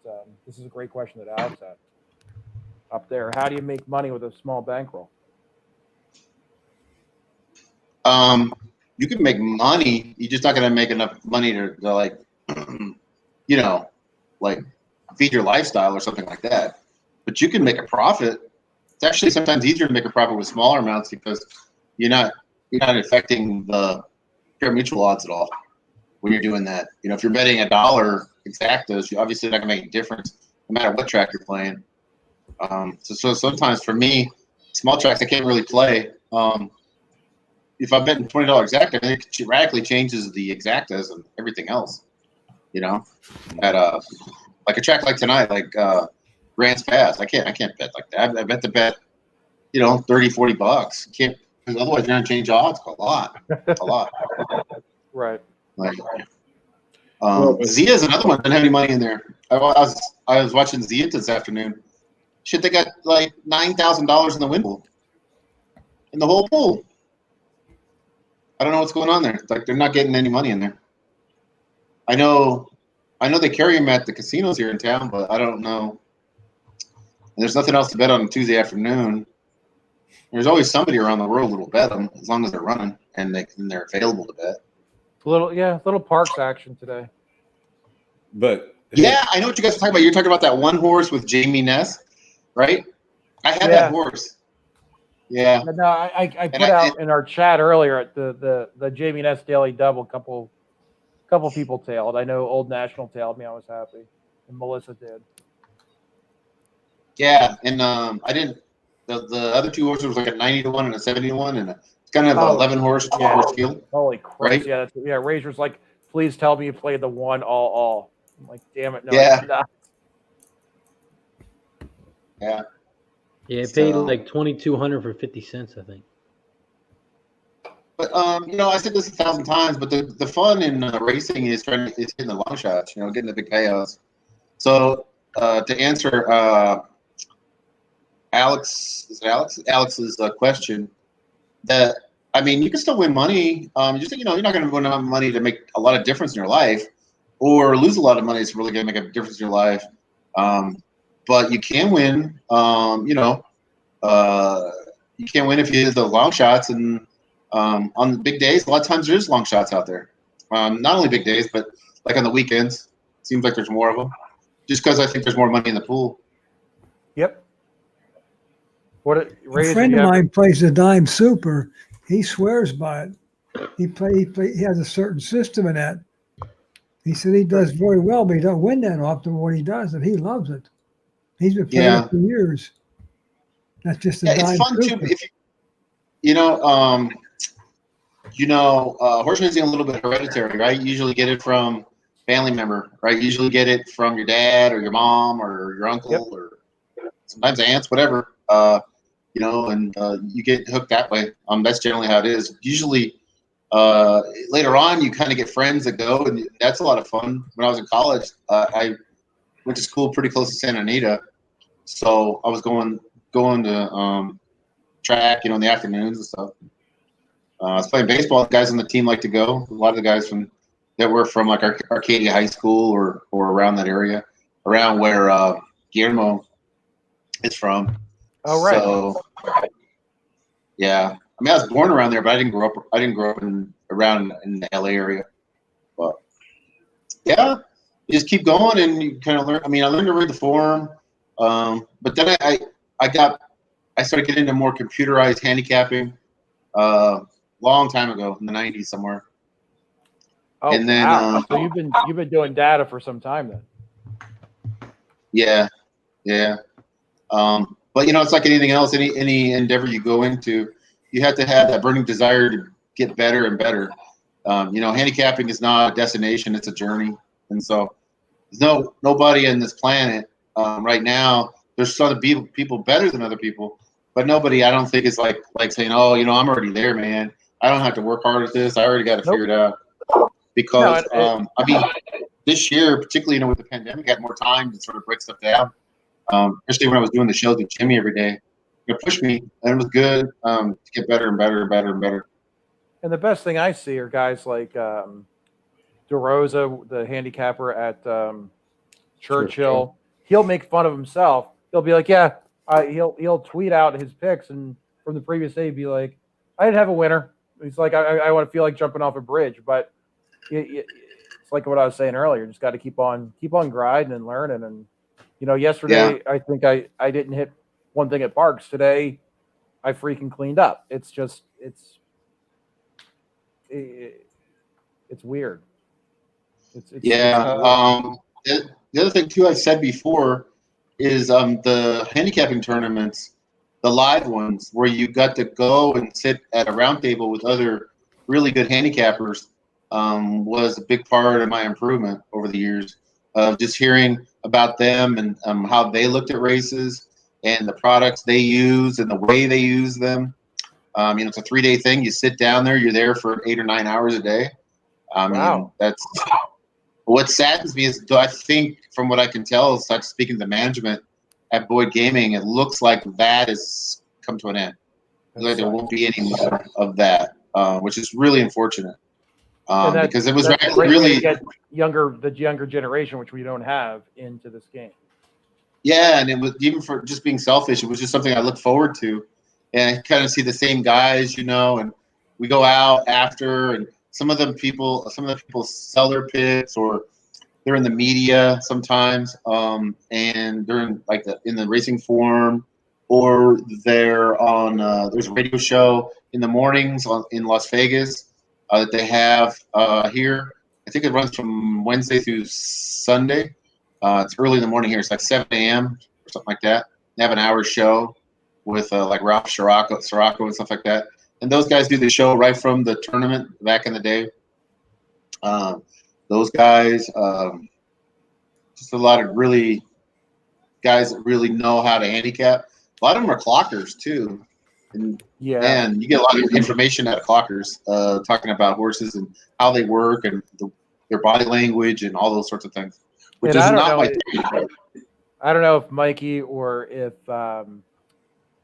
this is a great question that Alex had up there. How do you make money with a small bankroll? You can make money. You're just not going to make enough money to like, you know, like feed your lifestyle or something like that. But you can make a profit. It's actually sometimes easier to make a profit with smaller amounts because you're not affecting the pure mutual odds at all when you're doing that. You know, if you're betting $1 exactas, you're obviously not going to make a difference no matter what track you're playing. So sometimes for me, small tracks I can't really play. If I'm betting $20 exacta, it radically changes the exactas and everything else. You know, at like a track like tonight, like Grants Pass, I can't bet like that. I bet the bet, you know, $30-$40. Can't, because otherwise you're gonna change odds a lot. Right. Like, Zia is another one. Didn't have any money in there. I was watching Zia this afternoon. Shit, they got like $9,000 in the win pool, in the whole pool. I don't know what's going on there. It's like they're not getting any money in there. I know they carry them at the casinos here in town, but I don't know. And there's nothing else to bet on Tuesday afternoon. There's always somebody around the world that will bet them as long as they're running and they're available to bet. Little Parks action today. But yeah, I know what you guys are talking about. You're talking about that one horse with Jamie Ness, right? I had that horse. Yeah. No, I put out in our chat earlier at the Jamie Ness Daily Double. Couple people tailed. I know Old National tailed me. I was happy, and Melissa did. Yeah, and I didn't. The other two horses was like a 90-1 and a 70-1, and it's kind of an 11 horse, 12 horse field. Holy crap! Right? Yeah, Razor's like, please tell me you played the 1 all. I'm like, damn it, no. Yeah. I'm not. Yeah. Yeah, it paid like $2,200 for 50 cents, I think. But I said this 1,000 times, but the fun in racing is hitting the long shots, getting the big payouts. So to answer Alex's question, that you can still win money. You're not going to win enough money to make a lot of difference in your life, or lose a lot of money is really going to make a difference in your life. But you can win. You can win if you hit the long shots, and on the big days, a lot of times there's long shots out there. Not only big days, but like on the weekends, it seems like there's more of them. Just because I think there's more money in the pool. Yep. A friend of mine plays the Dime Super. He swears by it. He has a certain system in that. He said he does very well, but he don't win that often when he does, and he loves it. He's been playing it for years. That's just a Dime it's fun Super. too. Horse racing is a little bit hereditary, right? You usually get it from family member, right? You usually get it from your dad or your mom or your uncle or sometimes aunts, whatever. And you get hooked that way. That's generally how it is. Usually, later on, you kind of get friends that go, and that's a lot of fun. When I was in college, I went to school pretty close to Santa Anita, so I was going to track, in the afternoons and stuff. I was playing baseball. The guys on the team like to go. A lot of the guys that were from like Arcadia High School or around that area, around where Guillermo is from. Oh, right. So, yeah. I was born around there, but I didn't grow up around in the LA area. But yeah, you just keep going and you kind of learn. I learned to read the form, but then I started getting into more computerized handicapping. Long time ago in the 90s somewhere. Oh, and then wow. So you've been doing data for some time then. Yeah. But it's like anything else, any endeavor you go into, you have to have that burning desire to get better and better. Handicapping is not a destination, it's a journey. And so there's nobody on this planet right now. There's some people better than other people, but nobody, I don't think, is like saying, oh, I'm already there, man. I don't have to work hard at this. I already got it figured out. Because this year, particularly with the pandemic, I had more time to sort of break stuff down. Especially when I was doing the shows with Jimmy every day, it pushed me, and it was good to get better and better and better and better. And the best thing I see are guys like DeRosa, the handicapper at Churchill. He'll make fun of himself. He'll be like, he'll tweet out his picks, and from the previous day, he'd be like, I didn't have a winner. He's like, I want to feel like jumping off a bridge, but it's like what I was saying earlier. Just got to keep on grinding and learning. And yesterday I think I didn't hit one thing at Parks. Today I freaking cleaned up. It's just it's weird. The other thing too, I said before, is the handicapping tournaments, the live ones where you got to go and sit at a round table with other really good handicappers, was a big part of my improvement over the years. Just hearing about them and how they looked at races and the products they use and the way they use them. It's a 3-day thing. You sit down there, you're there for 8 or 9 hours a day. Wow. what saddens me is, I think, from what I can tell, speaking to the management at Boyd Gaming, it looks like that has come to an end. Like there won't be any more of that, which is really unfortunate. Because it was that's a great way really to get the younger generation, which we don't have, into this game. Yeah, and it was, even for just being selfish, it was just something I look forward to, and I kind of see the same guys, and we go out after, and some of the people sell their picks, or they're in the media sometimes, and they're in the racing forum, or they're on there's a radio show in the mornings in Las Vegas that they have here. I think it runs from Wednesday through Sunday. It's early in the morning here. It's like 7 a.m. or something like that. They have an hour show with like Ralph Sirocco and stuff like that. And those guys do the show right from the tournament back in the day. Those guys, just a lot of really guys that really know how to handicap. A lot of them are clockers too. And man, you get a lot of information out of clockers, talking about horses and how they work and their body language and all those sorts of things. Which is not my thing. I don't know if Mikey or if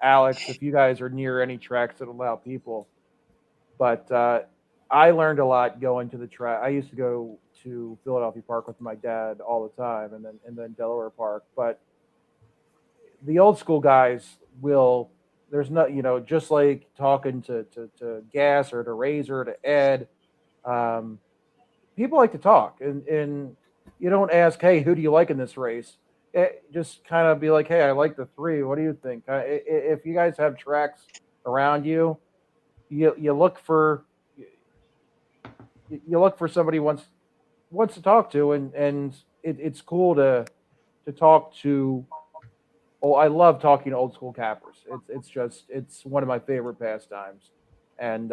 Alex, if you guys are near any tracks that allow people, but I learned a lot going to the track. I used to go to Philadelphia Park with my dad all the time, and then Delaware Park. But the old school guys will. There's not, just like talking to Gas or to Razor to Ed. People like to talk, and you don't ask, hey, who do you like in this race? Just kind of be like, hey, I like the 3. What do you think? If you guys have tracks around you, you look for somebody wants to talk to, and it's cool to talk to. Oh, I love talking to old school cappers. It's one of my favorite pastimes, and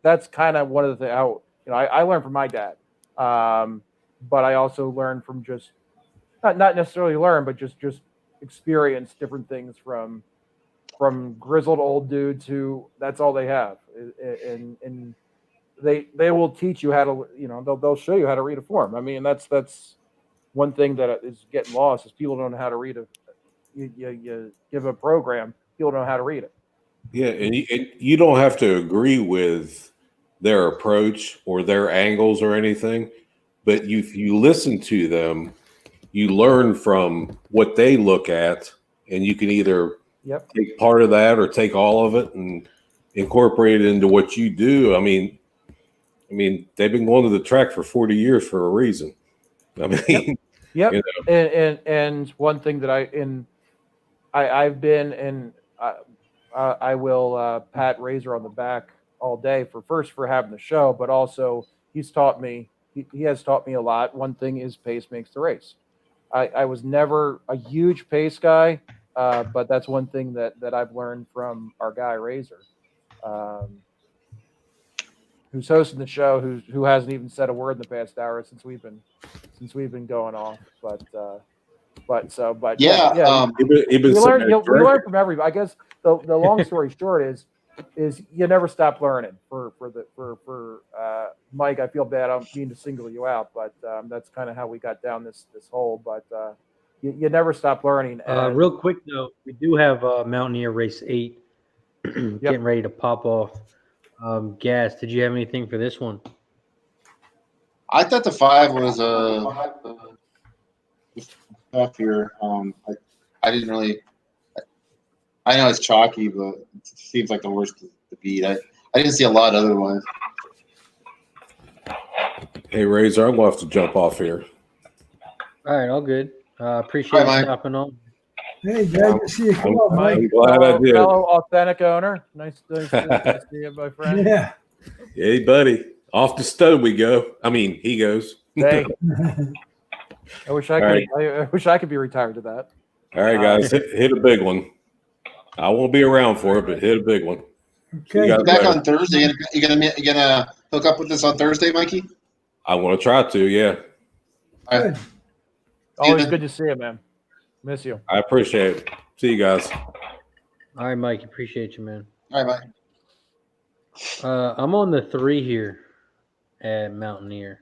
that's kind of one of the things. I learned from my dad. But I also learned from just not necessarily learn, but just experience different things from grizzled old dudes who that's all they have, and they will teach you how to, they'll show you how to read a form. I mean, that's one thing that is getting lost is people don't know how to read you give a program, people don't know how to read it. Yeah, and you don't have to agree with their approach or their angles or anything. But if you listen to them, you learn from what they look at, and you can either take part of that or take all of it and incorporate it into what you do. I mean, they've been going to the track for 40 years for a reason. I mean, And one thing that I've been, and I will pat Razor on the back all day for having the show, but also he's taught me. He has taught me a lot. One thing is pace makes the race. I was never a huge pace guy, but that's one thing that I've learned from our guy Razor, who's hosting the show, who hasn't even said a word in the past hour since we've been going off. But you learn from everybody. I guess the long story short is you never stop learning. For Mike, I feel bad. I don't mean to single you out, but that's kind of how we got down this hole. But you never stop learning. Real quick though, we do have Mountaineer race 8 getting ready to pop off. Gas, did you have anything for this one? I thought the 5 was tough here. I didn't really. I know it's chalky, but it seems like the worst to beat. I didn't see a lot otherwise. Hey, Razor, I'm going to have to jump off here. All right, all good. Appreciate you stopping on. Hey, glad to see you. Come on, Mike. I'm glad I did. Fellow authentic owner. Nice to see you, my friend. Yeah. Hey, buddy. Off the stud we go. I mean, he goes. Hey. I wish I could. Right. I wish I could be retired to that. All right, guys, hit a big one. I won't be around for it, but hit a big one. Okay. Back on Thursday. You gonna hook up with us on Thursday, Mikey? I want to try to. Yeah. All right. Always good to see you, man. Miss you. I appreciate it. See you guys. All right, Mike. Appreciate you, man. All right, Mike. I'm on the 3 here at Mountaineer.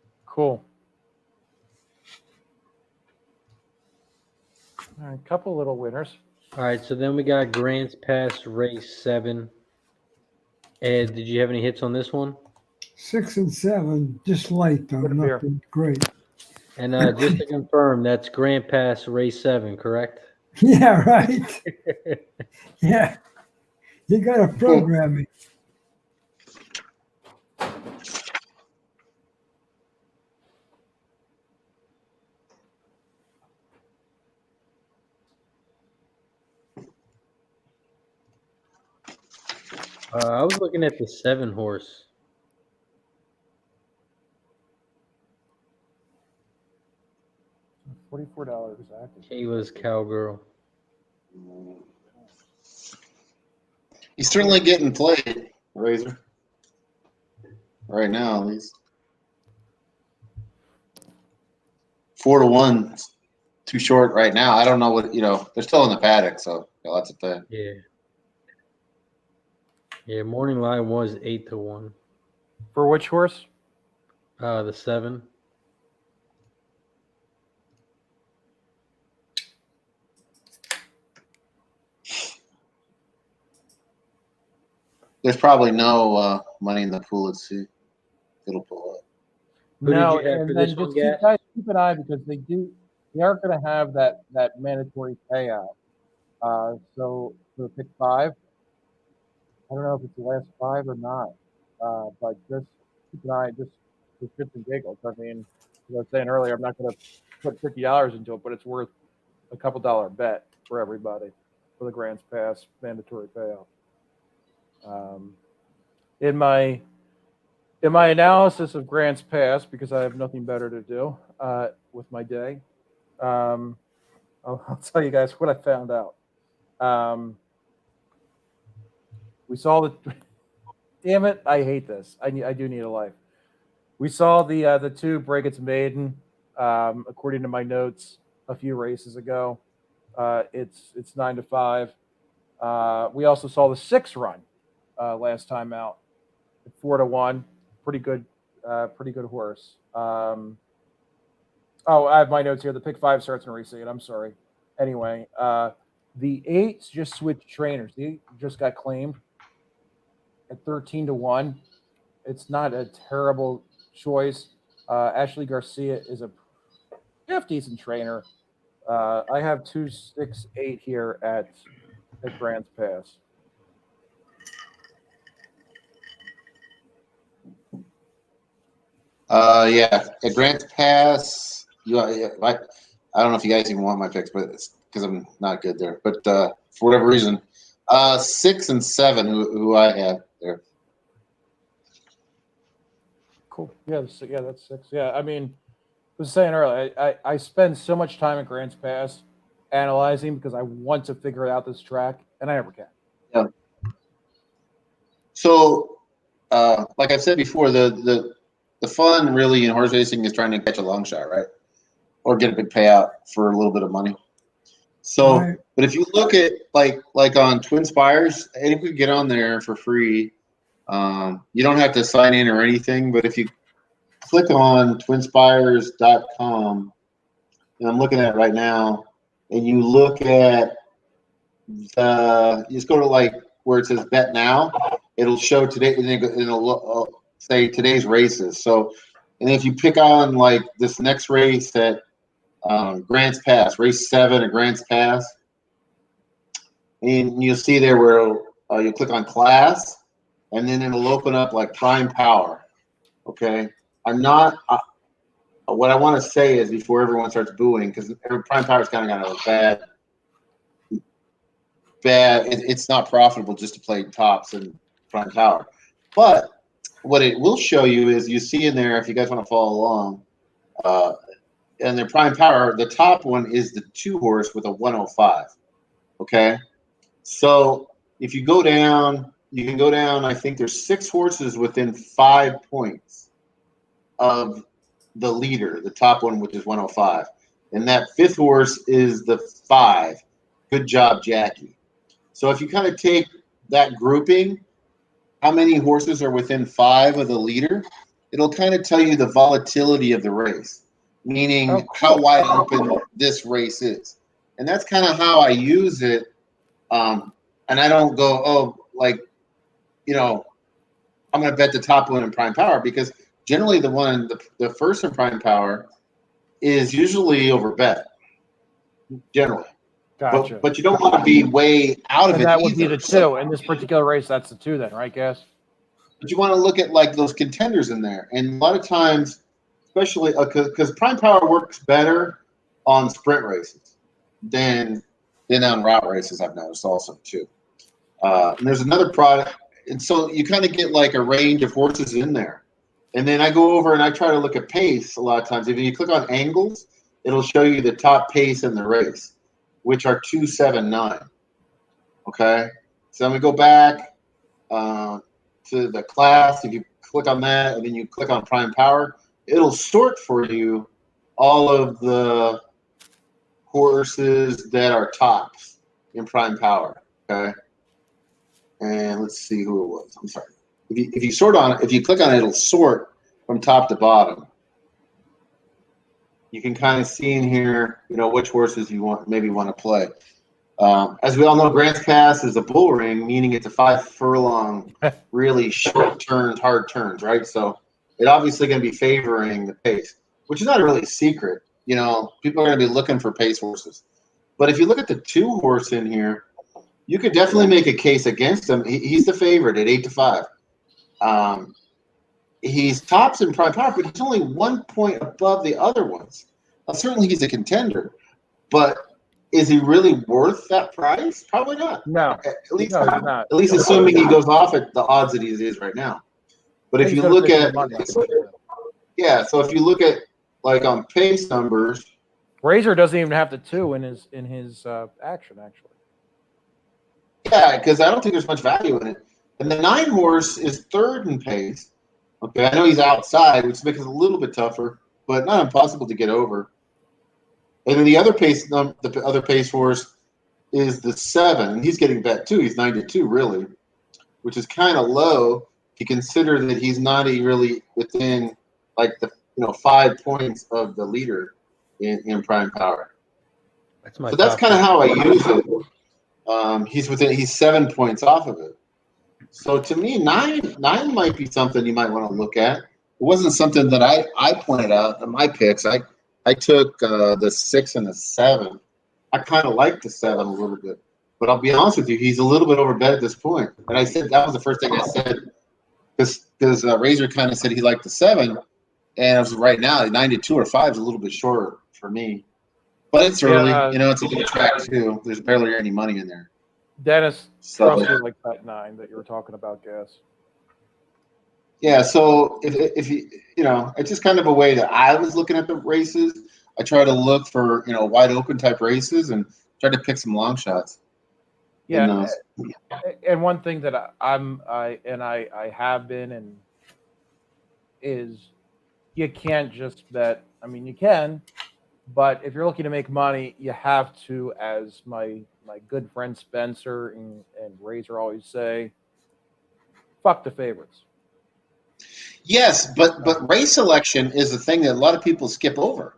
Cool. All right, couple little winners. All right, so then we got Grants Pass Race 7. Ed, did you have any hits on this one? 6 and 7, just light though, Good beer. nothing great. And just to confirm, that's Grant Pass Race 7, correct? Yeah, right. Yeah, you got to program me. I was looking at the 7 horse. $44 active. Kayla's Cowgirl. He's certainly getting played, Razor. Right now, at least. 4-1, too short right now. I don't know what, they're still in the paddock, so lots of thing. Yeah. Yeah, morning line was 8-1. For which horse? The 7. There's probably no money in the pool. Let's see. It'll pull up. Who did No, you have and for then this one, just Gat? guys, keep an eye because they are going to have that mandatory payout. So for pick 5, I don't know if it's the last 5 or not, but just keep an eye, just for shits and giggles. I mean, as I was saying earlier, I'm not going to put $50 into it, but it's worth a couple dollar bet for everybody for the Grants Pass mandatory payout. In my analysis of Grants Pass, because I have nothing better to do with my day, I'll tell you guys what I found out. We saw the. Damn it! I hate this. I do need a life. We saw the 2 break its maiden, according to my notes a few races ago. It's 9-5. We also saw the 6 run last time out at 4-1. Pretty good horse. I have my notes here. The pick 5 starts in race 8. I'm sorry. Anyway, the 8s just switched trainers. They just got claimed at 13-1. It's not a terrible choice. Ashley Garcia is a half decent trainer. I have 2, 6, 8 here at Grants Pass. Yeah, at Grants Pass, I don't know if you guys even want my picks, but it's because I'm not good there. But for whatever reason, 6 and 7, who I have there. Cool. Yeah, that's 6. Yeah, I mean, I was saying earlier, I spend so much time at Grants Pass analyzing because I want to figure out this track, and I never can. Yeah. So, like I said before, the fun really in horse racing is trying to catch a long shot, right? Or get a big payout for a little bit of money. So, Right. but if you look at like on Twin Spires, and if we get on there for free, you don't have to sign in or anything. But if you click on twinspires.com, and I'm looking at it right now, and you look at you just go to like where it says bet now, it'll show today, and it'll say today's races. So, and if you pick on like this next race at Grants Pass, race 7 at Grants Pass, and you'll see there where you'll click on class, and then it'll open up like prime power. Okay, I'm not. What I want to say is before everyone starts booing, because prime power is kind of a bad. It's not profitable just to play tops and prime power, but what it will show you is you see in there if you guys want to follow along, and their prime power, the top one is the 2 horse with a 105. Okay, so if you go down, you can go down. I think there's 6 horses within 5 points of the leader, the top one, which is 105, and that 5th horse is the 5. Good job, Jackie. So if you kind of take that grouping, how many horses are within 5 of the leader, it'll kind of tell you the volatility of the race, meaning how wide open this race is. And that's kind of how I use it. And I don't go, oh, like, you know, I'm going to bet the top one in prime power, because generally the first in prime power is usually over bet, generally. Gotcha. But you don't want to be way out of And it. that would be either. the two in this particular race. That's the two, then, right, Gas? But you want to look at like those contenders in there, and a lot of times, especially because prime power works better on sprint races than on route races. I've noticed also too. And there's another product, and so you kind of get like a range of horses in there. And then I go over and I try to look at pace a lot of times. If you click on angles, it'll show you the top pace in the race, which are 279. Okay, so I'm gonna go back to the class. If you click on that and then you click on prime power, it'll sort for you all of the horses that are tops in prime power. Okay, and let's see who it was. I'm sorry. If you sort on it, if you click on it, it'll sort from top to bottom. You can kind of see in here, you know, which horses you want to play. As we all know, Grants Pass is a bull ring, meaning it's a 5 furlong, really short turns, hard turns, right? So it obviously going to be favoring the pace, which is not really a secret. You know, people are going to be looking for pace horses. But if you look at the 2 horse in here, you could definitely make a case against him. He's the favorite at 8-5. He's tops in prime power, but he's only 1 point above the other ones. Now, certainly he's a contender, but is he really worth that price? Probably not. No. At least, No, he's not. At least assuming he goes off at the odds that he is right now. But if He's you gonna look make at, some money. yeah, so if you look at like on pace numbers, Razor doesn't even have the 2 in his action, actually. yeah, because I don't think there's much value in it. And the 9 horse is 3rd in pace. Okay, I know he's outside, which makes it a little bit tougher, but not impossible to get over. And then the other pace horse is the 7, and he's getting bet too. He's 9-2, really, which is kind of low if you consider that he's not really within like the 5 points of the leader in prime power. So that's kind of how I use it. He's 7 points off of it. So to me, 9 might be something you might want to look at. It wasn't something that I pointed out in my picks. I took the 6 and the 7. I kind of like the 7 a little bit, but I'll be honest with you, he's a little bit overbet at this point. And I said that was the first thing I said, because Razor kind of said he liked the 7, and I was right now 9-2 or 5 is a little bit short for me. But it's early, it's a good track too. There's barely any money in there. Dennis, So, like that 9 that you were talking about, Gas. yeah, so if you it's just kind of a way that I was looking at the races. I try to look for wide open type races and try to pick some long shots. Yeah, and one thing that I have been and is you can't just bet. I mean, you can, but if you're looking to make money, you have to, as my good friend Spencer and Razor always say, fuck the favorites. Yes, but race selection is the thing that a lot of people skip over.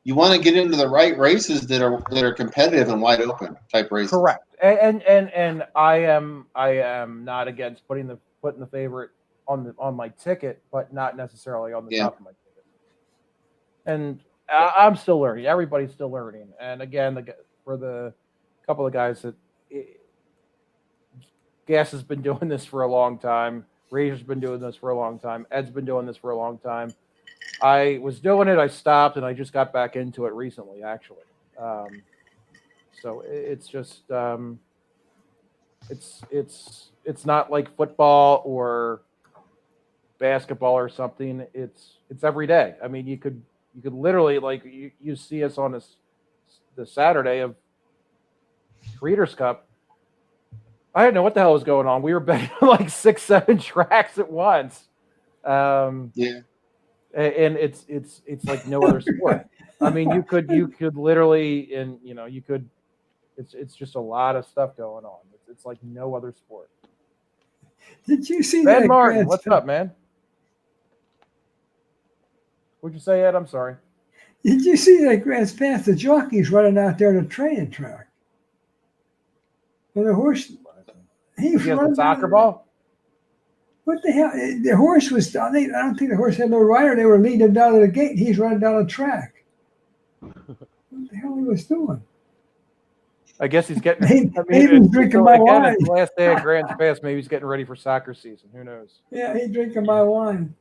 You want to get into the right races that are competitive and wide open type races. Correct. And I am not against putting the favorite on my ticket, but not necessarily on the top of my ticket. And I'm still learning. Everybody's still learning. And again, for the couple of guys that Gas has been doing this for a long time. Razor's been doing this for a long time. Ed's been doing this for a long time. I was doing it. I stopped, and I just got back into it recently, actually. So it's just it's not like football or basketball or something. It's every day. I mean, you could literally, like, you see us on the Saturday of Breeders' Cup. I didn't know what the hell was going on. We were betting like 6-7 tracks at once. And it's like no other sport. I mean, you could literally, and you could. It's just a lot of stuff going on. It's like no other sport. Did you see Ben that? Martin, what's up, man? What'd you say, Ed? I'm sorry. Did you see that Grant's Pass? The jockey's running out there on the training track. And the horse, he's He has running the soccer down- ball? What the hell? The horse was, I don't think the horse had no rider. They were leading him down to the gate. He's running down the track. What the hell he was doing? I guess he's getting. Maybe he's drinking my wine. It's the last day of Grants Pass. Maybe he's getting ready for soccer season. Who knows? Yeah, he's drinking my wine.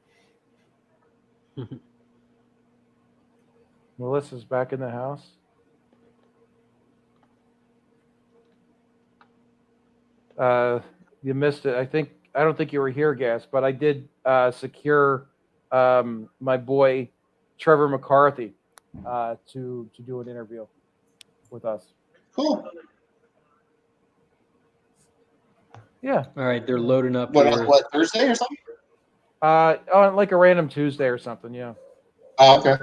Melissa's back in the house. You missed it. I don't think you were here, Gas, but I did secure my boy Trevor McCarthy to do an interview with us. Cool. Yeah. All right, they're loading up What, here. what, Thursday or something? On like a random Tuesday or something. Yeah. Oh, okay.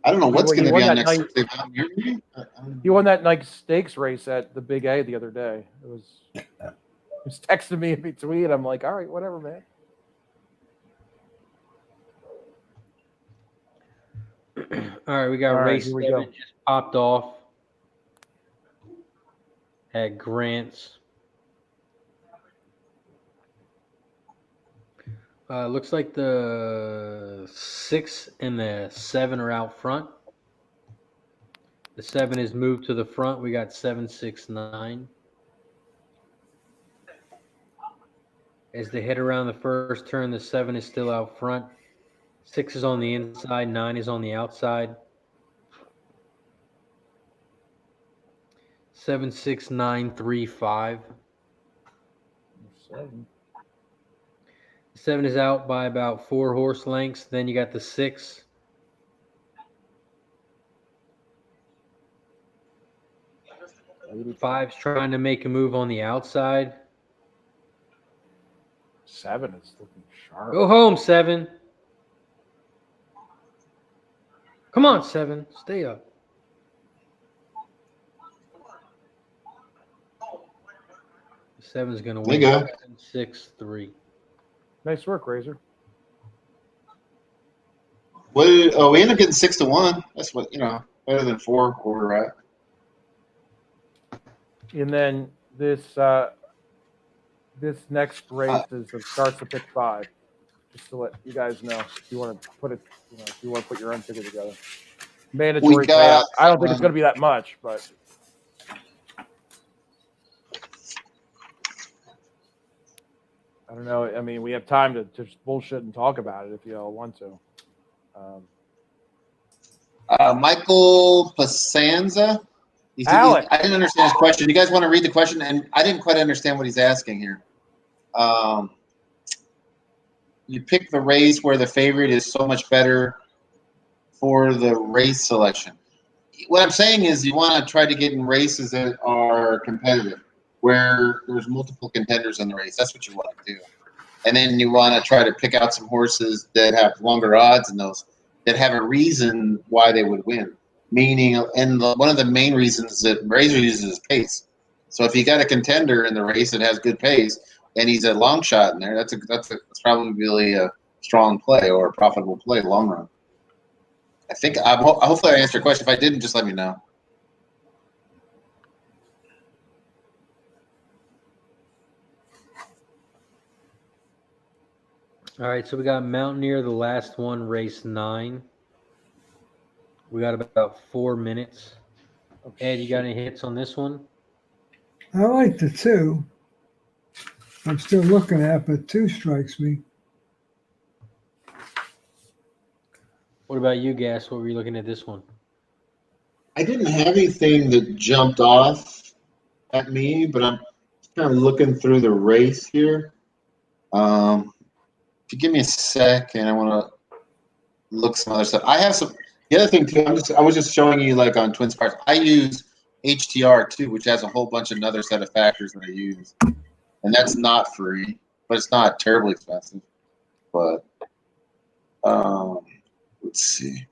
I don't know what's Well, going he to won be on that next night- Thursday. Mountaineer meeting? He won that Nike Stakes race at the Big A the other day. It was. He was texting me in between. I'm like, all right, whatever, man. All right, we got All right, race here we 7 go. just popped off at Grants. Looks like the 6 and the 7 are out front. The 7 is moved to the front. We got 7, 6, 9. As they head around the first turn, the 7 is still out front. 6 is on the inside. 9 is on the outside. 7, 6, 9, 3, 5. 7 is out by about 4 horse lengths. Then you got the 6. Five's trying to make a move on the outside. 7 is looking sharp. Go home, 7. Come on, 7. Stay up. Seven's going to There win. you go. 6, 3. Nice work, Razor. What, we end up getting 6-1. That's what, better than 4 where we're at. And then this next race starts to pick 5. Just to let you guys know if you want to put it, if you want to put your own ticket together. Mandatory got, payout. I don't think it's going to be that much, but I don't know. I mean, we have time to just bullshit and talk about it if you all want to. Michael Pasanza. Alec. I didn't understand his question. You guys want to read the question? And I didn't quite understand what he's asking here. You pick the race where the favorite is so much better for the race selection. What I'm saying is you want to try to get in races that are competitive, where there's multiple contenders in the race. That's what you want to do. And then you want to try to pick out some horses that have longer odds in those, that have a reason why they would win. Meaning, and one of the main reasons that Razor uses is pace. So if you got a contender in the race that has good pace, and he's a long shot in there, that's probably a strong play or a profitable play long run. I think hopefully I answered your question. If I didn't, just let me know. All right, so we got Mountaineer, the last one, race 9. We got about 4 minutes. Ed, you got any hits on this one? I like the 2. I'm still looking at, but 2 strikes me. What about you, Gas? What were you looking at this one? I didn't have anything that jumped off at me, but I'm kind of looking through the race here. If you give me a second, I want to look some other stuff. I have some. The other thing too, I was just showing you like on Twin Sparks. I use HTR too, which has a whole bunch of another set of factors that I use, and that's not free, but it's not terribly expensive. But let's see.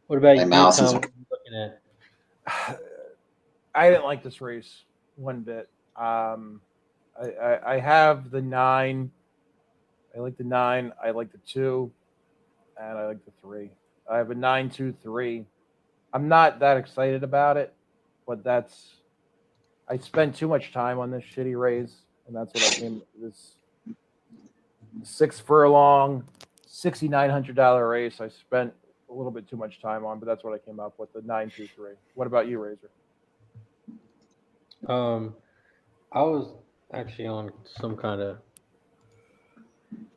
What about My you, mouse Tom? is- What are you looking at? I didn't like this race one bit. I have the 9. I like the 9. I like the 2, and I like the 3. I have a 9-2-3. I'm not that excited about it, but I spent too much time on this shitty race, and that's what I came this 6 furlong, $6,900 race. I spent a little bit too much time on, but that's what I came up with, the 9-2-3. What about you, Razor? I was actually on some kind of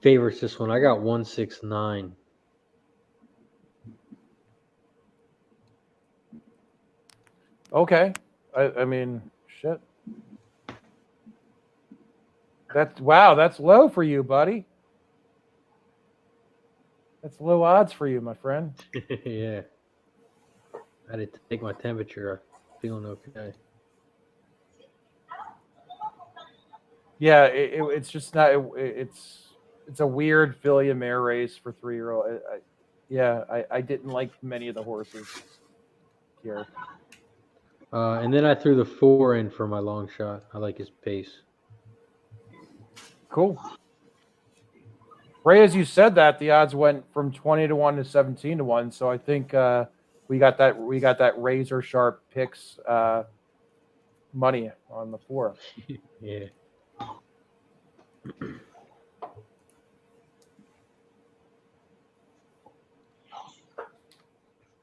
favorites this one. I got 169. Okay. I mean, shit. That's low for you, buddy. That's low odds for you, my friend. Yeah. I had to take my temperature. I'm feeling okay. Yeah, it's just not. It's a weird filly and mare race for 3-year-old. I didn't like many of the horses here. And then I threw the 4 in for my long shot. I like his pace. Cool. Ray, as you said that, the odds went from 20-1 to 17-1. So I think we got that razor sharp picks money on the 4. Yeah.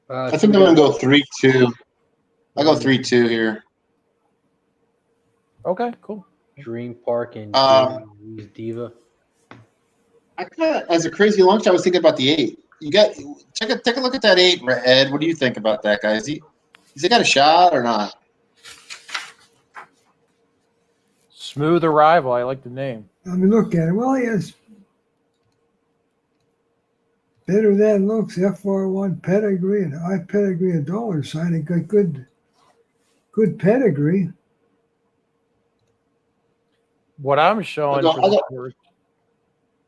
I think I'm going to go 3-2. I go 3-2 here. Okay, cool. Dream Park and Louise Diva. I kind of, as a crazy long shot, I was thinking about the 8. You got take a look at that 8, Ed. What do you think about that guy? Has he got a shot or not? Smooth Arrival. I like the name. Let me look at it. Well, he has better than looks, FR1 pedigree, and high pedigree of dollar sign. He got good pedigree. What I'm showing I'll go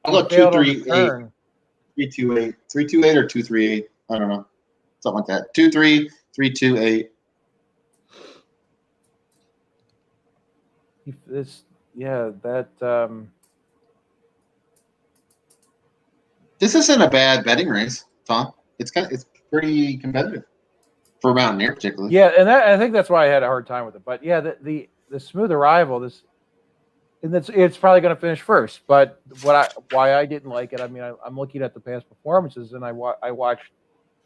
2-3-8. 3-2-8. 3-2-8 or 2-3-8. I don't know. Something like that. 2-3, 3-2-8. This isn't a bad betting race, Tom. It's pretty competitive for Mountaineer particularly. Yeah, and I think that's why I had a hard time with it. But yeah, the Smooth Arrival, it's probably going to finish first. But why I didn't like it, I mean, I'm looking at the past performances, and I watched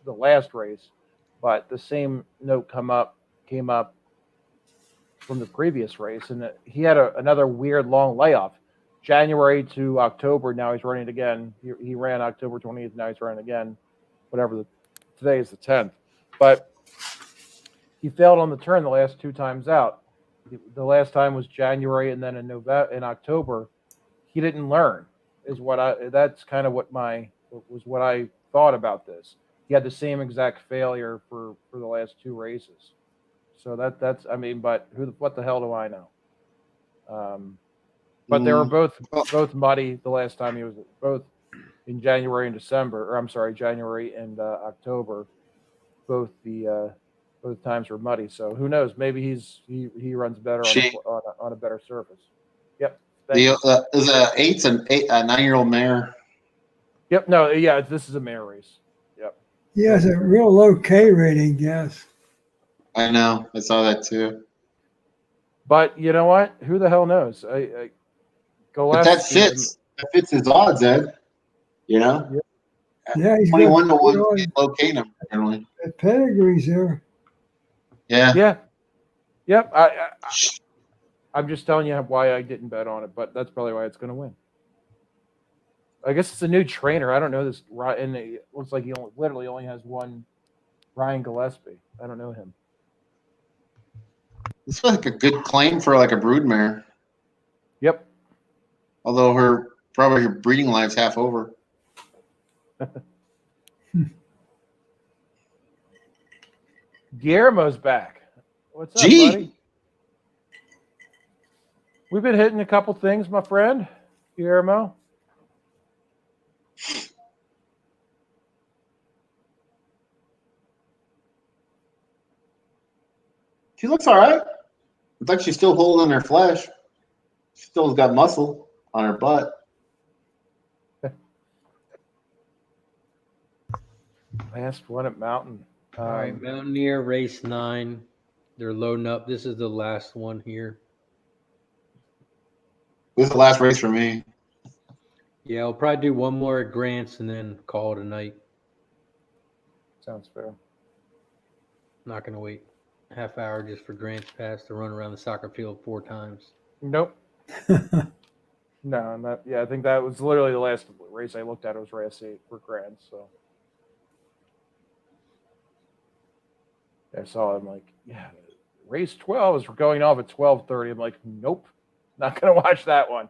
the last race, but the same note came up from the previous race, and he had another weird long layoff, January to October. Now he's running again. He ran October 20th. Now he's running again. Whatever. Today is the 10th, but he failed on the turn the last 2 times out. The last time was January, and then in October, he didn't learn. That's kind of what I thought about this. He had the same exact failure for the last 2 races. So that's I mean, but what the hell do I know? But they were both muddy the last time he was both in January and December, or I'm sorry, January and October. Both times were muddy. So who knows? Maybe he runs better on a better surface. Yep. Is a 8's a 9-year-old mare? Yep. No. Yeah. This is a mare race. Yep. He has a real low K rating, yes. I know. I saw that too. But you know what? Who the hell knows? I go left. That fits his odds, Ed. You know? Yeah, he's 21-1 low K number generally. The pedigree's there. Yeah. Yeah. Yep. I'm just telling you why I didn't bet on it, but that's probably why it's going to win. I guess it's a new trainer. I don't know this, and it looks like he literally only has one, Ryan Gillespie. I don't know him. It's like a good claim for like a broodmare. Yep. Although her breeding life's half over. Guillermo's back. What's up, Gee. buddy? We've been hitting a couple things, my friend, Guillermo. She looks all right. Looks like she's still holding her flesh. Still's got muscle on her butt. Last one at Mountain. All right, Mountaineer race 9. They're loading up. This is the last one here. This is the last race for me. Yeah, I'll probably do one more at Grant's and then call it a night. Sounds fair. Not going to wait a half hour just for Grant's pass to run around the soccer field 4 times. Nope. No, I think that was literally the last race I looked at. It was race 8 for Grand. So I saw him like, yeah, race 12 is going off at 12:30. I'm like, nope, not gonna watch that one.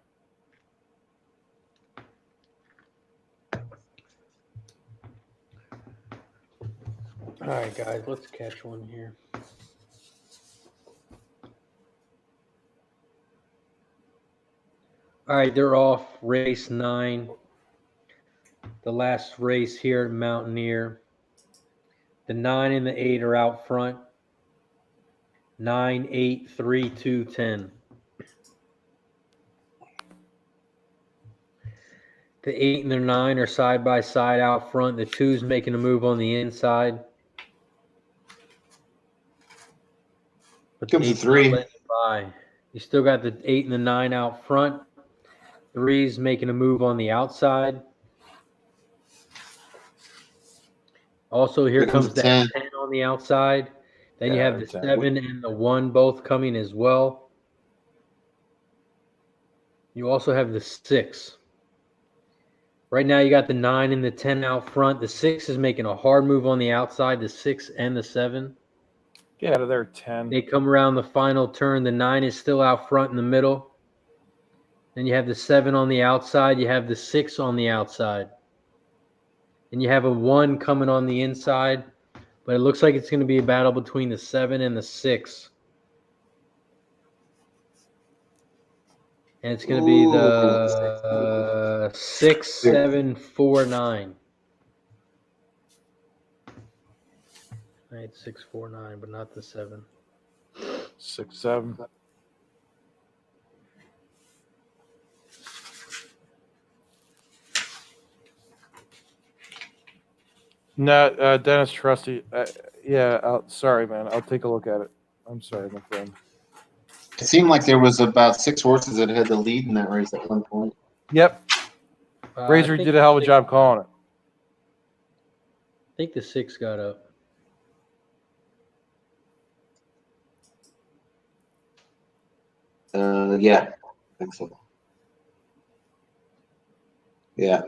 All right, guys, let's catch one here. All right, they're off race 9. The last race here at Mountaineer. The 9 and the 8 are out front. 9, 8, 3, 2, 10. The 8 and the 9 are side by side out front. The 2's making a move on the inside. But Comes the 8's 3. not letting you by. You still got the 8 and the 9 out front. 3's making a move on the outside. Also, here comes the 10 on the outside. Then you have the 7 and the 1 both coming as well. You also have the 6. Right now, you got the 9 and the 10 out front. The 6 is making a hard move on the outside, the 6 and the 7. Get out of there, 10. They come around the final turn. The 9 is still out front in the middle. Then you have the 7 on the outside. You have the 6 on the outside. And you have a 1 coming on the inside. But it looks like it's going to be a battle between the 7 and the 6. And it's going to be the 6, 7, 4, 9. I had 6, 4, 9, but not the 7. 6, 7. No, Dennis Trusty. Sorry, man. I'll take a look at it. I'm sorry, my friend. It seemed like there was about 6 horses that had the lead in that race at one point. Yep. Razor did a hell of a job calling it. I think the 6 got up. Yeah, I think so. Yeah.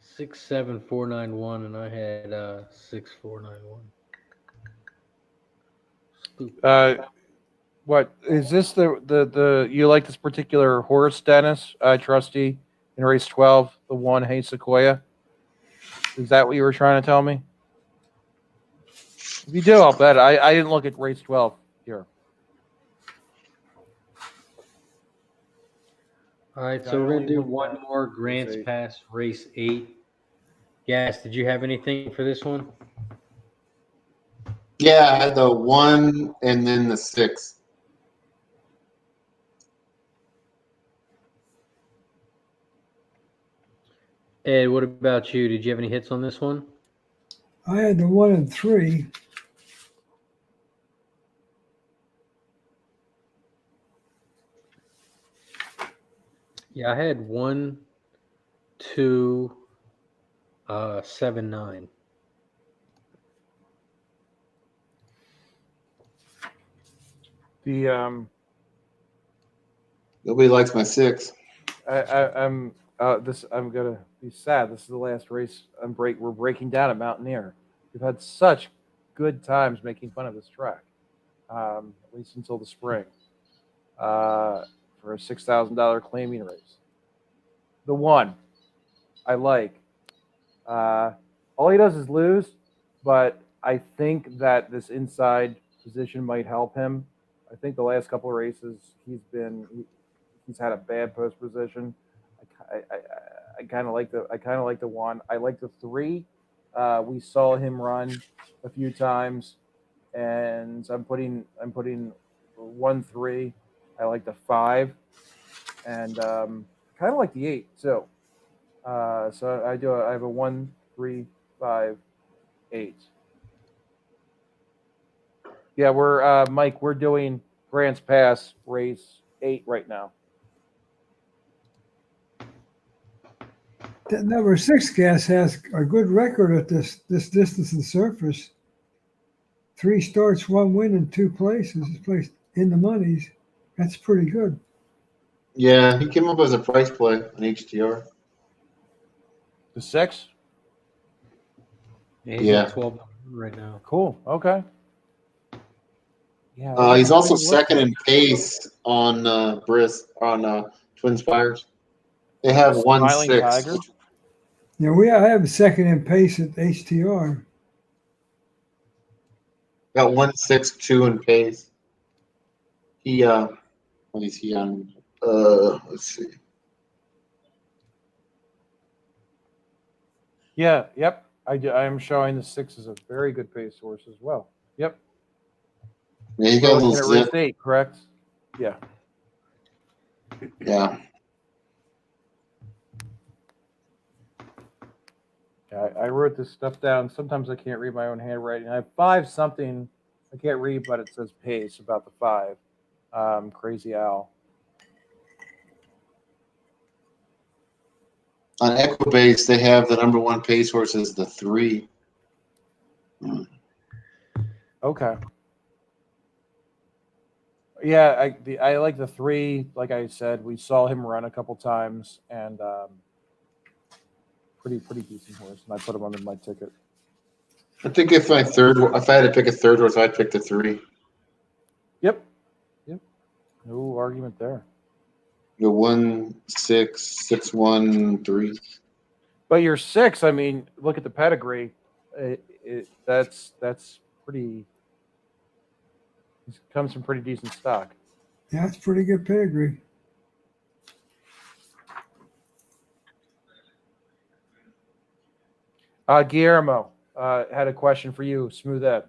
6, 7, 4, 9, 1, and I had 6, 4, 9, 1. What is this? The you like this particular horse, Dennis? Trusty in race 12, the 1 Hey Sequoia. Is that what you were trying to tell me? If you do, I'll bet. I didn't look at race 12 here. All right, so we're going to do one more Grants Pass race 8. Gas, did you have anything for this one? Yeah, I had the 1 and then the 6. Ed, what about you? Did you have any hits on this one? I had the 1 and 3. Yeah, I had 1, 2, 7, 9. Nobody likes my 6. I'm gonna be sad. This is the last race. We're breaking down at Mountaineer. We've had such good times making fun of this track, at least until the spring, for a $6,000 claiming race. The 1 I like. All he does is lose, but I think that this inside position might help him. I think the last couple of races he's had a bad post position. I kind of like the 1. I like the 3. We saw him run a few times, and I'm putting 1, 3. I like the 5. and kind of like the 8 too. So I have a 1, 3, 5, 8. Yeah, we're Mike. We're doing Grants Pass race 8 right now. That number 6 gas has a good record at this distance and surface. 3 starts, 1 win in 2 places. He's placed in the monies. That's pretty good. Yeah, he came up as a price play on HTR. The 6. Yeah, he's Yeah. at 12 right now. Cool. Okay. Yeah. He's also Look. second in pace on Twin Spires. They have Smiling 1-6. Tiger? Yeah, I have a second in pace at HTR. Got 1-6-2 in pace. He what is he on? Let's see. Yeah. Yep. I'm showing the 6 is a very good pace horse as well. Yep. Yeah, he got a Looking little at race zip. 8, correct? Yeah. Yeah. I wrote this stuff down. Sometimes I can't read my own handwriting. I have 5 something I can't read, but it says pace about the 5. Crazy Owl. On Equibase, they have the number 1 pace horse is the 3. Okay. Yeah, I like the 3. Like I said, we saw him run a couple times, and pretty decent horse, and I put him under my ticket. I think if I had to pick a third horse, I'd pick the 3. Yep. No argument there. The 1-6-6-1 3. But your 6, I mean, look at the pedigree. That's pretty. It comes from pretty decent stock. Yeah, that's pretty good pedigree. Guillermo had a question for you, Smooth Ed.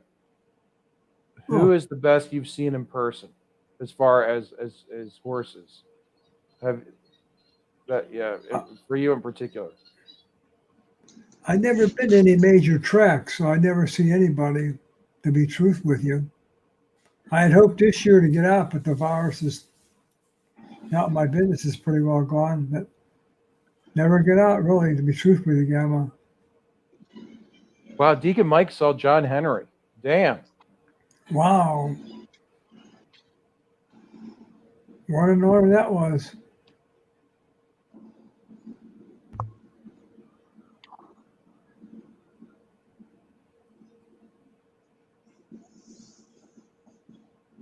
Who is the best you've seen in person, as far as horses? For you in particular. I've never been to any major tracks, so I never see anybody, to be truth with you. I had hoped this year to get out, but the virus is out. My business is pretty well gone, but never get out, really, to be truth with you, Gamma. Wow, Deacon Mike saw John Henry. Damn. Wow. What an order that was.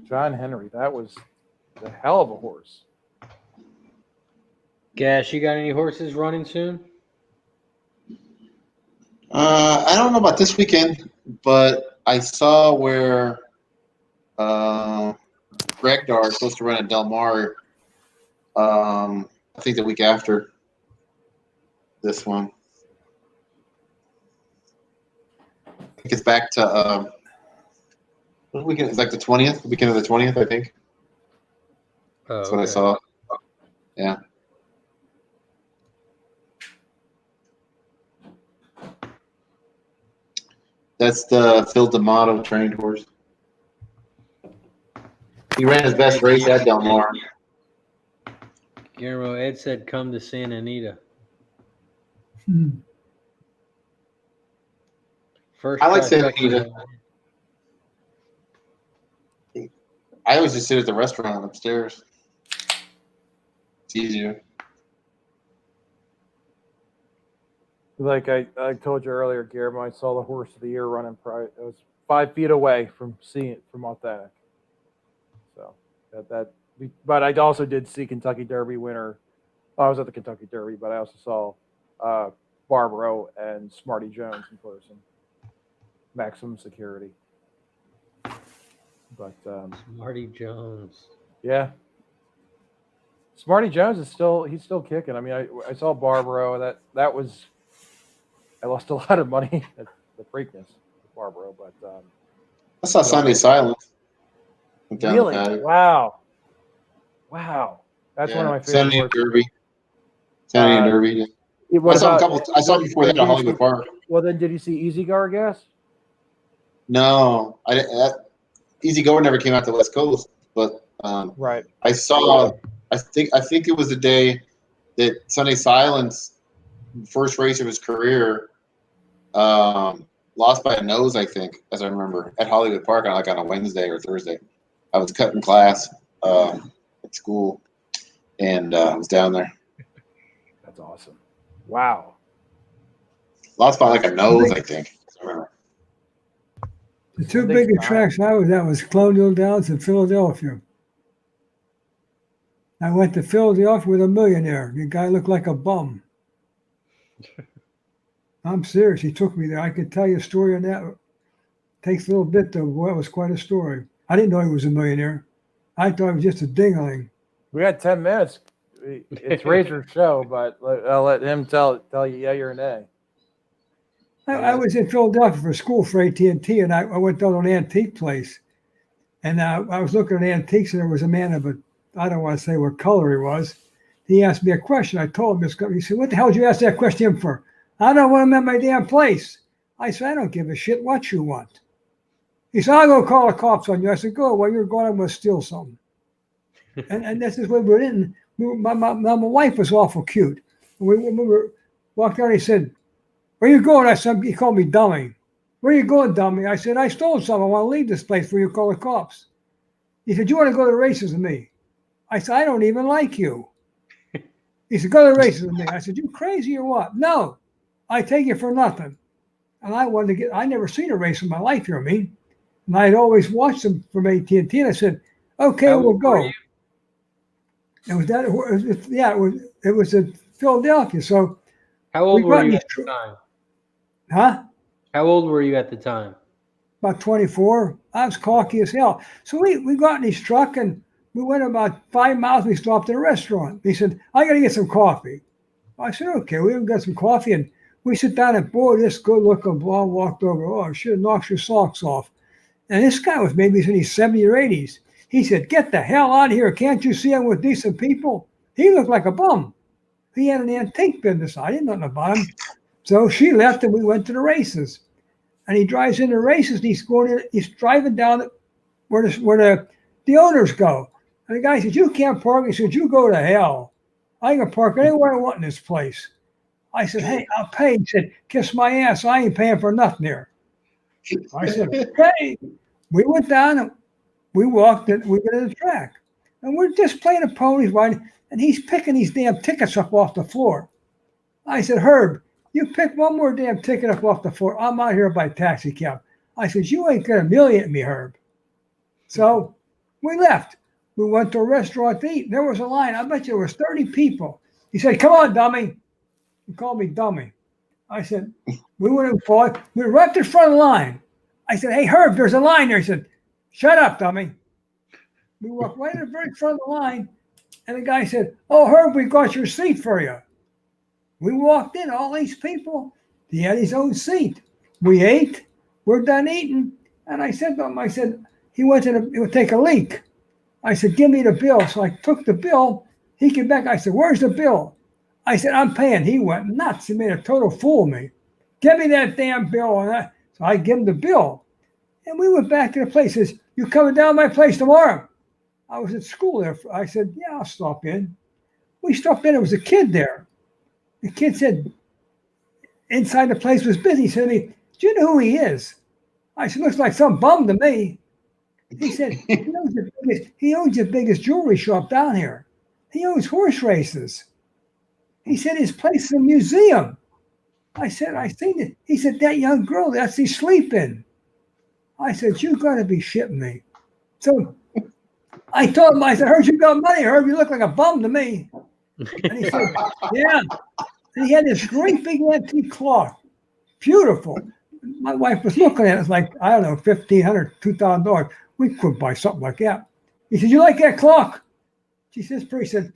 John Henry, that was a hell of a horse. Gash, you got any horses running soon? I don't know about this weekend, but I saw where Gregdar is supposed to run at Del Mar. I think the week after this one. I think it's back to what weekend? It's like the 20th, the weekend of the 20th, I think. Oh, That's what I saw. Yeah. That's the Phil D'Amato trained horse. He ran his best race at Del Mar. Guillermo, Ed said come to Santa Anita. First I like track Santa up Anita. I always just sit at the restaurant upstairs. It's easier. Like I told you earlier, Guillermo, I saw the horse of the year running. It was 5 feet away from seeing it from Authentic. So but I also did see Kentucky Derby winner. I was at the Kentucky Derby, but I also saw Barbaro and Smarty Jones in person. Maximum security. But Smarty Jones. yeah, Smarty Jones is still kicking. I mean, I saw Barbaro. That was. I lost a lot of money at the Preakness with Barbaro, but I saw Sunday Silence. really, wow. That's one of my favorite Sandy and horses. Derby. Sandy and Derby. Yeah. What about, I saw him before that at Hollywood Park. well, then did you see Easy Go, I guess? No, Easy Goer never came out to the West Coast, but Right. I saw. I think it was the day that Sunday Silence, first race of his career, lost by a nose. I think, as I remember, at Hollywood Park on a Wednesday or Thursday. I was cutting class at school, and I was down there. That's awesome. Wow. Lost by like a nose, I think. I remember. The two biggest tracks I was at was Colonial Downs and Philadelphia. I went to Philadelphia with a millionaire. The guy looked like a bum. I'm serious. He took me there. I could tell you a story on that. Takes a little bit, though. Boy, it was quite a story. I didn't know he was a millionaire. I thought he was just a dingling. We had 10 minutes. It's Razor's show, but I'll let him tell you yeah or nay. I was in Philadelphia for school for AT&T, and I went down to an antique place. And I was looking at antiques, and there was a man I don't want to say what color he was. He asked me a question. I told him, he said, "What the hell did you ask that question for?" "I don't want him at my damn place." I said, "I don't give a shit what you want." He said, "I'll go call the cops on you." I said, "Go. While you're going, I'm going to steal something." and this is what we were in. My wife was awful cute. We were walked out. He said, "Where you going?" I said, he called me dummy. "Where you going, dummy?" I said, "I stole something. I want to leave this place before you call the cops." He said, "You want to go to the races with me?" I said, "I don't even like you." He said, "Go to the races with me." I said, "You crazy or what?" "No, I take you for nothing." And I never seen a race in my life, you know what I mean? And I'd always watched them from AT&T, and I said, "Okay, we'll go." It was in Philadelphia. So How old we were got you these at the time? Huh? How old were you at the time? About 24. I was cocky as hell. So we got in his truck, and we went about 5 miles. We stopped at a restaurant. He said, "I got to get some coffee." I said, "Okay." We got some coffee, and we sit down, and boy, this good-looking blonde walked over. Oh, I should have knocked your socks off. And this guy was maybe in his 70s or 80s. He said, "Get the hell out of here. Can't you see I'm with decent people?" He looked like a bum. He had an antique business. I didn't know nothing about him. So she left, and we went to the races. And he drives into the races, and he's driving down where the owners go. And the guy says, "You can't park." He said, "You go to hell. I can park anywhere I want in this place." I said, "Hey, I'll pay." He said, "Kiss my ass. I ain't paying for nothing here." I said, "Okay." We went down, and we walked in, we went to the track. And we're just playing the ponies, riding, and he's picking these damn tickets up off the floor. I said, "Herb, you pick one more damn ticket up off the floor. I'm out here by taxi cab." I said, "You ain't going to humiliate me, Herb." So we left. We went to a restaurant to eat. There was a line. I bet you there was 30 people. He said, "Come on, dummy." He called me dummy. I said, we went and fought. We were right to the front of the line. I said, "Hey, Herb, there's a line there." He said, "Shut up, dummy." We walked right to the very front of the line. And the guy said, "Oh, Herb, we got your seat for you." We walked in, all these people. He had his own seat. We ate. We're done eating. And I said to him, he would take a leak. I said, "Give me the bill." So I took the bill. He came back. I said, "Where's the bill?" I said, "I'm paying." He went nuts. He made a total fool of me. "Give me that damn bill." So I give him the bill. And we went back to the place. He says, "You coming down to my place tomorrow?" I was at school there. I said, "Yeah, I'll stop in." We stopped in. There was a kid there. The kid said, inside the place was busy. He said to me, "Do you know who he is?" I said, "Looks like some bum to me." He said, he owns the biggest jewelry shop down here. He owns horse races. He said his place is a museum. I said, "I seen it." He said, "That young girl, that's he's sleeping." I said, "You got to be shitting me." So I told him, I said, "Heard you got money, Herb. You look like a bum to me." And he said, "Yeah." And he had this great big antique clock. Beautiful. My wife was looking at it. It's like, I don't know, $1,500, $2,000. We could buy something like that. He said, "You like that clock?" She says, "Pretty." He said,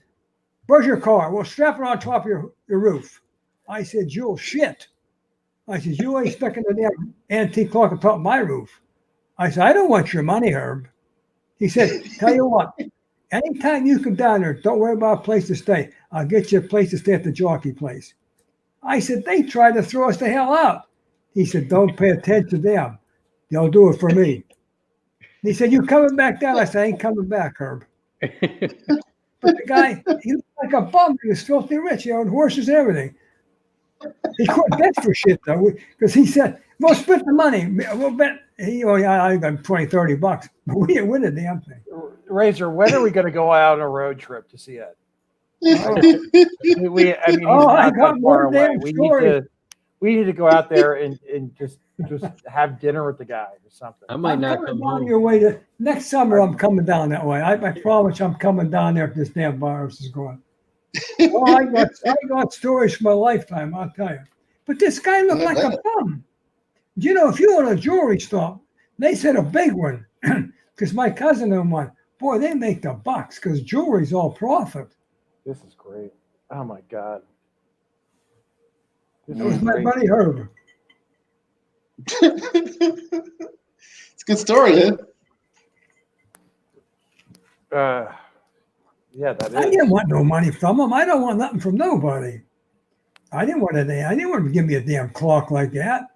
"Where's your car?" "We'll strap it on top of your roof." I said, "Jewel, shit." I said, "You ain't sticking the damn antique clock on top of my roof." I said, "I don't want your money, Herb." He said, "Tell you what, anytime you come down there, don't worry about a place to stay. I'll get you a place to stay at the jockey place. I said, they tried to throw us the hell out. He said, don't pay attention to them. They'll do it for me. He said, you coming back down? I said, I ain't coming back, Herb. But the guy, he looked like a bum. He was filthy rich. He owned horses and everything. He couldn't bet for shit, though, because he said, we'll split the money. We'll bet. I got $20, $30. But we didn't win a damn thing. Razor, when are we going to go out on a road trip to see Ed? Oh, I mean, he's I not got that far one damn away. We need to go out there and just have dinner with the guy or something. I might I'm not coming come down home. your way to next summer. I'm coming down that way. I promise I'm coming down there if this damn virus is gone. Oh, I got stories from my lifetime, I'll tell you. But this guy looked like a bum. You know, if you own a jewelry store, they said a big one, because my cousin owned one. Boy, they make the bucks because jewelry's all profit. This is great. Oh my God. This That was is my great. buddy Herb. It's a good story, man. Yeah, that I is. didn't want no money from him. I don't want nothing from nobody. I didn't want to give me a damn clock like that.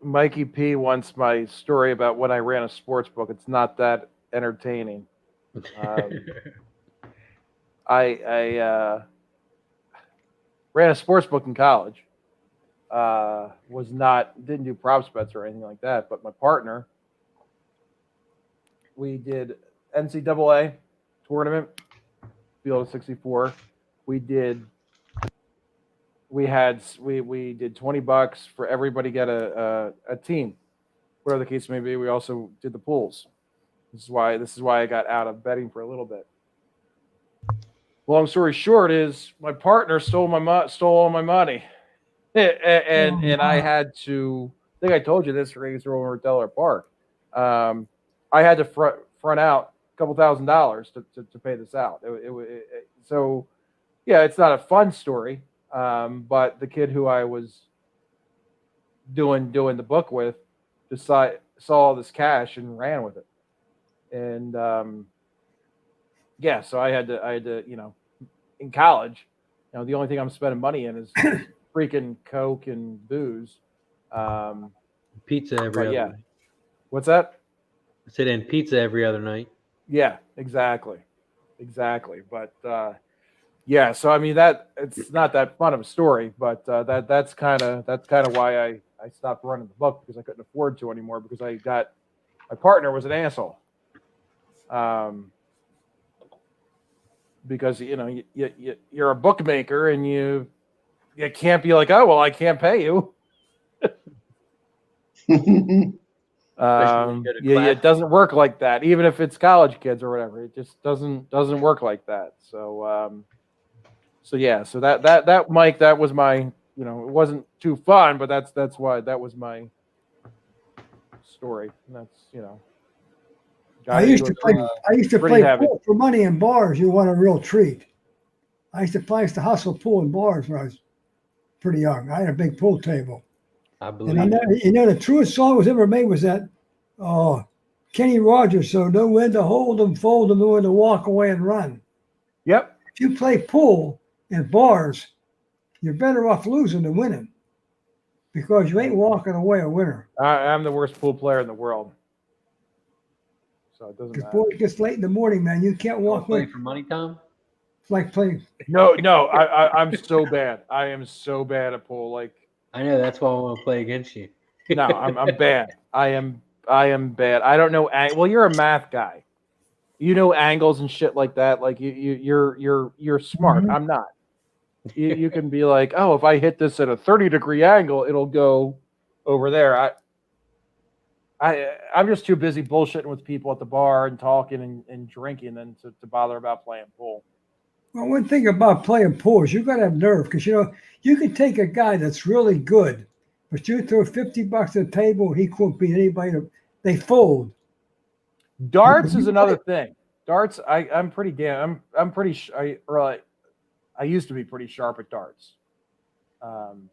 Mikey P wants my story about when I ran a sports book. It's not that entertaining. I ran a sports book in college. Didn't do props bets or anything like that. But my partner, we did NCAA tournament, field of 64. We did $20 for everybody get a team, whatever the case may be. We also did the pools. This is why I got out of betting for a little bit. Long story short is my partner stole all my money, and I had to. I think I told you this, Razor, over at Delaware Park. I had to front out a couple $1,000s to pay this out. So, yeah, it's not a fun story. But the kid who I was doing the book with saw all this cash and ran with it. And so I had to, in college, the only thing I'm spending money in is freaking Coke and booze. Pizza every other night. What's that? I said, and pizza every other night. Yeah, exactly. But so I mean that it's not that fun of a story, but that's kind of why I stopped running the book, because I couldn't afford to anymore, because my partner was an asshole. Because you're a bookmaker and you can't be like, oh well, I can't pay you. It doesn't work like that. Even if it's college kids or whatever, it just doesn't work like that. So that Mike, that was my, it wasn't too fun, but that's why that was my story. And that's, I used to play heavy. pool for money in bars. You want a real treat. I used to hustle pool in bars when I was pretty young. I had a big pool table. I believe. And the truest song was ever made was that, Kenny Rogers. So know when to hold them, fold them, know when to walk away and run. Yep. If you play pool in bars, you're better off losing than winning, because you ain't walking away a winner. I'm the worst pool player in the world. So it doesn't Because matter. boy, it gets late in the morning, man. You can't walk away. For money, Tom? It's like playing. No, I'm so bad. I am so bad at pool. Like, I know, that's why I want to play against you. no, I'm bad. I am bad. I don't know. Well, you're a math guy. You know angles and shit like that. Like you're smart. Mhm. I'm not. You can be like, oh, if I hit this at a 30-degree angle, it'll go over there. I'm just too busy bullshitting with people at the bar and talking and drinking than to bother about playing pool. Well, one thing about playing pool is you got to have nerve, because you can take a guy that's really good, but you throw $50 at the table, he couldn't beat anybody. They fold. Darts is another thing. Darts, I'm pretty damn. I'm pretty. I used to be pretty sharp at darts.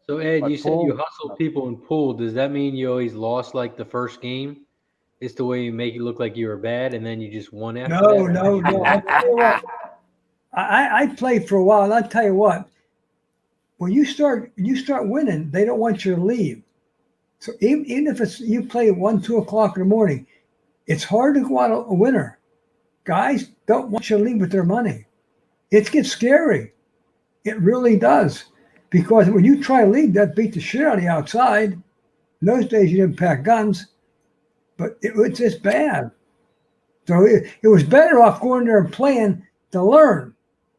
So Ed, But you said pool- you hustled people in pool. Does that mean you always lost like the first game? is the way you make it look like you were bad, and then you just won after No, that? no, no. I'll tell you what. I played for a while, and I'll tell you what. When you start winning, they don't want you to leave. So even if it's you play at 1, 2 o'clock in the morning, it's hard to go out a winner. Guys don't want you to leave with their money. It gets scary. It really does. Because when you try to leave, that beat the shit out of the outside. In those days, you didn't pack guns, but it's just bad. So it was better off going there and playing to learn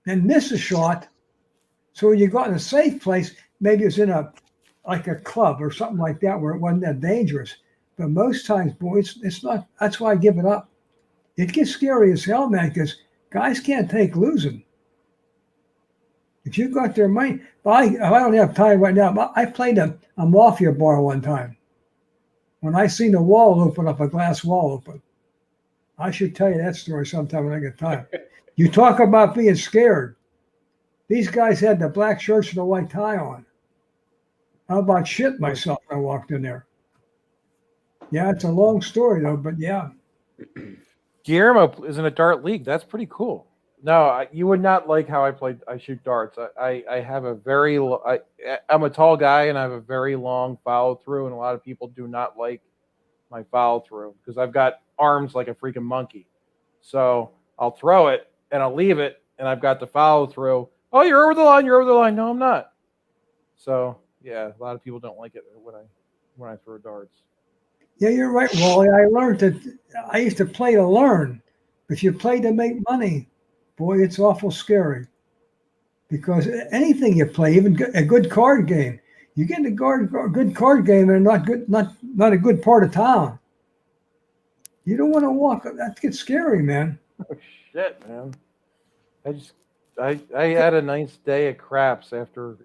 and miss a shot. So when you got in a safe place, maybe it's in a club or something like that where it wasn't that dangerous. But most times, boy, it's not. That's why I give it up. It gets scary as hell, man, because guys can't take losing. If you got their money, I don't have time right now. I played a mafia bar one time. When I seen the wall open up, a glass wall open. I should tell you that story sometime when I get time. You talk about being scared. These guys had the black shirts and the white tie on. How about shit myself when I walked in there? Yeah, it's a long story though, but yeah. Guillermo is in a dart league. That's pretty cool. No, you would not like how I shoot darts. I have a very I'm a tall guy and I have a very long follow through, and a lot of people do not like my follow through because I've got arms like a freaking monkey. So I'll throw it and I'll leave it, and I've got the follow through. Oh, you're over the line. You're over the line. No, I'm not. So yeah, a lot of people don't like it when I throw darts. Yeah, you're right, Wally. I learned that I used to play to learn. If you play to make money, boy, it's awful scary. Because anything you play, even a good card game, you get in a good card game and not a good part of town. You don't want to walk. That gets scary, man. Oh shit, man! I had a nice day at craps after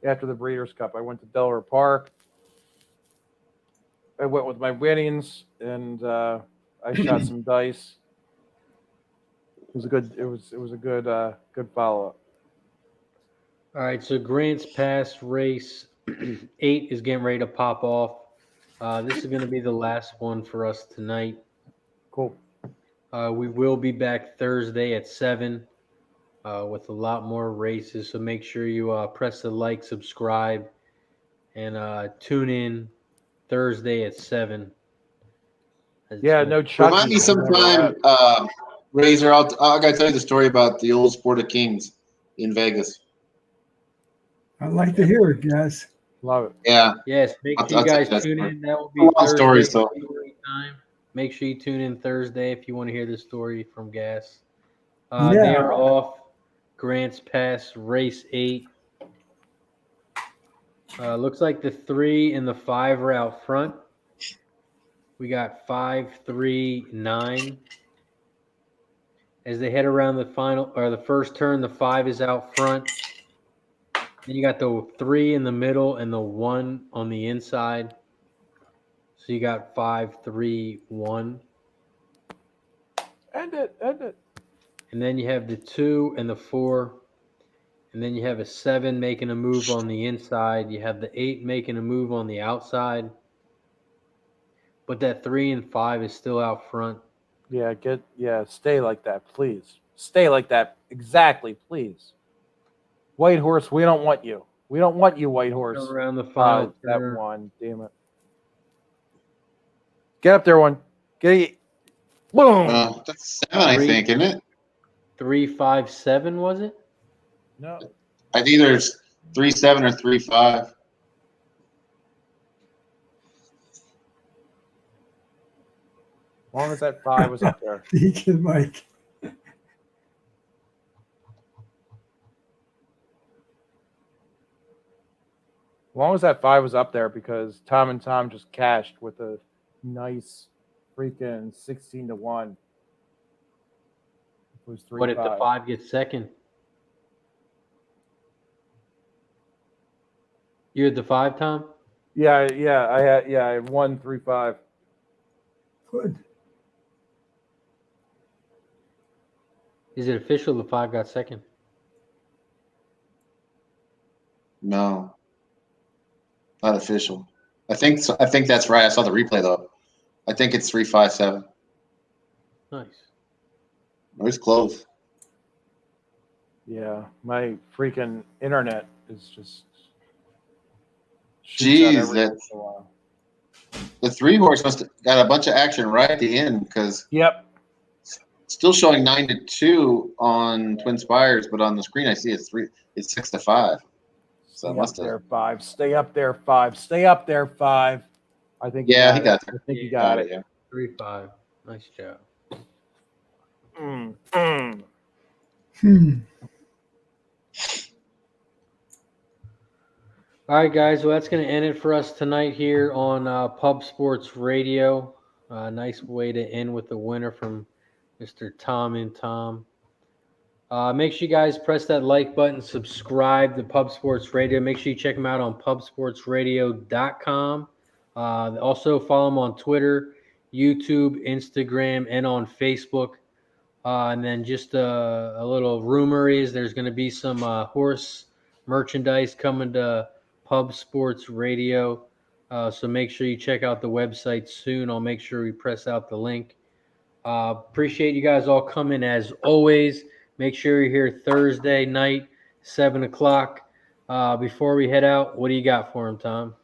the Breeders' Cup. I went to Delaware Park. I went with my winnings, and I shot some dice. It was a good follow up. All right, so Grant's Pass race 8 is getting ready to pop off. This is going to be the last one for us tonight. Cool. We will be back Thursday at 7 with a lot more races. So make sure you press the like, subscribe, and tune in Thursday at 7. Yeah, no Chucky. Remind me sometime, Razor. I gotta tell you the story about the old Sport of Kings in Vegas. I'd like to hear it, guys. Love it. Yeah. Yes, make sure you guys tune in. That will be Long Thursday story, so. time. Make sure you tune in Thursday if you want to hear the story from Gas. Yeah. They are off. Grant's Pass race 8. Looks like the 3 and the 5 are out front. We got 5, 3, 9. As they head around the first turn, the 5 is out front. Then you got the 3 in the middle and the 1 on the inside. So you got 5, 3, 1. End it. And then you have the 2 and the 4. And then you have a 7 making a move on the inside. You have the 8 making a move on the outside. But that 3 and 5 is still out front. Stay like that, please. Stay like that. Exactly, please. White Horse, we don't want you. We don't want you, White Horse. Go around the final that turn. one, damn it. Get up there, one. Get it. Boom. That's 7, I think, isn't it? 3, 5, 7, was it? No. I think there's 3, 7 or 3, 5. As long as that 5 was up there. Deacon Mike. As long as that 5 was up there, because Tom and Tom just cashed with a nice freaking 16-1. It was 3. What if the 5 gets second? You had the 5, Tom? Yeah, I had 1, 3, 5. Good. Is it official the 5 got second? No, not official. I think that's right. I saw the replay though. I think it's 357. Nice. It's close. Yeah, my freaking internet is just. shoots out Jeez, every once in a while. the 3-horse must have got a bunch of action right at the end because Yep. still showing 9-2 on Twin Spires, but on the screen I see it's 6-5. So it Stay must up have. there, 5. Stay up there, 5. Stay up there, 5. I think. Yeah, he it. got there. I think you got it. Yeah. 3-5. Nice job. All right, guys. Well, that's going to end it for us tonight here on Pub Sports Radio. Nice way to end with the winner from Mr. Tom and Tom. Make sure you guys press that like button, subscribe to Pub Sports Radio. Make sure you check them out on pubsportsradio.com. Also follow them on Twitter, YouTube, Instagram, and on Facebook. And then just a little rumor is there's going to be some horse merchandise coming to Pub Sports Radio. So make sure you check out the website soon. I'll make sure we press out the link. Appreciate you guys all coming as always. Make sure you're here Thursday night, 7 o'clock. Before we head out, what do you got for him, Tom?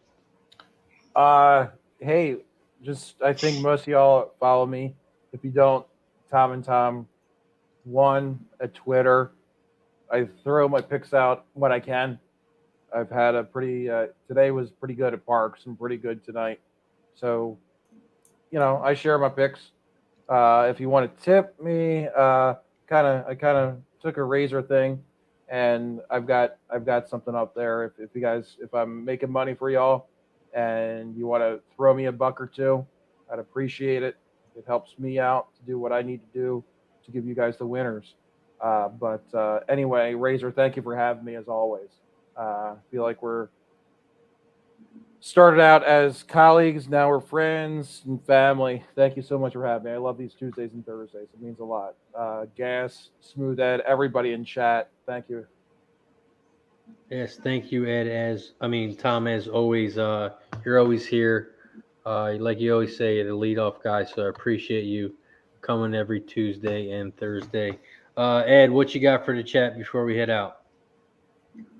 Hey, just I think most of y'all follow me. If you don't, Tom and Tom 1 at Twitter. I throw my picks out when I can. I've had a pretty today was pretty good at Parks and pretty good tonight. So, I share my picks. If you want to tip me, I kind of took a Razor thing, and I've got something up there. If I'm making money for y'all, and you want to throw me a buck or two, I'd appreciate it. It helps me out to do what I need to do to give you guys the winners. But anyway, Razor, thank you for having me as always. I feel like we're started out as colleagues, now we're friends and family. Thank you so much for having me. I love these Tuesdays and Thursdays. It means a lot. Gas, Smooth Ed, everybody in chat, thank you. Yes, thank you, Ed. Tom, as always, you're always here. Like you always say, the leadoff guy, so I appreciate you coming every Tuesday and Thursday. Ed, what you got for the chat before we head out?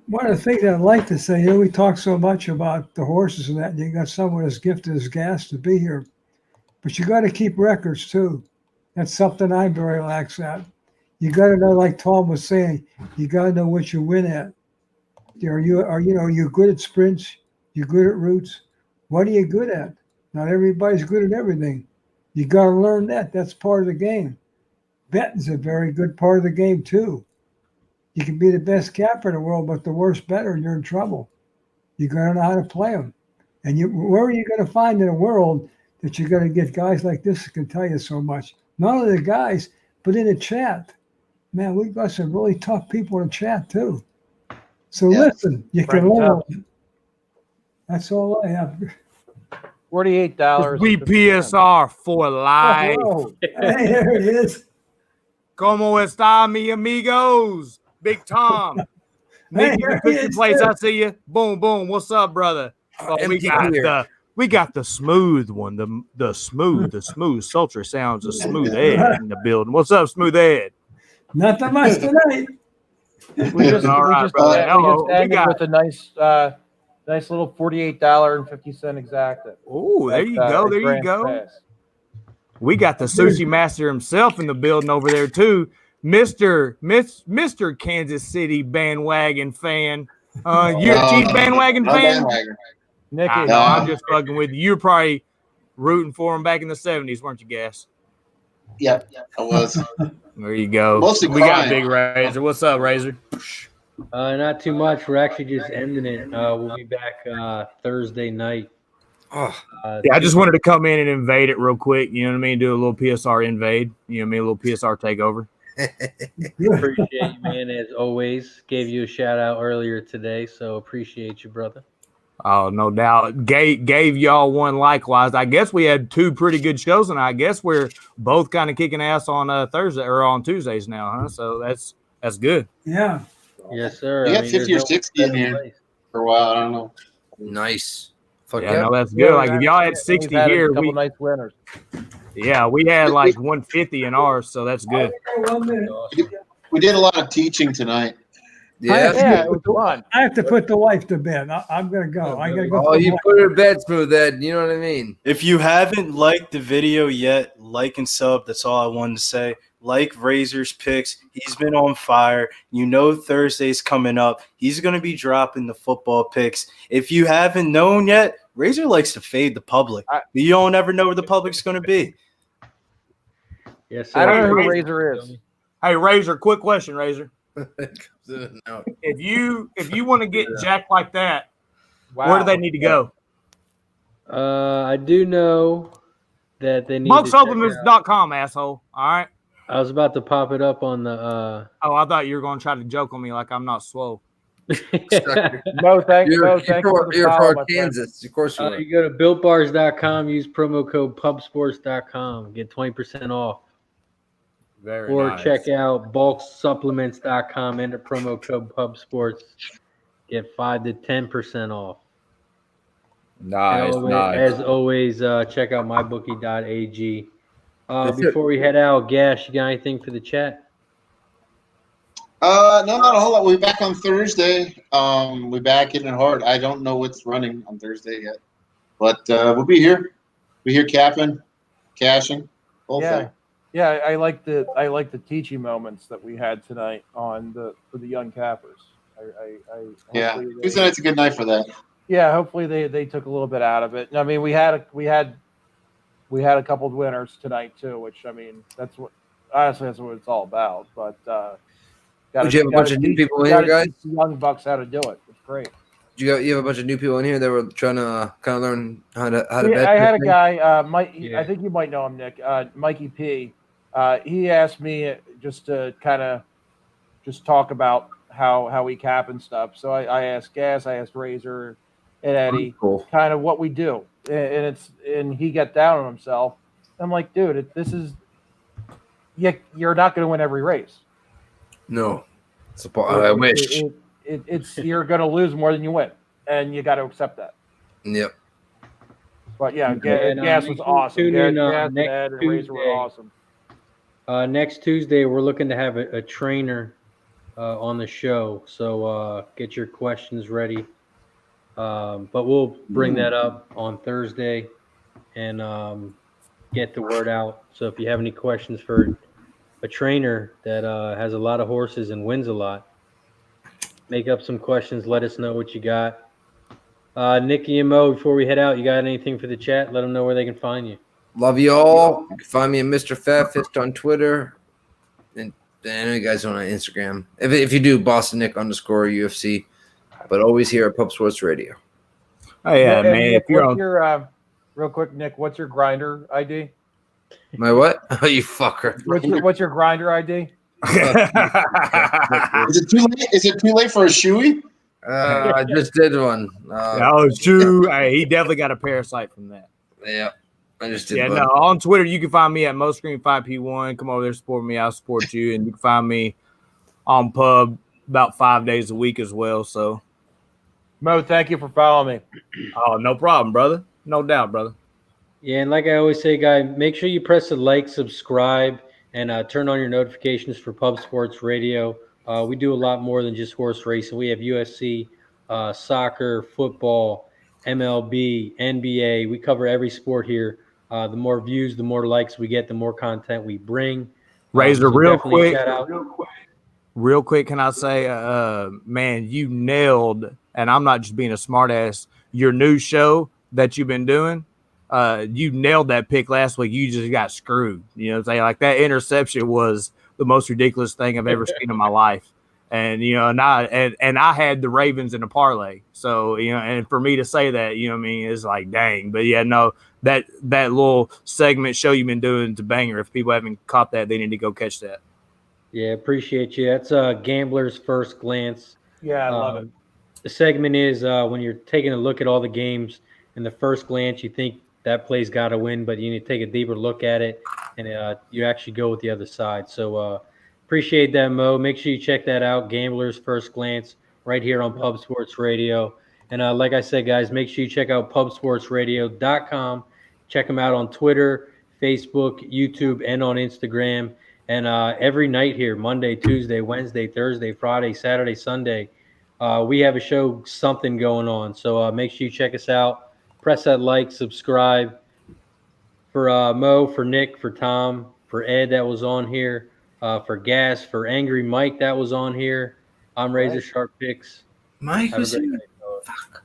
One of the things I'd like to say, we talk so much about the horses and that, and you got someone as gifted as Gas to be here, but you got to keep records too. That's something I'm very lax at. You got to know, like Tom was saying, you got to know what you win at. Are you good at sprints? You good at routes? What are you good at? Not everybody's good at everything. You got to learn that. That's part of the game. Betting's a very good part of the game too. You can be the best capper in the world, but the worst bettor, and you're in trouble. You got to know how to play them. And where are you going to find in the world that you're going to get guys like this that can tell you so much? Not only the guys, but in the chat. Man, we've got some really tough people in the chat too. So listen, you can learn. That's all I have. $48. We PSR for life. Oh, Hey, there it is. Como está, mi amigos? Big Tom. Nicky, Hey, the picture place. I see you. Boom, boom. What's up, brother? Oh, we got the smooth one, the smooth sultry sounds of Smooth Ed in the building. What's up, Smooth Ed? Not that much tonight. we just ended with a nice little $48.50 exacta. Oh, there you go. There you go. Pass. We got the sushi master himself in the building over there too, Mr. Kansas City bandwagon fan. You're a Chiefs bandwagon fan. Nicky, I'm just fucking with you. You're probably rooting for him back in the 70s, weren't you, Gas? Yep, I was. There you go. Mostly we got crying. Big Razor. What's up, Razor? Not too much. We're actually just ending it. We'll be back Thursday night. Yeah, I just wanted to come in and invade it real quick. You know what I mean? Do a little PSR invade. You know what I mean? A little PSR takeover. Appreciate you, man, as always. Gave you a shout out earlier today, so appreciate you, brother. Oh, no doubt. Gave y'all one likewise. I guess we had 2 pretty good shows, and I guess we're both kind of kicking ass on Thursday or on Tuesdays now, huh? So that's good. Yeah. Yes, sir. We got 50 or 60 in here for a while. I don't know. Nice. Fuck Yeah, no, that's good. Like if y'all had 60 We've had here, a couple we nice winners. we had like 150 in ours, so that's good. We did a lot of teaching tonight. Yeah. Yeah, it was fun. I have to put the wife to bed. I'm gonna go. I gotta go. Oh, you put her to bed, Smooth Ed. You know what I mean? If you haven't liked the video yet, like and sub. That's all I wanted to say. Like Razor's picks. He's been on fire. You know Thursday's coming up. He's going to be dropping the football picks. If you haven't known yet, Razor likes to fade the public. You don't ever know where the public's going to be. Yes, I don't know sir. who Razor is. Hey, Razor, quick question, Razor. No. If you want to get jacked like that, Wow. where do they need to go? I do know that they need to check out- Bucksupplements.com, asshole. All right. I was about to pop it up on the Oh, I thought you were going to try to joke on me like I'm not swole. No, thank you. You're For the for follow, my friend. Kansas. Of course you are. you go to builtbars.com, use promo code pubsports.com, get 20% off. Very Or nice. check out bulksupplements.com, enter promo code pubsports, get 5 to 10% off. Nice, As always, check out mybookie.ag. Before we head out, Gash, you got anything for the chat? No, not a whole lot. We're back on Thursday. We're back hitting it hard. I don't know what's running on Thursday yet, but we'll be here. We're here capping, cashing, whole thing. Yeah, I like the teaching moments that we had tonight for the young cappers. Yeah, hopefully Tuesday night's a good night for that. Yeah, hopefully they took a little bit out of it. I mean, we had a couple of winners tonight too, which I mean that's what it's all about. But Did you have a bunch of new people in here, guys? Teach the young bucks how to do it. It's great. You have a bunch of new people in here that were trying to kind of learn how to Yeah, bet. I had a guy, Mike. Yeah. I think you might know him, Nick. Mikey P. He asked me just to kind of just talk about how we cap and stuff. So I asked Gas, I asked Razor and Eddie, Cool. kind of what we do, and he got down on himself. I'm like, dude, this is you're not going to win every race. No, I wish. It's you're going to lose more than you win, and you got to accept that. Yep. But yeah, And, Gas was awesome. tune in, Gas and next Ed and Razor were Tuesday. awesome. Next Tuesday, we're looking to have a trainer on the show, so get your questions ready. But we'll bring that up on Thursday and get the word out. So if you have any questions for a trainer that has a lot of horses and wins a lot, make up some questions. Let us know what you got. Nikki and Mo, before we head out, you got anything for the chat? Let them know where they can find you. Love you all. You can find me at Mr. Fat Fist on Twitter. And I know you guys don't on Instagram. If you do, Boston Nick _UFC. But always here at Pub Sports Radio. Oh, yeah, man. Nick, If you're what's on, your real quick, Nick, what's your grinder ID? My what? Oh, you fucker. What's your grinder ID? Is it too late? Is it too late for a shoey? I just did one. that was true. Hey, he definitely got a parasite from that. Yeah. I just did Yeah, one. no. On Twitter, you can find me at MoScreen5P1. Come over there, support me. I'll support you. And you can find me on Pub about 5 days a week as well. So, Mo, thank you for following me. oh, no problem, brother. No doubt, brother. Yeah, and like I always say, guys, make sure you press the like, subscribe, and turn on your notifications for Pub Sports Radio. We do a lot more than just horse racing. We have UFC, soccer, football, MLB, NBA. We cover every sport here. The more views, the more likes we get, the more content we bring. Razor, So real definitely quick. shout out. Real quick, can I say, man, you nailed, and I'm not just being a smartass, your new show that you've been doing. You nailed that pick last week. You just got screwed. You know what I'm saying? Like that interception was the most ridiculous thing I've ever seen in my life. And you know, and I had the Ravens in a parlay. So, you know, and for me to say that, you know what I mean, is like dang. But yeah, no, that little segment show you've been doing is a banger. If people haven't caught that, they need to go catch that. Yeah, appreciate you. That's Gambler's First Glance. Yeah, I love it. The segment is when you're taking a look at all the games, and the first glance you think that play's got to win, but you need to take a deeper look at it, and you actually go with the other side. So appreciate that, Mo. Make sure you check that out, Gambler's First Glance, right here on Pub Sports Radio. And like I said, guys, make sure you check out pubsportsradio.com. Check them out on Twitter, Facebook, YouTube, and on Instagram. And every night here, Monday, Tuesday, Wednesday, Thursday, Friday, Saturday, Sunday, we have a show, something going on. So make sure you check us out. Press that like, subscribe. For Mo, for Nick, for Tom, for Ed that was on here, for Gas, for Angry Mike that was on here. I'm Razor Sharp Picks. Mike Have a was great here. night, fellas. Fuck.